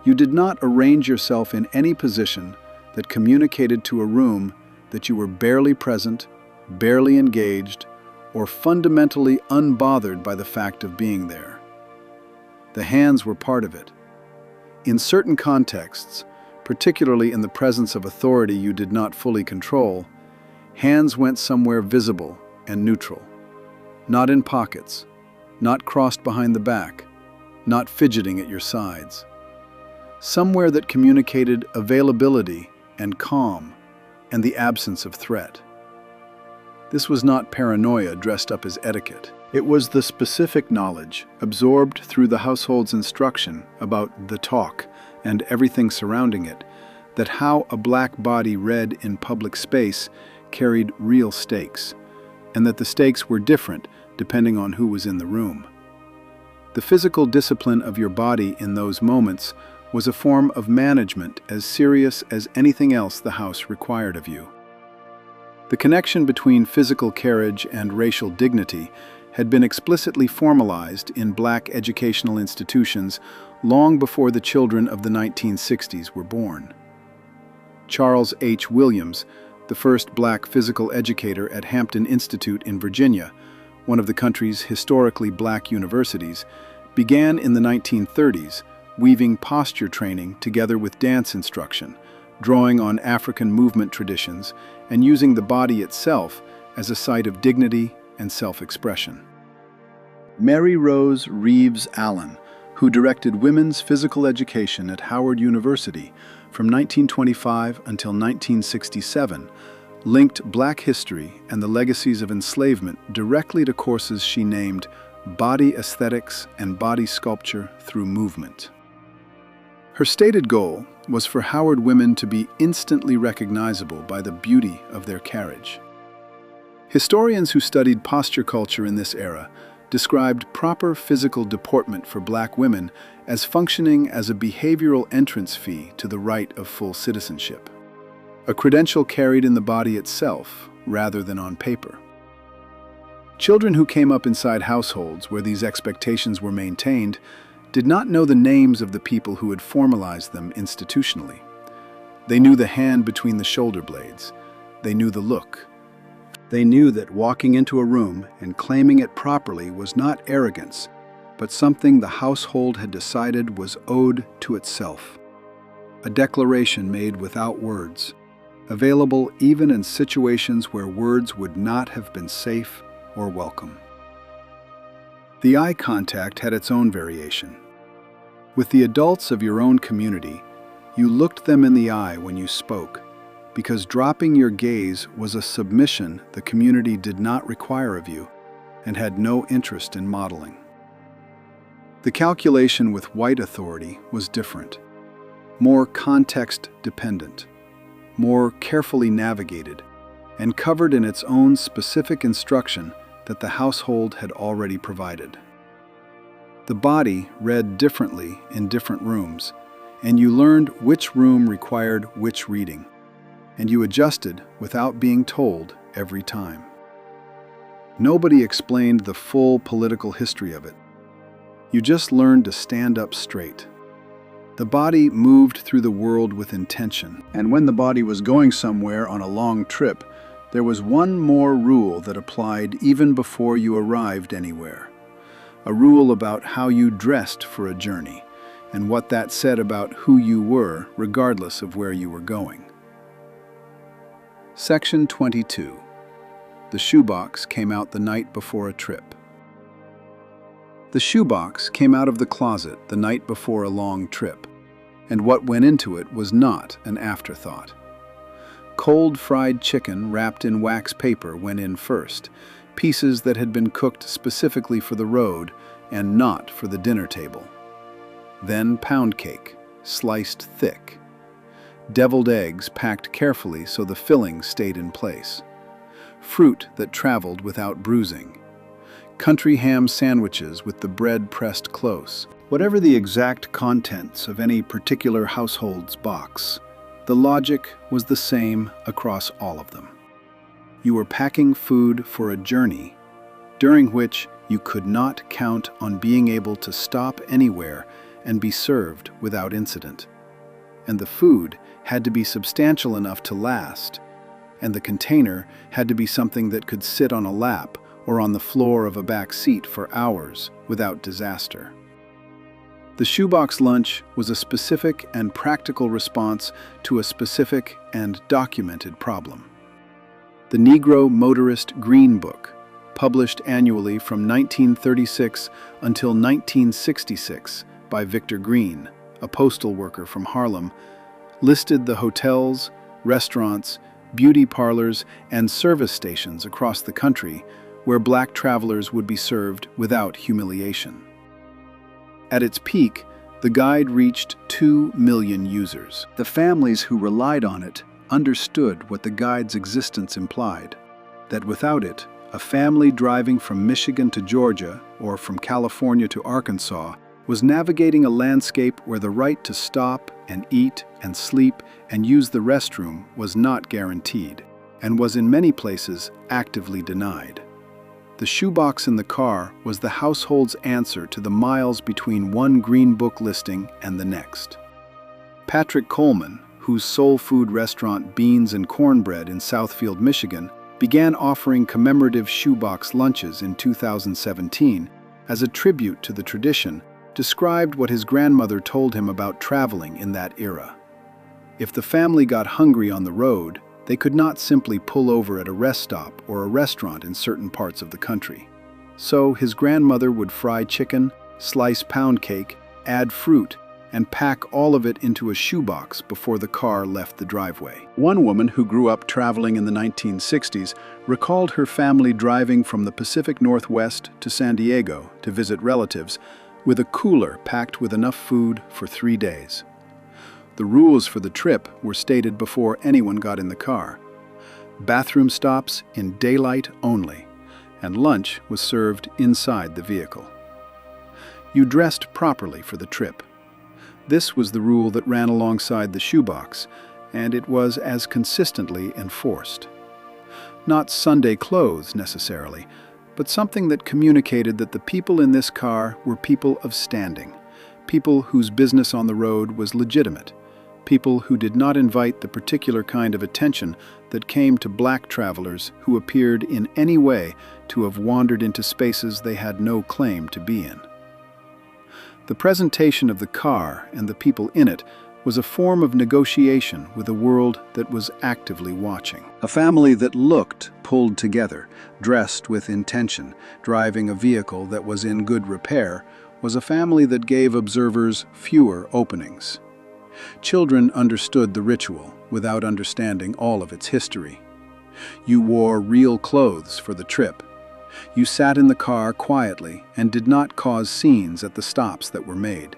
You did not arrange yourself in any position that communicated to a room that you were barely present barely engaged, or fundamentally unbothered by the fact of being there. The hands were part of it. In certain contexts, particularly in the presence of authority you did not fully control, hands went somewhere visible and neutral. Not in pockets, not crossed behind the back, not fidgeting at your sides. Somewhere that communicated availability and calm and the absence of threat. This was not paranoia dressed up as etiquette. It was the specific knowledge, absorbed through the household's instruction about the talk and everything surrounding it, that how a black body read in public space carried real stakes, and that the stakes were different depending on who was in the room. The physical discipline of your body in those moments was a form of management as serious as anything else the house required of you. The connection between physical carriage and racial dignity had been explicitly formalized in black educational institutions long before the children of the 1960s were born. Charles H. Williams, the first black physical educator at Hampton Institute in Virginia, one of the country's historically black universities, began in the 1930s weaving posture training together with dance instruction, drawing on African movement traditions and using the body itself as a site of dignity and self-expression. Mary Rose Reeves Allen, who directed women's physical education at Howard University from 1925 until 1967, linked Black history and the legacies of enslavement directly to courses she named Body Aesthetics and Body Sculpture Through Movement. Her stated goal was for Howard women to be instantly recognizable by the beauty of their carriage. Historians who studied posture culture in this era described proper physical deportment for black women as functioning as a behavioral entrance fee to the right of full citizenship, a credential carried in the body itself rather than on paper. Children who came up inside households where these expectations were maintained did not know the names of the people who had formalized them institutionally. They knew the hand between the shoulder blades. They knew the look. They knew that walking into a room and claiming it properly was not arrogance, but something the household had decided was owed to itself. A declaration made without words, available even in situations where words would not have been safe or welcome. The eye contact had its own variation. With the adults of your own community, you looked them in the eye when you spoke, because dropping your gaze was a submission the community did not require of you and had no interest in modeling. The calculation with white authority was different, more context-dependent, more carefully navigated, and covered in its own specific instruction that the household had already provided. The body read differently in different rooms, and you learned which room required which reading, and you adjusted without being told every time. Nobody explained the full political history of it. You just learned to stand up straight. The body moved through the world with intention, and when the body was going somewhere on a long trip, there was one more rule that applied even before you arrived anywhere. A rule about how you dressed for a journey, and what that said about who you were regardless of where you were going. Section 22. The shoebox came out the night before a trip. The shoebox came out of the closet the night before a long trip, and what went into it was not an afterthought. Cold fried chicken wrapped in wax paper went in first, pieces that had been cooked specifically for the road and not for the dinner table. Then pound cake, sliced thick. Deviled eggs packed carefully so the filling stayed in place. Fruit that traveled without bruising. Country ham sandwiches with the bread pressed close. Whatever the exact contents of any particular household's box, the logic was the same across all of them. You were packing food for a journey, during which you could not count on being able to stop anywhere and be served without incident. And the food had to be substantial enough to last, and the container had to be something that could sit on a lap or on the floor of a back seat for hours without disaster. The shoebox lunch was a specific and practical response to a specific and documented problem. The Negro Motorist Green Book, published annually from 1936 until 1966 by Victor Green, a postal worker from Harlem, listed the hotels, restaurants, beauty parlors, and service stations across the country where black travelers would be served without humiliation. At its peak, the guide reached 2 million users. The families who relied on it understood what the guide's existence implied, that without it, a family driving from Michigan to Georgia or from California to Arkansas was navigating a landscape where the right to stop and eat and sleep and use the restroom was not guaranteed, and was in many places actively denied. The shoebox in the car was the household's answer to the miles between one Green Book listing and the next. Patrick Coleman, whose soul food restaurant Beans and Cornbread in Southfield, Michigan, began offering commemorative shoebox lunches in 2017 as a tribute to the tradition, described what his grandmother told him about traveling in that era. If the family got hungry on the road, they could not simply pull over at a rest stop or a restaurant in certain parts of the country. So his grandmother would fry chicken, slice pound cake, add fruit, and pack all of it into a shoebox before the car left the driveway. One woman who grew up traveling in the 1960s recalled her family driving from the Pacific Northwest to San Diego to visit relatives with a cooler packed with enough food for 3 days. The rules for the trip were stated before anyone got in the car. Bathroom stops in daylight only, and lunch was served inside the vehicle. You dressed properly for the trip. This was the rule that ran alongside the shoebox, and it was as consistently enforced. Not Sunday clothes necessarily, but something that communicated that the people in this car were people of standing, people whose business on the road was legitimate, people who did not invite the particular kind of attention that came to black travelers who appeared in any way to have wandered into spaces they had no claim to be in. The presentation of the car and the people in it was a form of negotiation with a world that was actively watching. A family that looked pulled together, dressed with intention, driving a vehicle that was in good repair, was a family that gave observers fewer openings. Children understood the ritual without understanding all of its history. You wore real clothes for the trip. You sat in the car quietly and did not cause scenes at the stops that were made.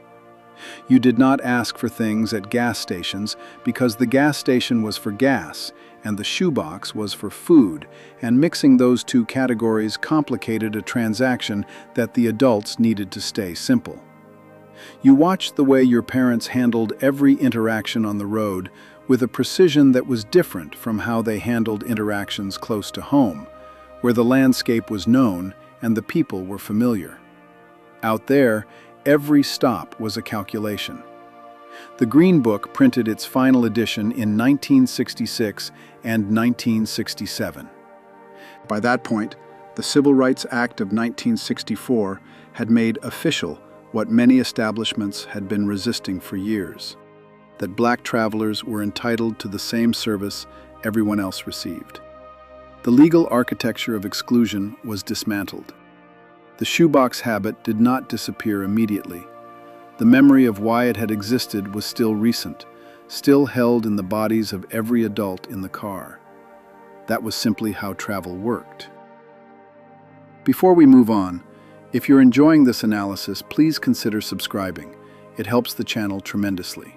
You did not ask for things at gas stations because the gas station was for gas and the shoebox was for food, and mixing those two categories complicated a transaction that the adults needed to stay simple. You watched the way your parents handled every interaction on the road with a precision that was different from how they handled interactions close to home, where the landscape was known and the people were familiar. Out there, every stop was a calculation. The Green Book printed its final edition in 1966 and 1967. By that point, the Civil Rights Act of 1964 had made official what many establishments had been resisting for years, that black travelers were entitled to the same service everyone else received. The legal architecture of exclusion was dismantled. The shoebox habit did not disappear immediately. The memory of why it had existed was still recent, still held in the bodies of every adult in the car. That was simply how travel worked. Before we move on, if you're enjoying this analysis, please consider subscribing. It helps the channel tremendously.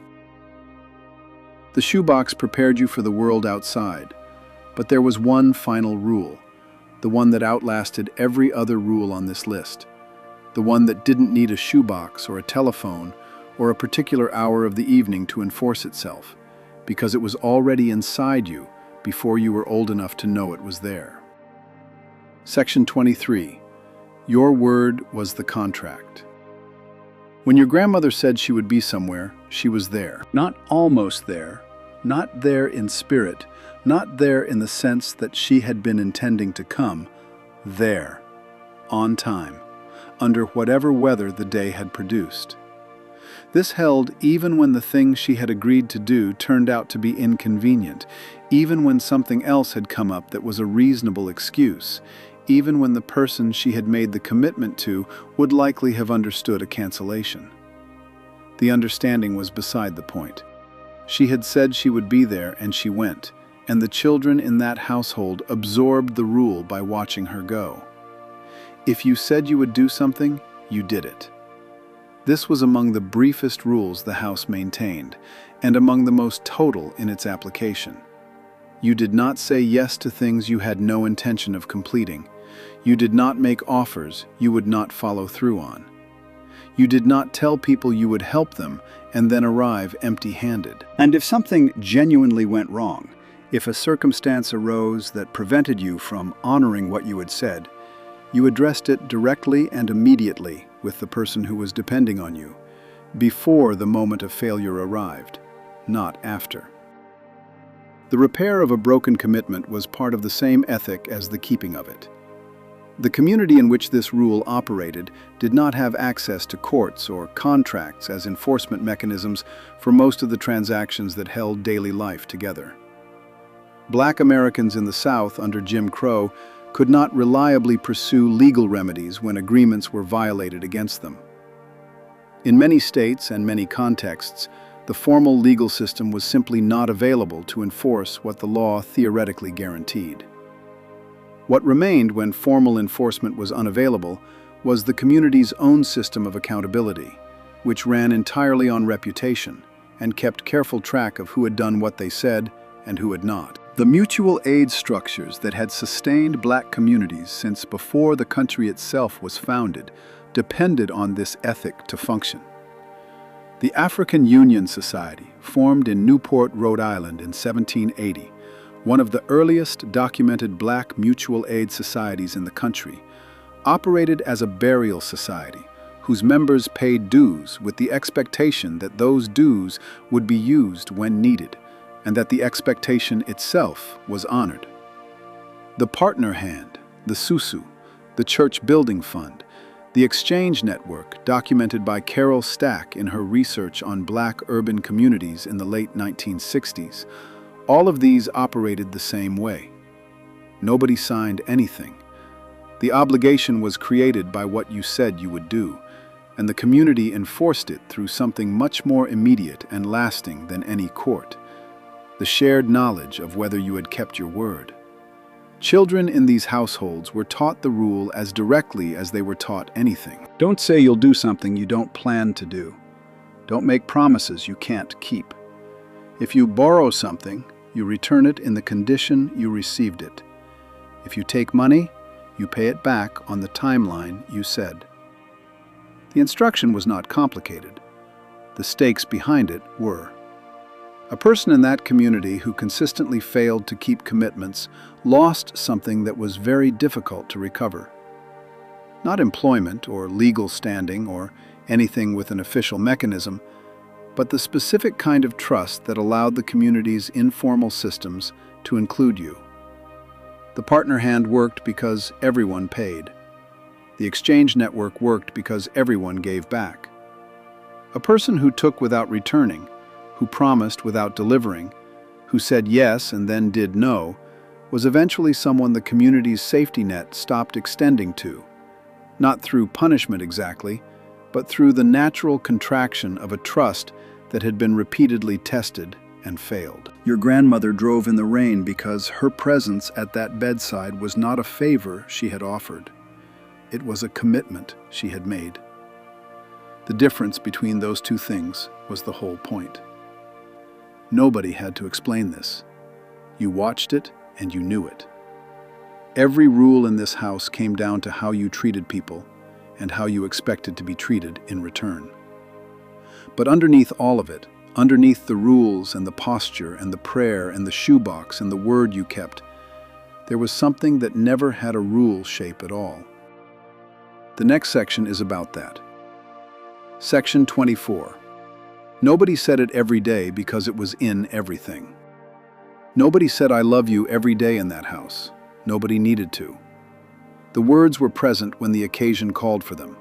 The shoebox prepared you for the world outside, but there was one final rule, the one that outlasted every other rule on this list, the one that didn't need a shoebox or a telephone or a particular hour of the evening to enforce itself, because it was already inside you before you were old enough to know it was there. Section 23. Your word was the contract. When your grandmother said she would be somewhere, she was there. Not almost there, Not there in spirit, not there in the sense that she had been intending to come, there, on time, under whatever weather the day had produced. This held even when the thing she had agreed to do turned out to be inconvenient, even when something else had come up that was a reasonable excuse, even when the person she had made the commitment to would likely have understood a cancellation. The understanding was beside the point. She had said she would be there, and she went, and the children in that household absorbed the rule by watching her go. If you said you would do something, you did it. This was among the briefest rules the house maintained, and among the most total in its application. You did not say yes to things you had no intention of completing. You did not make offers you would not follow through on. You did not tell people you would help them and then arrive empty-handed. And if something genuinely went wrong, if a circumstance arose that prevented you from honoring what you had said, you addressed it directly and immediately with the person who was depending on you, before the moment of failure arrived, not after. The repair of a broken commitment was part of the same ethic as the keeping of it. The community in which this rule operated did not have access to courts or contracts as enforcement mechanisms for most of the transactions that held daily life together. Black Americans in the South under Jim Crow could not reliably pursue legal remedies when agreements were violated against them. In many states and many contexts, the formal legal system was simply not available to enforce what the law theoretically guaranteed. What remained when formal enforcement was unavailable was the community's own system of accountability, which ran entirely on reputation and kept careful track of who had done what they said and who had not. The mutual aid structures that had sustained black communities since before the country itself was founded depended on this ethic to function. The African Union Society, formed in Newport, Rhode Island in 1780, one of the earliest documented black mutual aid societies in the country, operated as a burial society whose members paid dues with the expectation that those dues would be used when needed, and that the expectation itself was honored. The Partner Hand, the Susu, the Church Building Fund, the Exchange Network, documented by Carol Stack in her research on black urban communities in the late 1960s, all of these operated the same way. Nobody signed anything. The obligation was created by what you said you would do, and the community enforced it through something much more immediate and lasting than any court: the shared knowledge of whether you had kept your word. Children in these households were taught the rule as directly as they were taught anything. Don't say you'll do something you don't plan to do. Don't make promises you can't keep. If you borrow something, you return it in the condition you received it. If you take money, you pay it back on the timeline you said. The instruction was not complicated. The stakes behind it were. A person in that community who consistently failed to keep commitments lost something that was very difficult to recover. Not employment or legal standing or anything with an official mechanism, but the specific kind of trust that allowed the community's informal systems to include you. The Partner Hand worked because everyone paid. The Exchange Network worked because everyone gave back. A person who took without returning, who promised without delivering, who said yes and then did no, was eventually someone the community's safety net stopped extending to, not through punishment exactly, but through the natural contraction of a trust that had been repeatedly tested and failed. Your grandmother drove in the rain because her presence at that bedside was not a favor she had offered. It was a commitment she had made. The difference between those two things was the whole point. Nobody had to explain this. You watched it and you knew it. Every rule in this house came down to how you treated people and how you expected to be treated in return. But underneath all of it, underneath the rules and the posture and the prayer and the shoebox and the word you kept, there was something that never had a rule shape at all. The next section is about that. Section 24. Nobody said it every day because it was in everything. Nobody said I love you every day in that house. Nobody needed to. The words were present when the occasion called for them,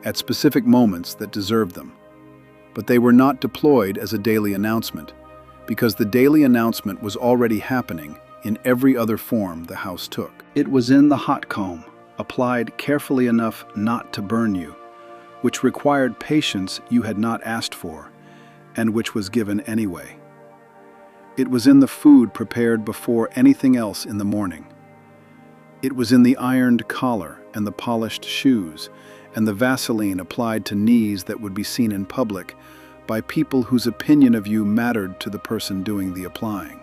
at specific moments that deserved them. But they were not deployed as a daily announcement, because the daily announcement was already happening in every other form the house took. It was in the hot comb, applied carefully enough not to burn you, which required patience you had not asked for, and which was given anyway. It was in the food prepared before anything else in the morning. It was in the ironed collar and the polished shoes and the Vaseline applied to knees that would be seen in public by people whose opinion of you mattered to the person doing the applying.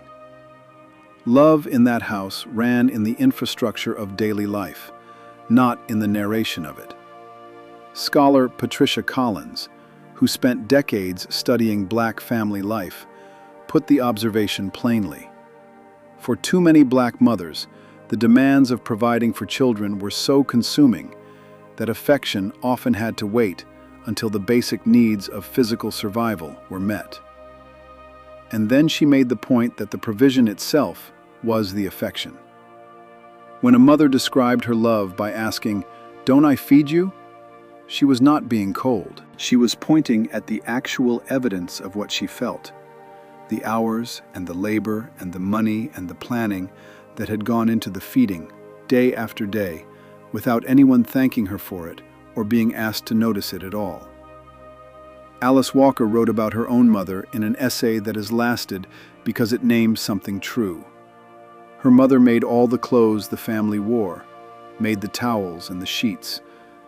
Love in that house ran in the infrastructure of daily life, not in the narration of it. Scholar Patricia Collins, who spent decades studying Black family life, put the observation plainly. For too many Black mothers, the demands of providing for children were so consuming that affection often had to wait until the basic needs of physical survival were met. And then she made the point that the provision itself was the affection. When a mother described her love by asking, "Don't I feed you?" she was not being cold. She was pointing at the actual evidence of what she felt, the hours and the labor and the money and the planning that had gone into the feeding, day after day, without anyone thanking her for it or being asked to notice it at all. Alice Walker wrote about her own mother in an essay that has lasted because it named something true. Her mother made all the clothes the family wore, made the towels and the sheets,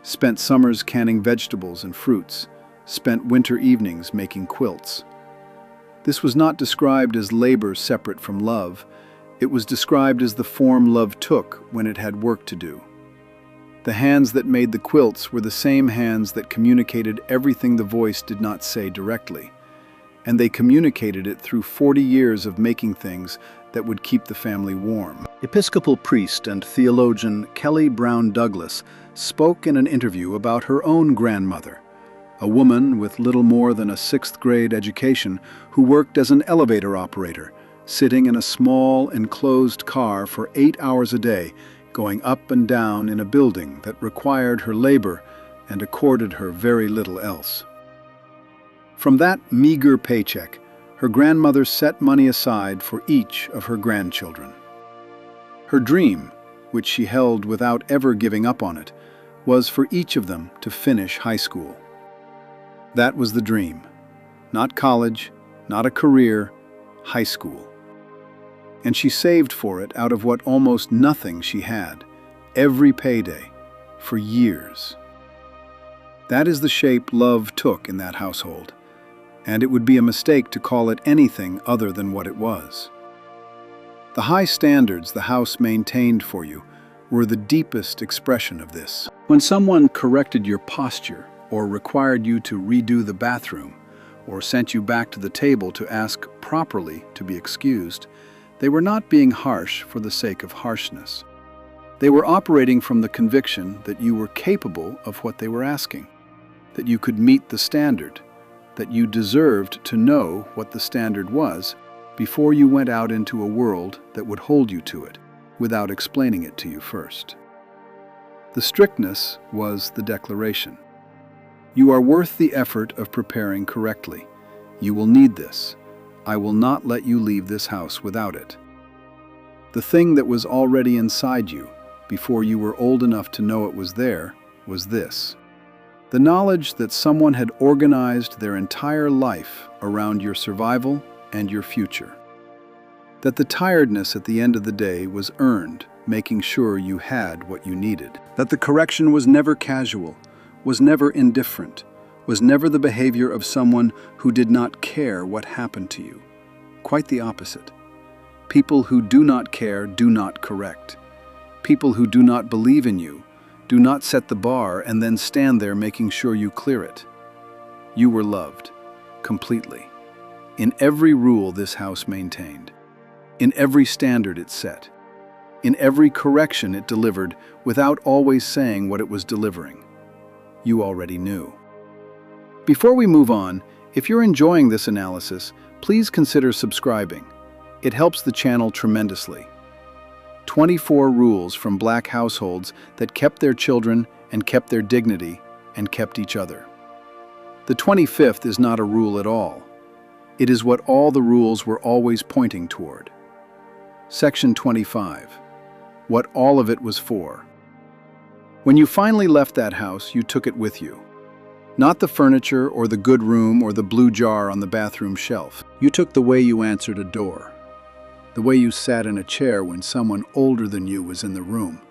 spent summers canning vegetables and fruits, spent winter evenings making quilts. This was not described as labor separate from love. It was described as the form love took when it had work to do. The hands that made the quilts were the same hands that communicated everything the voice did not say directly, and they communicated it through 40 years of making things that would keep the family warm. Episcopal priest and theologian Kelly Brown Douglas spoke in an interview about her own grandmother, a woman with little more than a sixth-grade education who worked as an elevator operator, sitting in a small, enclosed car for 8 hours a day, going up and down in a building that required her labor and accorded her very little else. From that meager paycheck, her grandmother set money aside for each of her grandchildren. Her dream, which she held without ever giving up on it, was for each of them to finish high school. That was the dream. Not college, not a career, high school. And she saved for it out of what almost nothing she had, every payday, for years. That is the shape love took in that household, and it would be a mistake to call it anything other than what it was. The high standards the house maintained for you were the deepest expression of this. When someone corrected your posture, or required you to redo the bathroom, or sent you back to the table to ask properly to be excused, they were not being harsh for the sake of harshness. They were operating from the conviction that you were capable of what they were asking, that you could meet the standard, that you deserved to know what the standard was before you went out into a world that would hold you to it, without explaining it to you first. The strictness was the declaration. You are worth the effort of preparing correctly. You will need this. I will not let you leave this house without it. The thing that was already inside you, before you were old enough to know it was there, was this: the knowledge that someone had organized their entire life around your survival and your future. That the tiredness at the end of the day was earned, making sure you had what you needed. That the correction was never casual, was never indifferent, was never the behavior of someone who did not care what happened to you. Quite the opposite. People who do not care do not correct. People who do not believe in you do not set the bar and then stand there making sure you clear it. You were loved, completely, in every rule this house maintained, in every standard it set, in every correction it delivered without always saying what it was delivering. You already knew. Before we move on, If you're enjoying this analysis, please consider subscribing. It helps the channel tremendously. 24 rules from Black households that kept their children and kept their dignity and kept each other. The 25th is not a rule at all. It is what all the rules were always pointing toward. Section 25. What all of it was for. When you finally left that house, you took it with you. Not the furniture or the good room or the blue jar on the bathroom shelf. You took the way you answered a door. The way you sat in a chair when someone older than you was in the room.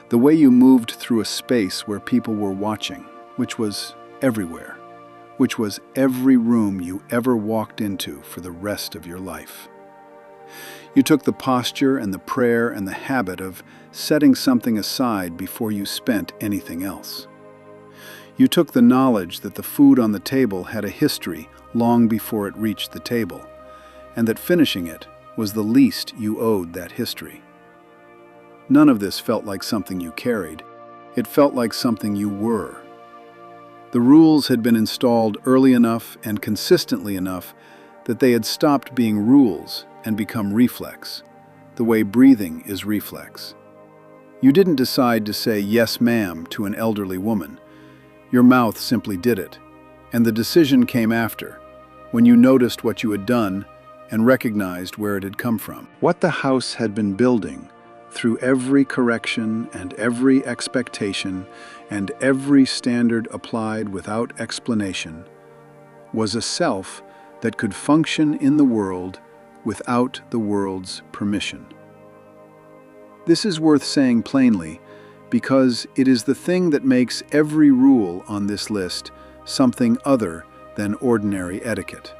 The way you moved through a space where people were watching, which was everywhere, which was every room you ever walked into for the rest of your life. You took the posture and the prayer and the habit of setting something aside before you spent anything else. You took the knowledge that the food on the table had a history long before it reached the table, and that finishing it was the least you owed that history. None of this felt like something you carried. It felt like something you were. The rules had been installed early enough and consistently enough that they had stopped being rules and become reflex, the way breathing is reflex. You didn't decide to say yes ma'am to an elderly woman. Your mouth simply did it, and the decision came after, when you noticed what you had done and recognized where it had come from. What the house had been building, through every correction and every expectation and every standard applied without explanation, was a self that could function in the world without the world's permission. This is worth saying plainly, because it is the thing that makes every rule on this list something other than ordinary etiquette.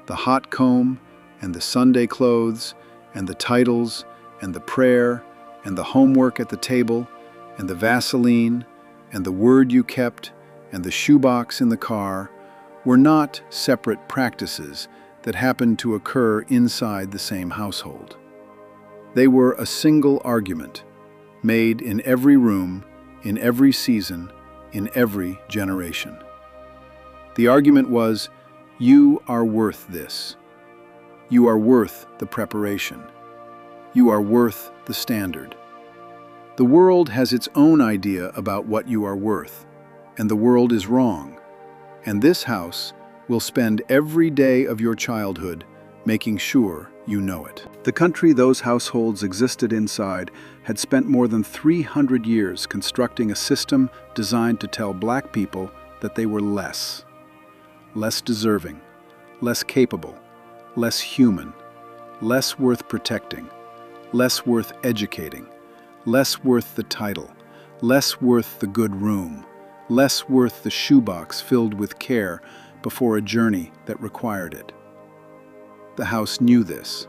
The hot comb, and the Sunday clothes, and the titles, and the prayer, and the homework at the table, and the Vaseline, and the word you kept, and the shoebox in the car were not separate practices that happened to occur inside the same household. They were a single argument, made in every room, in every season, in every generation. The argument was, you are worth this. You are worth the preparation. You are worth the standard. The world has its own idea about what you are worth, and the world is wrong. And this house will spend every day of your childhood making sure you know it. The country those households existed inside had spent more than 300 years constructing a system designed to tell Black people that they were less deserving, less capable, less human, less worth protecting, less worth educating, less worth the title, less worth the good room, less worth the shoebox filled with care before a journey that required it. The house knew this.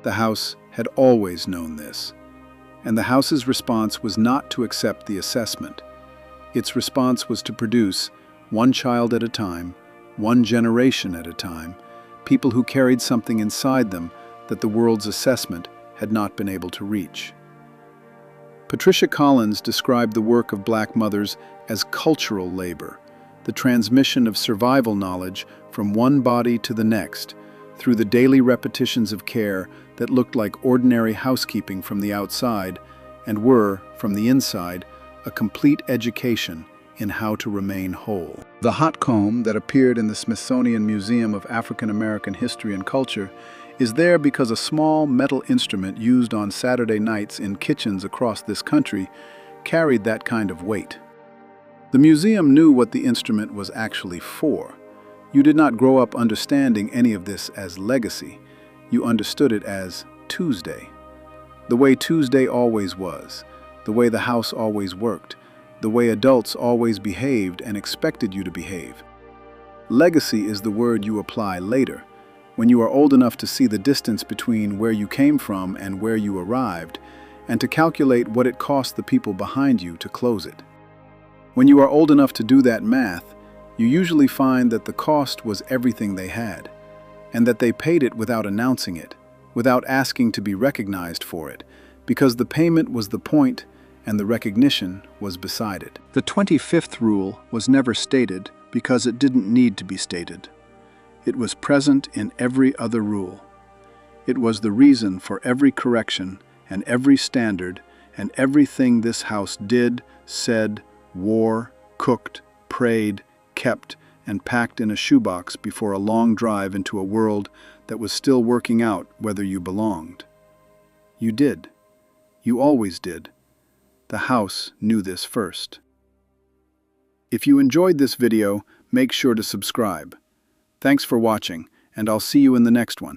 The house had always known this, and the house's response was not to accept the assessment. Its response was to produce, one child at a time, one generation at a time, people who carried something inside them that the world's assessment had not been able to reach. Patricia Collins described the work of Black mothers as cultural labor, the transmission of survival knowledge from one body to the next, through the daily repetitions of care that looked like ordinary housekeeping from the outside and were, from the inside, a complete education in how to remain whole. The hot comb that appeared in the Smithsonian Museum of African American History and Culture is there because a small metal instrument used on Saturday nights in kitchens across this country carried that kind of weight. The museum knew what the instrument was actually for. You did not grow up understanding any of this as legacy. You understood it as Tuesday. The way Tuesday always was, the way the house always worked, the way adults always behaved and expected you to behave. Legacy is the word you apply later, when you are old enough to see the distance between where you came from and where you arrived, and to calculate what it cost the people behind you to close it. When you are old enough to do that math, you usually find that the cost was everything they had, and that they paid it without announcing it, without asking to be recognized for it, because the payment was the point and the recognition was beside it. The 25th rule was never stated because it didn't need to be stated. It was present in every other rule. It was the reason for every correction and every standard and everything this house did, said, wore, cooked, prayed, kept, and packed in a shoebox before a long drive into a world that was still working out whether you belonged. You did. You always did. The house knew this first. If you enjoyed this video, make sure to subscribe. Thanks for watching, and I'll see you in the next one.